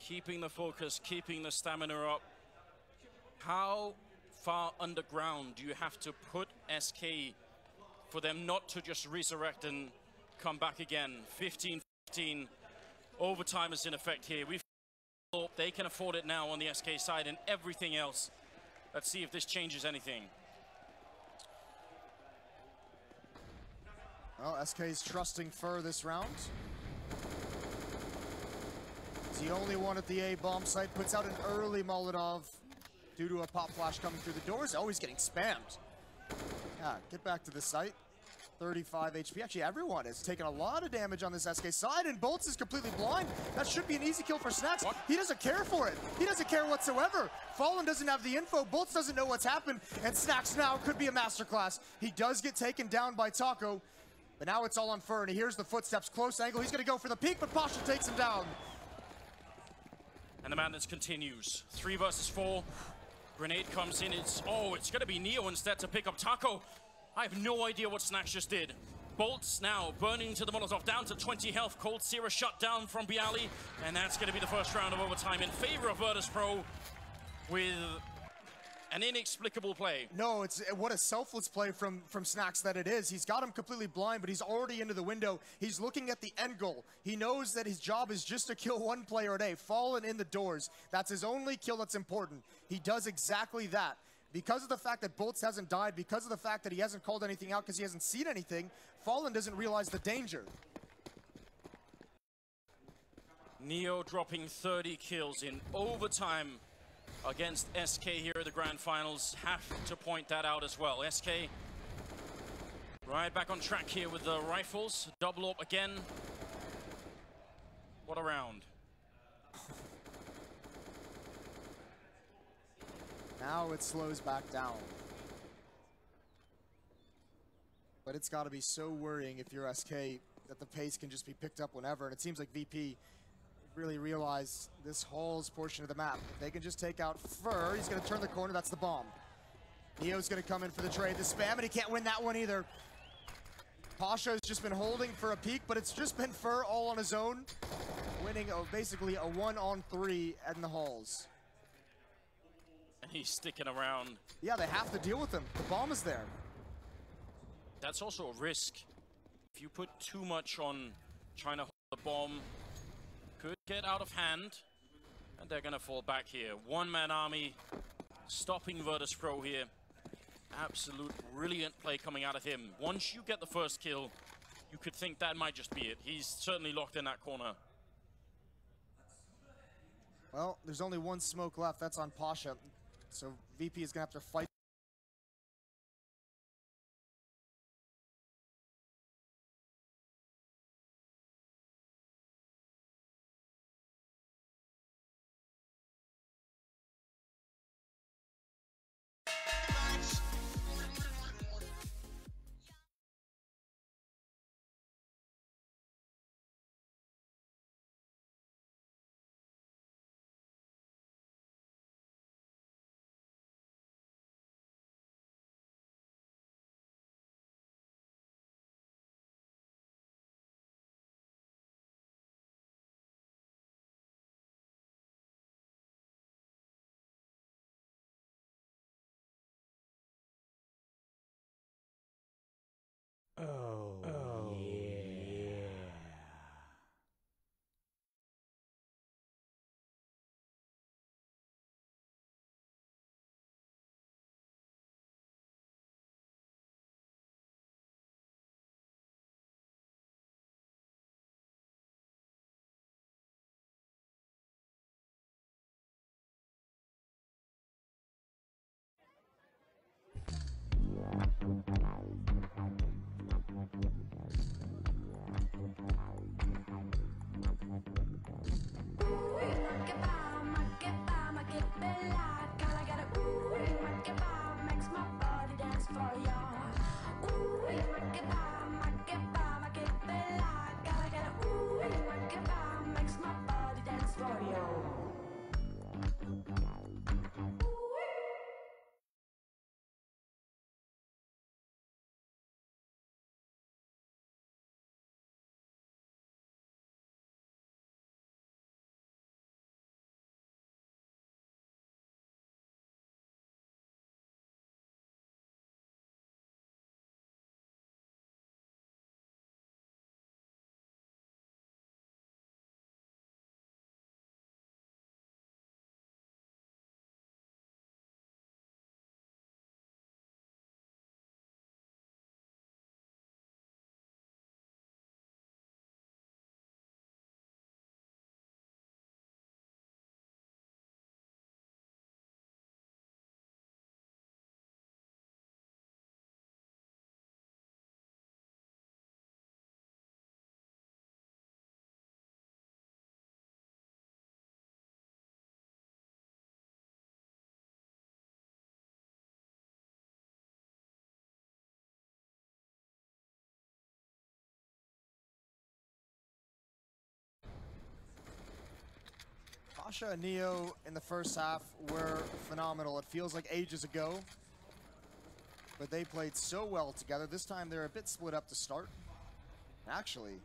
Keeping the focus, keeping the stamina up. How far underground do you have to put SK for them not to just resurrect and come back again? 15-15. Overtime is in effect here. They can afford it now on the SK side and everything else. Let's see if this changes anything. Well, SK's trusting Fur this round. He's the only one at the A bomb site. Puts out an early Molotov due to a pop flash coming through the doors. Oh, he's getting spammed. Yeah, get back to the site. 35 HP. Actually, everyone has taken a lot of damage on this SK side, and Bolts is completely blind. That should be an easy kill for Snacks. What? He doesn't care for it. He doesn't care whatsoever. Fallen doesn't have the info. Bolts doesn't know what's happened, and Snacks now could be a masterclass. He does get taken down by Taco, but now it's all on Fur, and he hears the footsteps. Close angle. He's going to go for the peek, but Pasha takes him down. And the madness continues. 3 versus 4. Grenade comes in. It's going to be Neo instead to pick up Taco. I have no idea what Snacks just did. Bolts now burning to the Molotov, down to 20 health. coldzera shut down from Bialy, and that's going to be the first round of overtime in favor of Virtus.pro with an inexplicable play. No, it's what a selfless play from Snacks that it is. He's got him completely blind, but he's already into the window. He's looking at the end goal. He knows that his job is just to kill one player a day. Fallen in the doors. That's his only kill that's important. He does exactly that. Because of the fact that Bolts hasn't died, because of the fact that he hasn't called anything out because he hasn't seen anything, Fallen doesn't realize the danger. Neo dropping 30 kills in overtime against SK here at the Grand Finals. Have to point that out as well. SK right back on track here with the rifles. Double up again. What a round. Now it slows back down. But it's got to be so worrying if you're SK that the pace can just be picked up whenever. And it seems like VP really realized this Halls portion of the map. If they can just take out Fur, he's going to turn the corner. That's the bomb. Neo's going to come in for the trade. The spam, and he can't win that one either. Pasha has just been holding for a peek, but it's just been Fur all on his own, winning basically a 1-on-3 in the Halls. And he's sticking around. Yeah, they have to deal with him. The bomb is there. That's also a risk. If you put too much on trying to hold the bomb. Could get out of hand, and they're gonna fall back here. One-man army stopping Virtus.pro here. Absolute brilliant play coming out of him. Once you get the first kill, you could think that might just be it. He's certainly locked in that corner. Well, there's only one smoke left. That's on Pasha. So VP is going to have to fight. Pasha and Neo in the first half were phenomenal. It feels like ages ago, but they played so well together. This time they're a bit split up to start. Actually,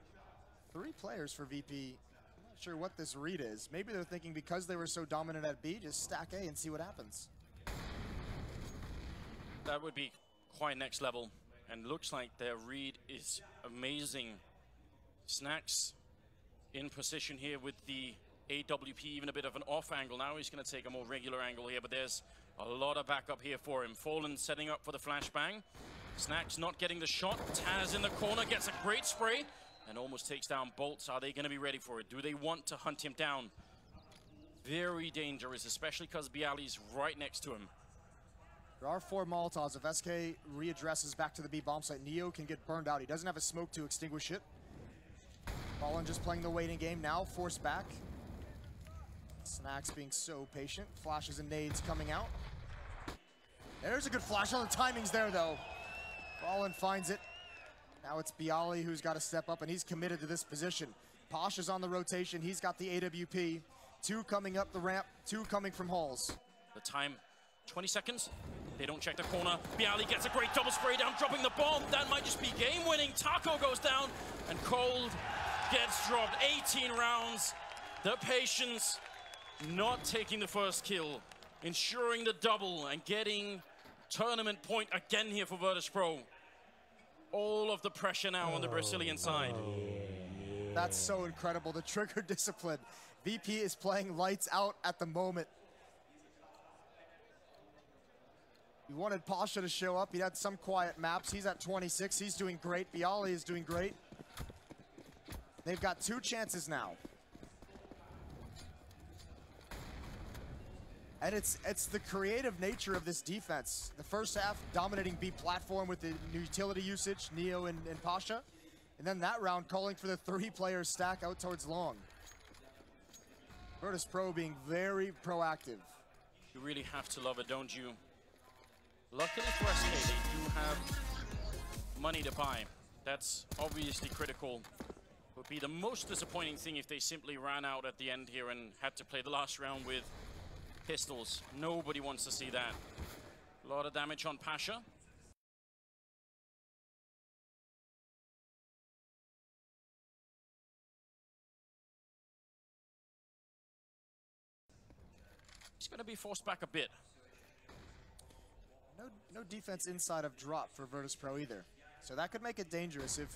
3 players for VP. I'm not sure what this read is. Maybe they're thinking because they were so dominant at B, just stack A and see what happens. That would be quite next level, and looks like their read is amazing. Snacks in position here with the AWP, even a bit of an off angle. Now he's going to take a more regular angle here, but there's a lot of backup here for him. Fallen setting up for the flashbang. Snacks not getting the shot. Taz in the corner gets a great spray and almost takes down Bolts. Are they going to be ready for it? Do they want to hunt him down? Very dangerous, especially because Bialy's right next to him. There are 4 Molotovs. If SK readdresses back to the B bomb site, Neo can get burned out. He doesn't have a smoke to extinguish it. Fallen just playing the waiting game now, forced back. Snacks being so patient. Flashes and nades coming out. There's a good flash on the timings there, though. Fallen finds it. Now it's Bialy who's got to step up, and he's committed to this position. Pasha's on the rotation. He's got the AWP. 2 coming up the ramp, 2 coming from halls. The time, 20 seconds. They don't check the corner. Bialy gets a great double spray down, dropping the bomb. That might just be game-winning. Taco goes down, and Cold gets dropped. 18 rounds. The patience, not taking the first kill, ensuring the double and getting tournament point again here for Virtus.pro. All of the pressure now on the Brazilian side. That's so incredible, the trigger discipline. VP is playing lights out at the moment. He wanted Pasha to show up. He had some quiet maps. He's at 26. He's doing great. Bialy is doing great. They've got 2 chances now. And it's the creative nature of this defense. The first half, dominating B platform with the utility usage, Neo and Pasha. And then that round, calling for the 3-player stack out towards long. Virtus.pro being very proactive. You really have to love it, don't you? Luckily for SK, they do have money to buy. That's obviously critical. Would be the most disappointing thing if they simply ran out at the end here and had to play the last round with pistols. Nobody wants to see that. A lot of damage on Pasha. He's going to be forced back a bit. No defense inside of drop for Virtus.pro either. So that could make it dangerous. If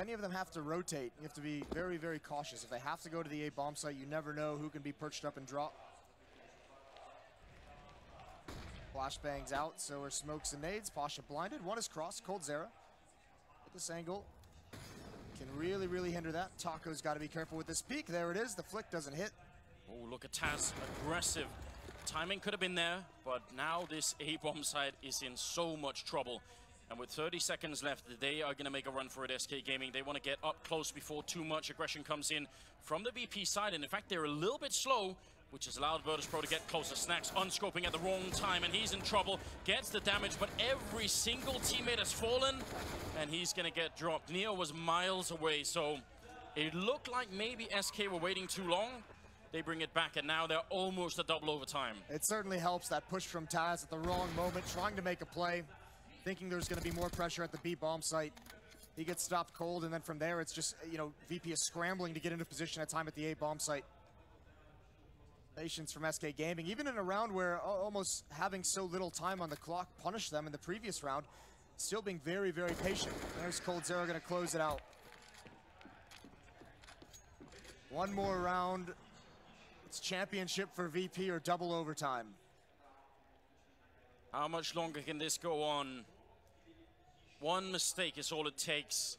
any of them have to rotate, you have to be very, very cautious. If they have to go to the A bomb site, you never know who can be perched up and drop. Flashbangs out, so are smokes and nades. Pasha blinded. One is crossed. coldzera. At this angle. Can really, really hinder that. Taco's got to be careful with this peek. There it is. The flick doesn't hit. Oh, look at Taz. Aggressive. Timing could have been there, but now this A-bomb side is in so much trouble. And with 30 seconds left, they are going to make a run for it, SK Gaming. They want to get up close before too much aggression comes in from the VP side. And in fact, they're a little bit slow, which has allowed Virtus.pro to get closer. Snax unscoping at the wrong time, and he's in trouble. Gets the damage, but every single teammate has fallen, and he's going to get dropped. Neo was miles away, so it looked like maybe SK were waiting too long. They bring it back, and now they're almost a double overtime. It certainly helps, that push from Taz at the wrong moment, trying to make a play, thinking there's going to be more pressure at the B bomb site. He gets stopped cold, and then from there, it's just, you know, VP is scrambling to get into position at time at the A bomb site. Patience from SK Gaming, even in a round where almost having so little time on the clock punished them in the previous round, still being very, very patient. There's coldzera going to close it out. One more round. It's championship for VP or double overtime. How much longer can this go on? One mistake is all it takes.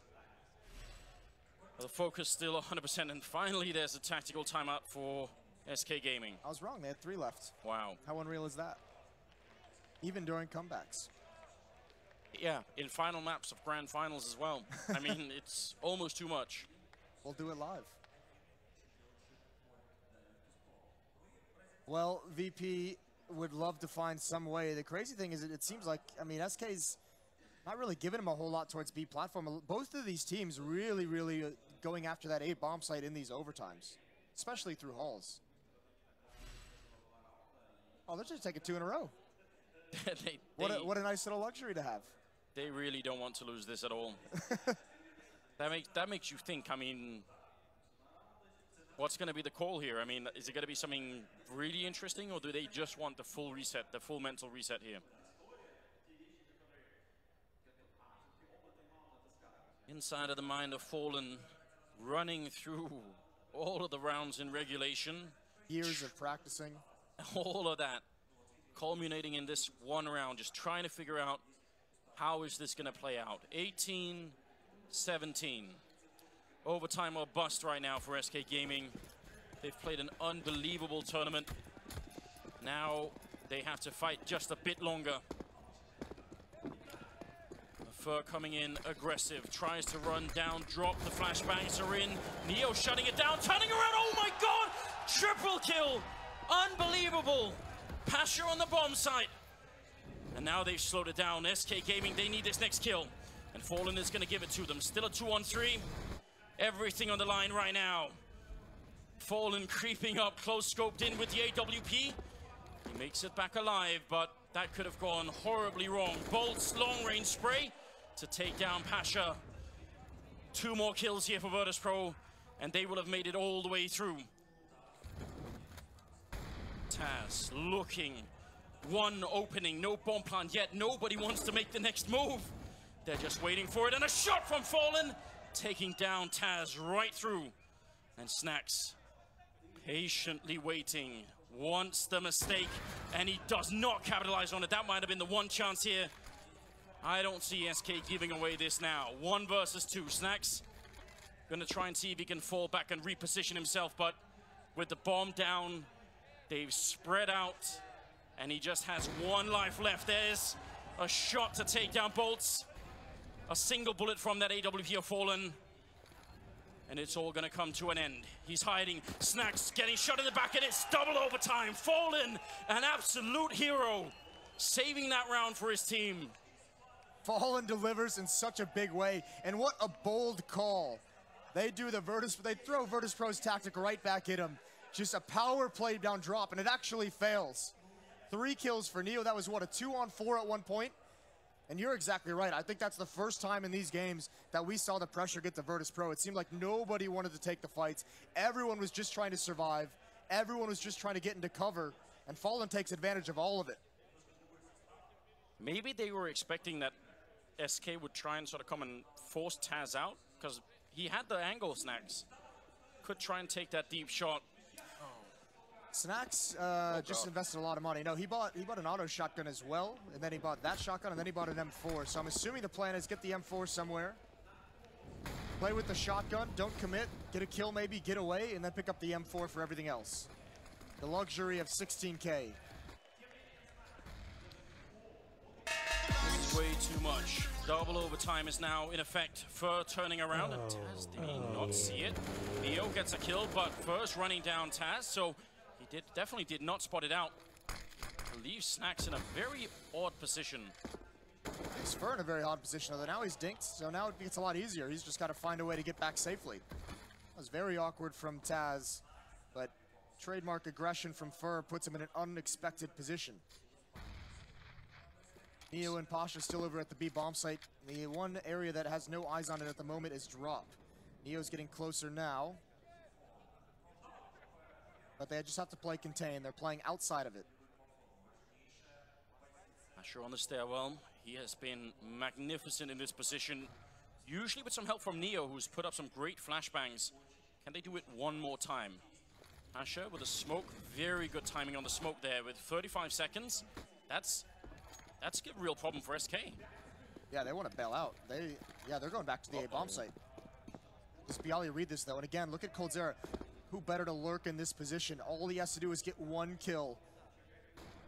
The focus still 100%, and finally there's a tactical timeout for SK Gaming. I was wrong, they had 3 left. Wow. How unreal is that? Even during comebacks. Yeah, in final maps of grand finals as well. I mean, it's almost too much. We'll do it live. Well, VP would love to find some way. The crazy thing is it seems like, I mean, SK's not really giving him a whole lot towards B platform. Both of these teams really, really going after that A bomb site in these overtimes, especially through halls. Oh, they're just taking 2 in a row. What a nice little luxury to have. They really don't want to lose this at all. that makes you think, I mean, what's going to be the call here? I mean, is it going to be something really interesting, or do they just want the full reset, the full mental reset here? Inside of the mind of Fallen, running through all of the rounds in regulation. Years of practicing. All of that, culminating in this one round, just trying to figure out how is this going to play out. 18-17. Overtime or bust right now for SK Gaming. They've played an unbelievable tournament. Now they have to fight just a bit longer. Fur coming in aggressive, tries to run down, drop, the flashbangs are in. Neo shutting it down, turning around, oh my god! Triple kill! Unbelievable! Pasha on the bomb site. And now they've slowed it down. SK Gaming, they need this next kill. And Fallen is going to give it to them. Still a 2-on-3. Everything on the line right now. Fallen creeping up, close scoped in with the AWP. He makes it back alive, but that could have gone horribly wrong. Bolts, long-range spray to take down Pasha. 2 more kills here for Virtus.pro, and they will have made it all the way through. Taz looking. One opening, no bomb plant yet. Nobody wants to make the next move. They're just waiting for it, and a shot from Fallen taking down Taz right through. And Snacks patiently waiting, wants the mistake, and he does not capitalize on it. That might have been the one chance here. I don't see SK giving away this now. 1 versus 2. Snacks gonna try and see if he can fall back and reposition himself, but with the bomb down, they've spread out, and he just has 1 life left. There's a shot to take down Bolts. A single bullet from that AWP have fallen, and it's all gonna come to an end. He's hiding. Snacks getting shot in the back, and it's double overtime. Fallen, an absolute hero, saving that round for his team. Fallen delivers in such a big way, and what a bold call. They do the they throw Virtus Pro's tactic right back at him. Just a power play down drop, and it actually fails. 3 kills for Neo. That was, what, a 2-on-4 at one point? And you're exactly right. I think that's the first time in these games that we saw the pressure get to Virtus Pro. It seemed like nobody wanted to take the fights. Everyone was just trying to survive. Everyone was just trying to get into cover, and Fallen takes advantage of all of it. Maybe they were expecting that SK would try and sort of come and force Taz out, because he had the angle. Snacks could try and take that deep shot. Snacks just invested a lot of money. No, he bought an auto shotgun as well, and then he bought that shotgun, and then he bought an M4. So I'm assuming the plan is get the M4 somewhere, play with the shotgun, don't commit, get a kill maybe, get away, and then pick up the M4 for everything else. The luxury of 16K. This is way too much. Double overtime is now in effect. Fur turning around, and Taz did he not see it. Neo gets a kill, but first running down Taz, so he definitely did not spot it out. Leaves Snacks in a very odd position. He's Fur in a very odd position, although now he's dinked, so now it gets a lot easier. He's just got to find a way to get back safely. That was very awkward from Taz, but trademark aggression from Fur puts him in an unexpected position. Neo and Pasha still over at the B bomb site. The one area that has no eyes on it at the moment is drop. Neo's getting closer now, but they just have to play contain. They're playing outside of it. Asher on the stairwell. He has been magnificent in this position, usually with some help from Neo, who's put up some great flashbangs. Can they do it one more time? Asher with a smoke. Very good timing on the smoke there with 35 seconds. That's a real problem for SK. Yeah, they want to bail out. They're going back to the A bomb site. Does Bialy read this though? And again, look at coldzera. Who better to lurk in this position? All he has to do is get 1 kill.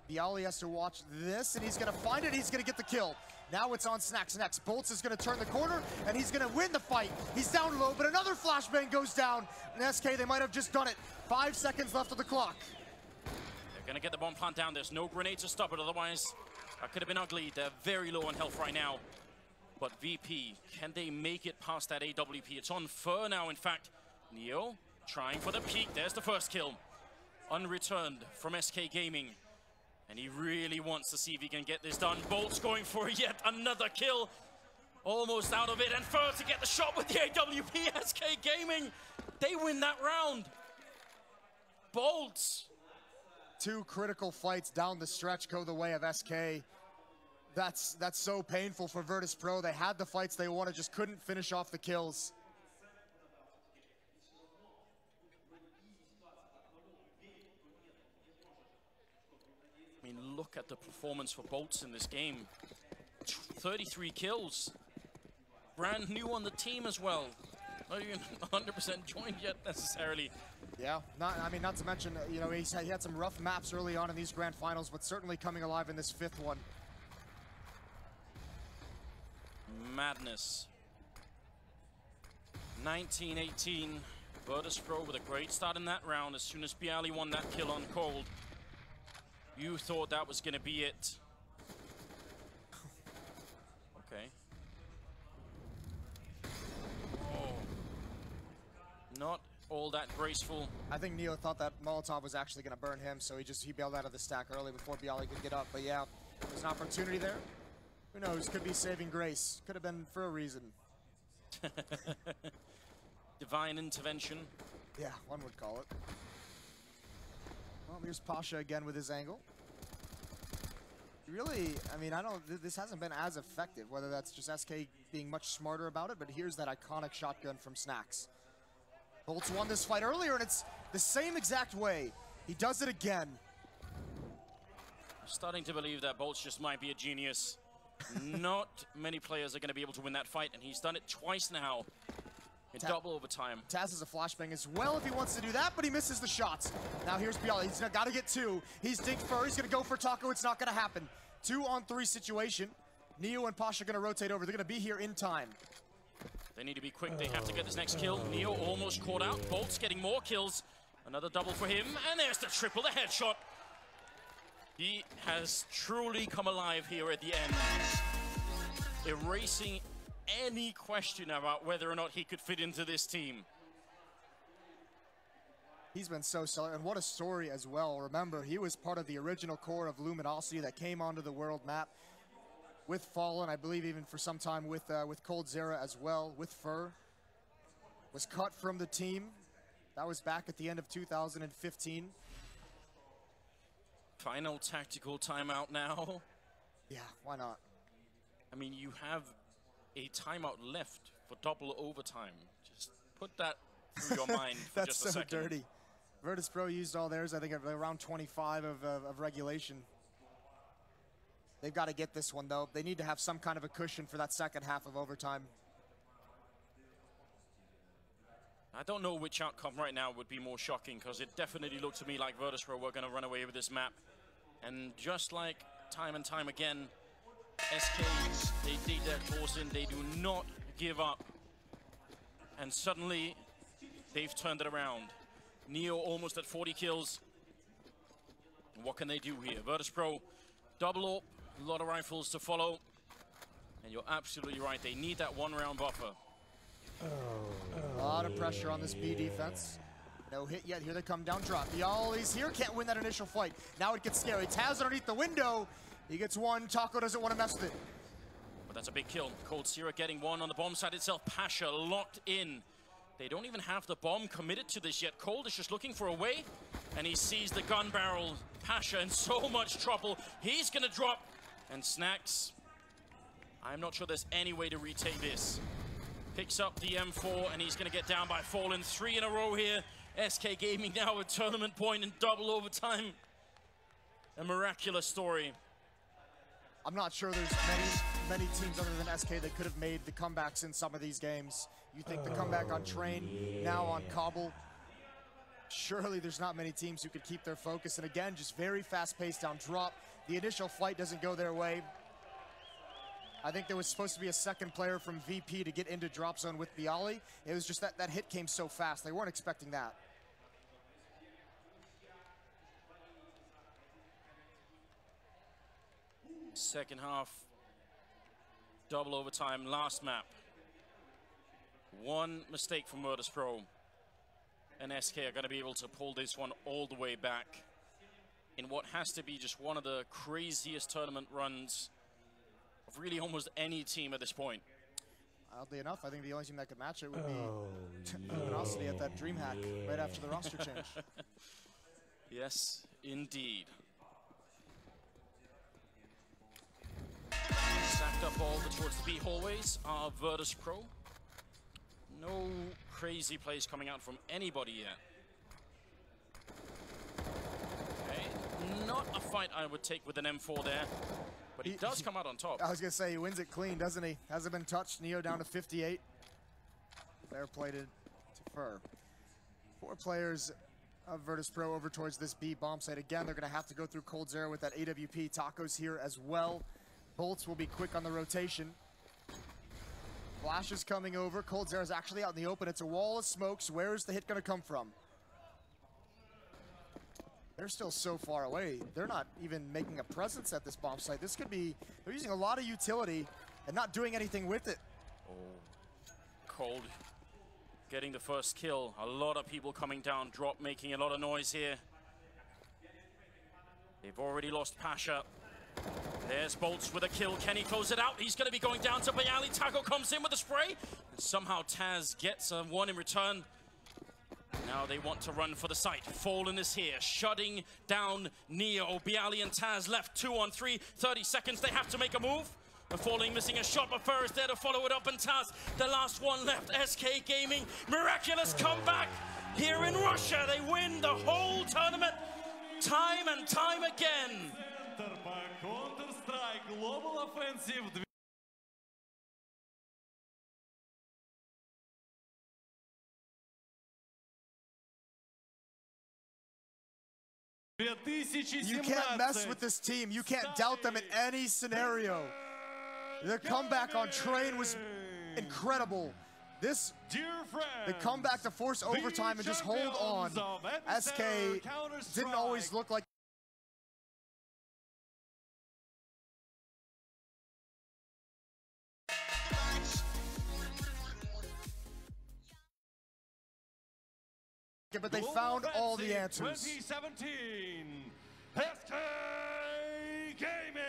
Bialy has to watch this, and he's going to find it. He's going to get the kill. Now it's on Snacks next. Bolts is going to turn the corner, and he's going to win the fight. He's down low, but another flashbang goes down. And SK, they might have just done it. 5 seconds left of the clock. They're going to get the bomb plant down. There's no grenade to stop it, otherwise that could have been ugly. They're very low on health right now. But VP, can they make it past that AWP? It's on Fur now, in fact. Neo trying for the peak. There's the first kill. Unreturned from SK Gaming. And he really wants to see if he can get this done. Bolt's going for yet another kill. Almost out of it. And Fur to get the shot with the AWP. SK Gaming, they win that round. Bolts. 2 critical fights down the stretch go the way of SK. That's so painful for Virtus Pro. They had the fights they wanted, just couldn't finish off the kills. I mean, look at the performance for Bolts in this game. 33 kills. Brand new on the team as well. Not even 100% joined yet necessarily. Yeah, not to mention, you know, he had some rough maps early on in these grand finals, but certainly coming alive in this 5th one. Madness. 19-18. Virtus Pro with a great start in that round. As soon as Bialy won that kill on Cold, you thought that was going to be it. Okay. Oh. Not all that graceful. I think Neo thought that Molotov was actually going to burn him, so he bailed out of the stack early before Bialy could get up. But yeah, there's an opportunity there. Who knows? Could be saving grace. Could have been for a reason. Divine intervention. Yeah, one would call it. Well, here's Pasha again with his angle. really, I mean, this hasn't been as effective, whether that's just SK being much smarter about it, but here's that iconic shotgun from Snacks. Bolts won this fight earlier, and it's the same exact way. He does it again. I'm starting to believe that Bolts just might be a genius. Not many players are going to be able to win that fight, and he's done it twice now in double overtime. Taz is a flashbang as well if he wants to do that, but he misses the shots. Now here's Bialy. He's got to get two. He's dinked Fur. He's going to go for Taco. It's not going to happen. 2-on-3 situation. Neo and Pasha are going to rotate over. They're going to be here in time. They need to be quick. They have to get this next kill. Neo almost caught out. Bolt's getting more kills. Another double for him. And there's the triple, the headshot. He has truly come alive here at the end, erasing any question about whether or not he could fit into this team. He's been so stellar, and what a story as well. Remember, he was part of the original core of Luminosity that came onto the world map with Fallen, I believe even for some time with coldzera as well, with Fur. Was cut from the team. That was back at the end of 2015. Final tactical timeout now. Yeah, why not? I mean, you have a timeout left for double overtime. Just put that through your mind for just a second. That's so dirty. Virtus Pro used all theirs, I think, around 25 of regulation. They've got to get this one, though. They need to have some kind of a cushion for that second half of overtime. I don't know which outcome right now would be more shocking, because it definitely looked to me like Virtus Pro were going to run away with this map. And just like time and time again, SK, they dig their claws in, they do not give up. And suddenly, they've turned it around. Neo almost at 40 kills. And what can they do here? Virtus Pro, double AWP, a lot of rifles to follow. And you're absolutely right, they need that one-round buffer. A lot of pressure on this B defense. No hit yet. Here they come down drop. Bialy's here. Can't win that initial fight. Now it gets scary. Taz underneath the window. He gets one. Taco doesn't want to mess with it. But that's a big kill. coldzera getting one on the bomb side itself. Pasha locked in. They don't even have the bomb committed to this yet. Cold is just looking for a way. And he sees the gun barrel. Pasha in so much trouble. He's going to drop. And Snacks, I'm not sure there's any way to retake this. Picks up the M4, and he's going to get down by Fallen. 3 in a row here. SK Gaming now a tournament point in double overtime. A miraculous story. I'm not sure there's many teams other than SK that could have made the comebacks in some of these games. You think the comeback on Train, now on Cobble. Surely there's not many teams who could keep their focus. And again, just very fast-paced down drop. The initial fight doesn't go their way. I think there was supposed to be a second player from VP to get into drop zone with Bialy. It was just that hit came so fast. They weren't expecting that. Second half, double overtime, last map. One mistake from Virtus Pro, and SK are going to be able to pull this one all the way back in what has to be just one of the craziest tournament runs of really almost any team at this point. Oddly enough, I think the only team that could match it would be Luminosity at that DreamHack right after the roster change. Yes, indeed. Stacked up all towards the B hallways are Virtus Pro. No crazy plays coming out from anybody yet. Okay, not a fight I would take with an M4 there. But he does come out on top. I was going to say, he wins it clean, doesn't he? Hasn't been touched. Neo down to 58. Fair play to Fur. 4 players of Virtus Pro over towards this B bomb site. Again, they're going to have to go through coldzera with that AWP. Taco's here as well. Bolts will be quick on the rotation. Flash is coming over. coldzera's actually out in the open. It's a wall of smokes. Where is the hit going to come from? They're still so far away. They're not even making a presence at this bomb site. This could be, they're using a lot of utility and not doing anything with it. Oh, Cold getting the first kill. A lot of people coming down, drop making a lot of noise here. They've already lost Pasha. There's Bolts with a kill. Can he close it out? He's going to be going down to Bialy. Taco comes in with a spray. And somehow Taz gets one in return. Now they want to run for the site. Fallen is here, shutting down Neo. Bialy and Taz left 2 on 3. 30 seconds, they have to make a move. And Falling missing a shot, but Fur is there to follow it up. And Taz, the last one left. SK Gaming, miraculous comeback here in Russia. They win the whole tournament time and time again. Counter-Strike Global Offensive 2017. You can't mess with this team. You can't doubt them in any scenario. The comeback on Train was incredible. The comeback to force overtime and just hold on. SK didn't always look like but they found all the answers. 2017, SK Gaming.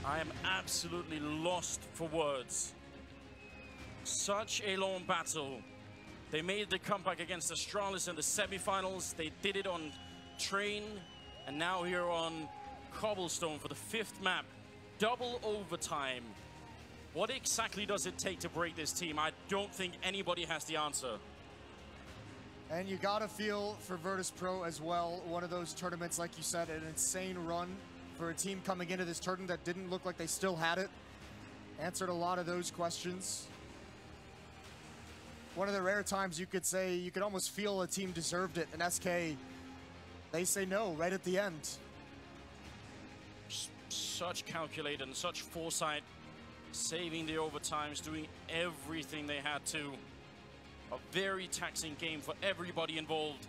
I am absolutely lost for words. Such a long battle. They made the comeback against Astralis in the semifinals. They did it on Train, and now here on Cobblestone for the 5th map. Double overtime. What exactly does it take to break this team? I don't think anybody has the answer. And you gotta feel for Virtus Pro as well. One of those tournaments, like you said, an insane run for a team coming into this tournament that didn't look like they still had it. Answered a lot of those questions. One of the rare times you could say, you could almost feel a team deserved it. And SK, they say no right at the end. Such calculated and such foresight. Saving the overtimes, doing everything they had to. A very taxing game for everybody involved.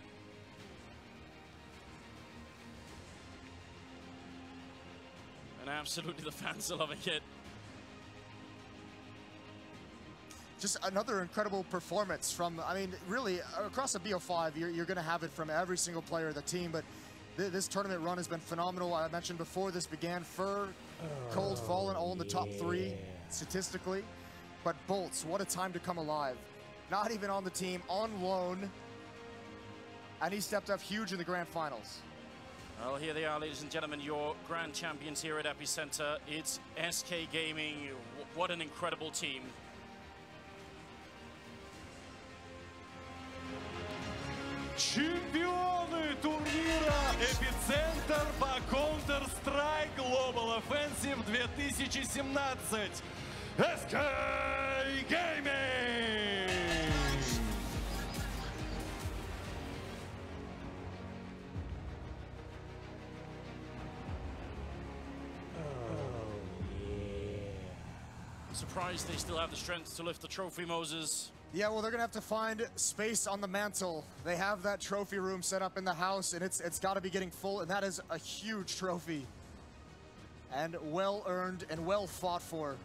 And absolutely the fans are loving it. Just another incredible performance from, I mean, really, across the BO5, you're going to have it from every single player of the team, but this tournament run has been phenomenal. I mentioned before this began, Fur, Cold, Fallen, all in the top 3 statistically. But Bolts, what a time to come alive. Not even on the team, on loan, and he stepped up huge in the grand finals. Well, here they are, ladies and gentlemen, your grand champions here at Epicenter. It's SK Gaming. What an incredible team. Чемпионы турнира Epicenter по Counter-Strike Global Offensive 2017. SK Gaming! Surprised they still have the strength to lift the trophy, Moses. Yeah, well, they're gonna have to find space on the mantle. They have that trophy room set up in the house, and it's got to be getting full, and that is a huge trophy. And well earned and well fought for.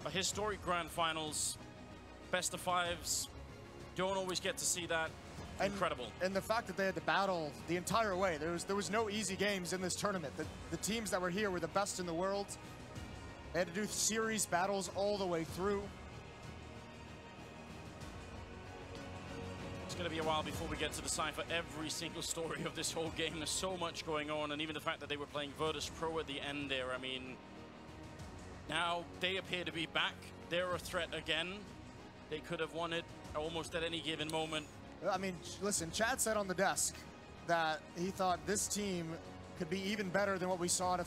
A historic grand finals, best of 5s. Don't always get to see that. Incredible. And the fact that they had to battle the entire way. There was no easy games in this tournament. The teams that were here were the best in the world. They had to do series battles all the way through. It's going to be a while before we get to decipher every single story of this whole game. There's so much going on, and even the fact that they were playing Virtus Pro at the end there, I mean, now they appear to be back. They're a threat again. They could have won it almost at any given moment. I mean, listen, Chad said on the desk that he thought this team could be even better than what we saw at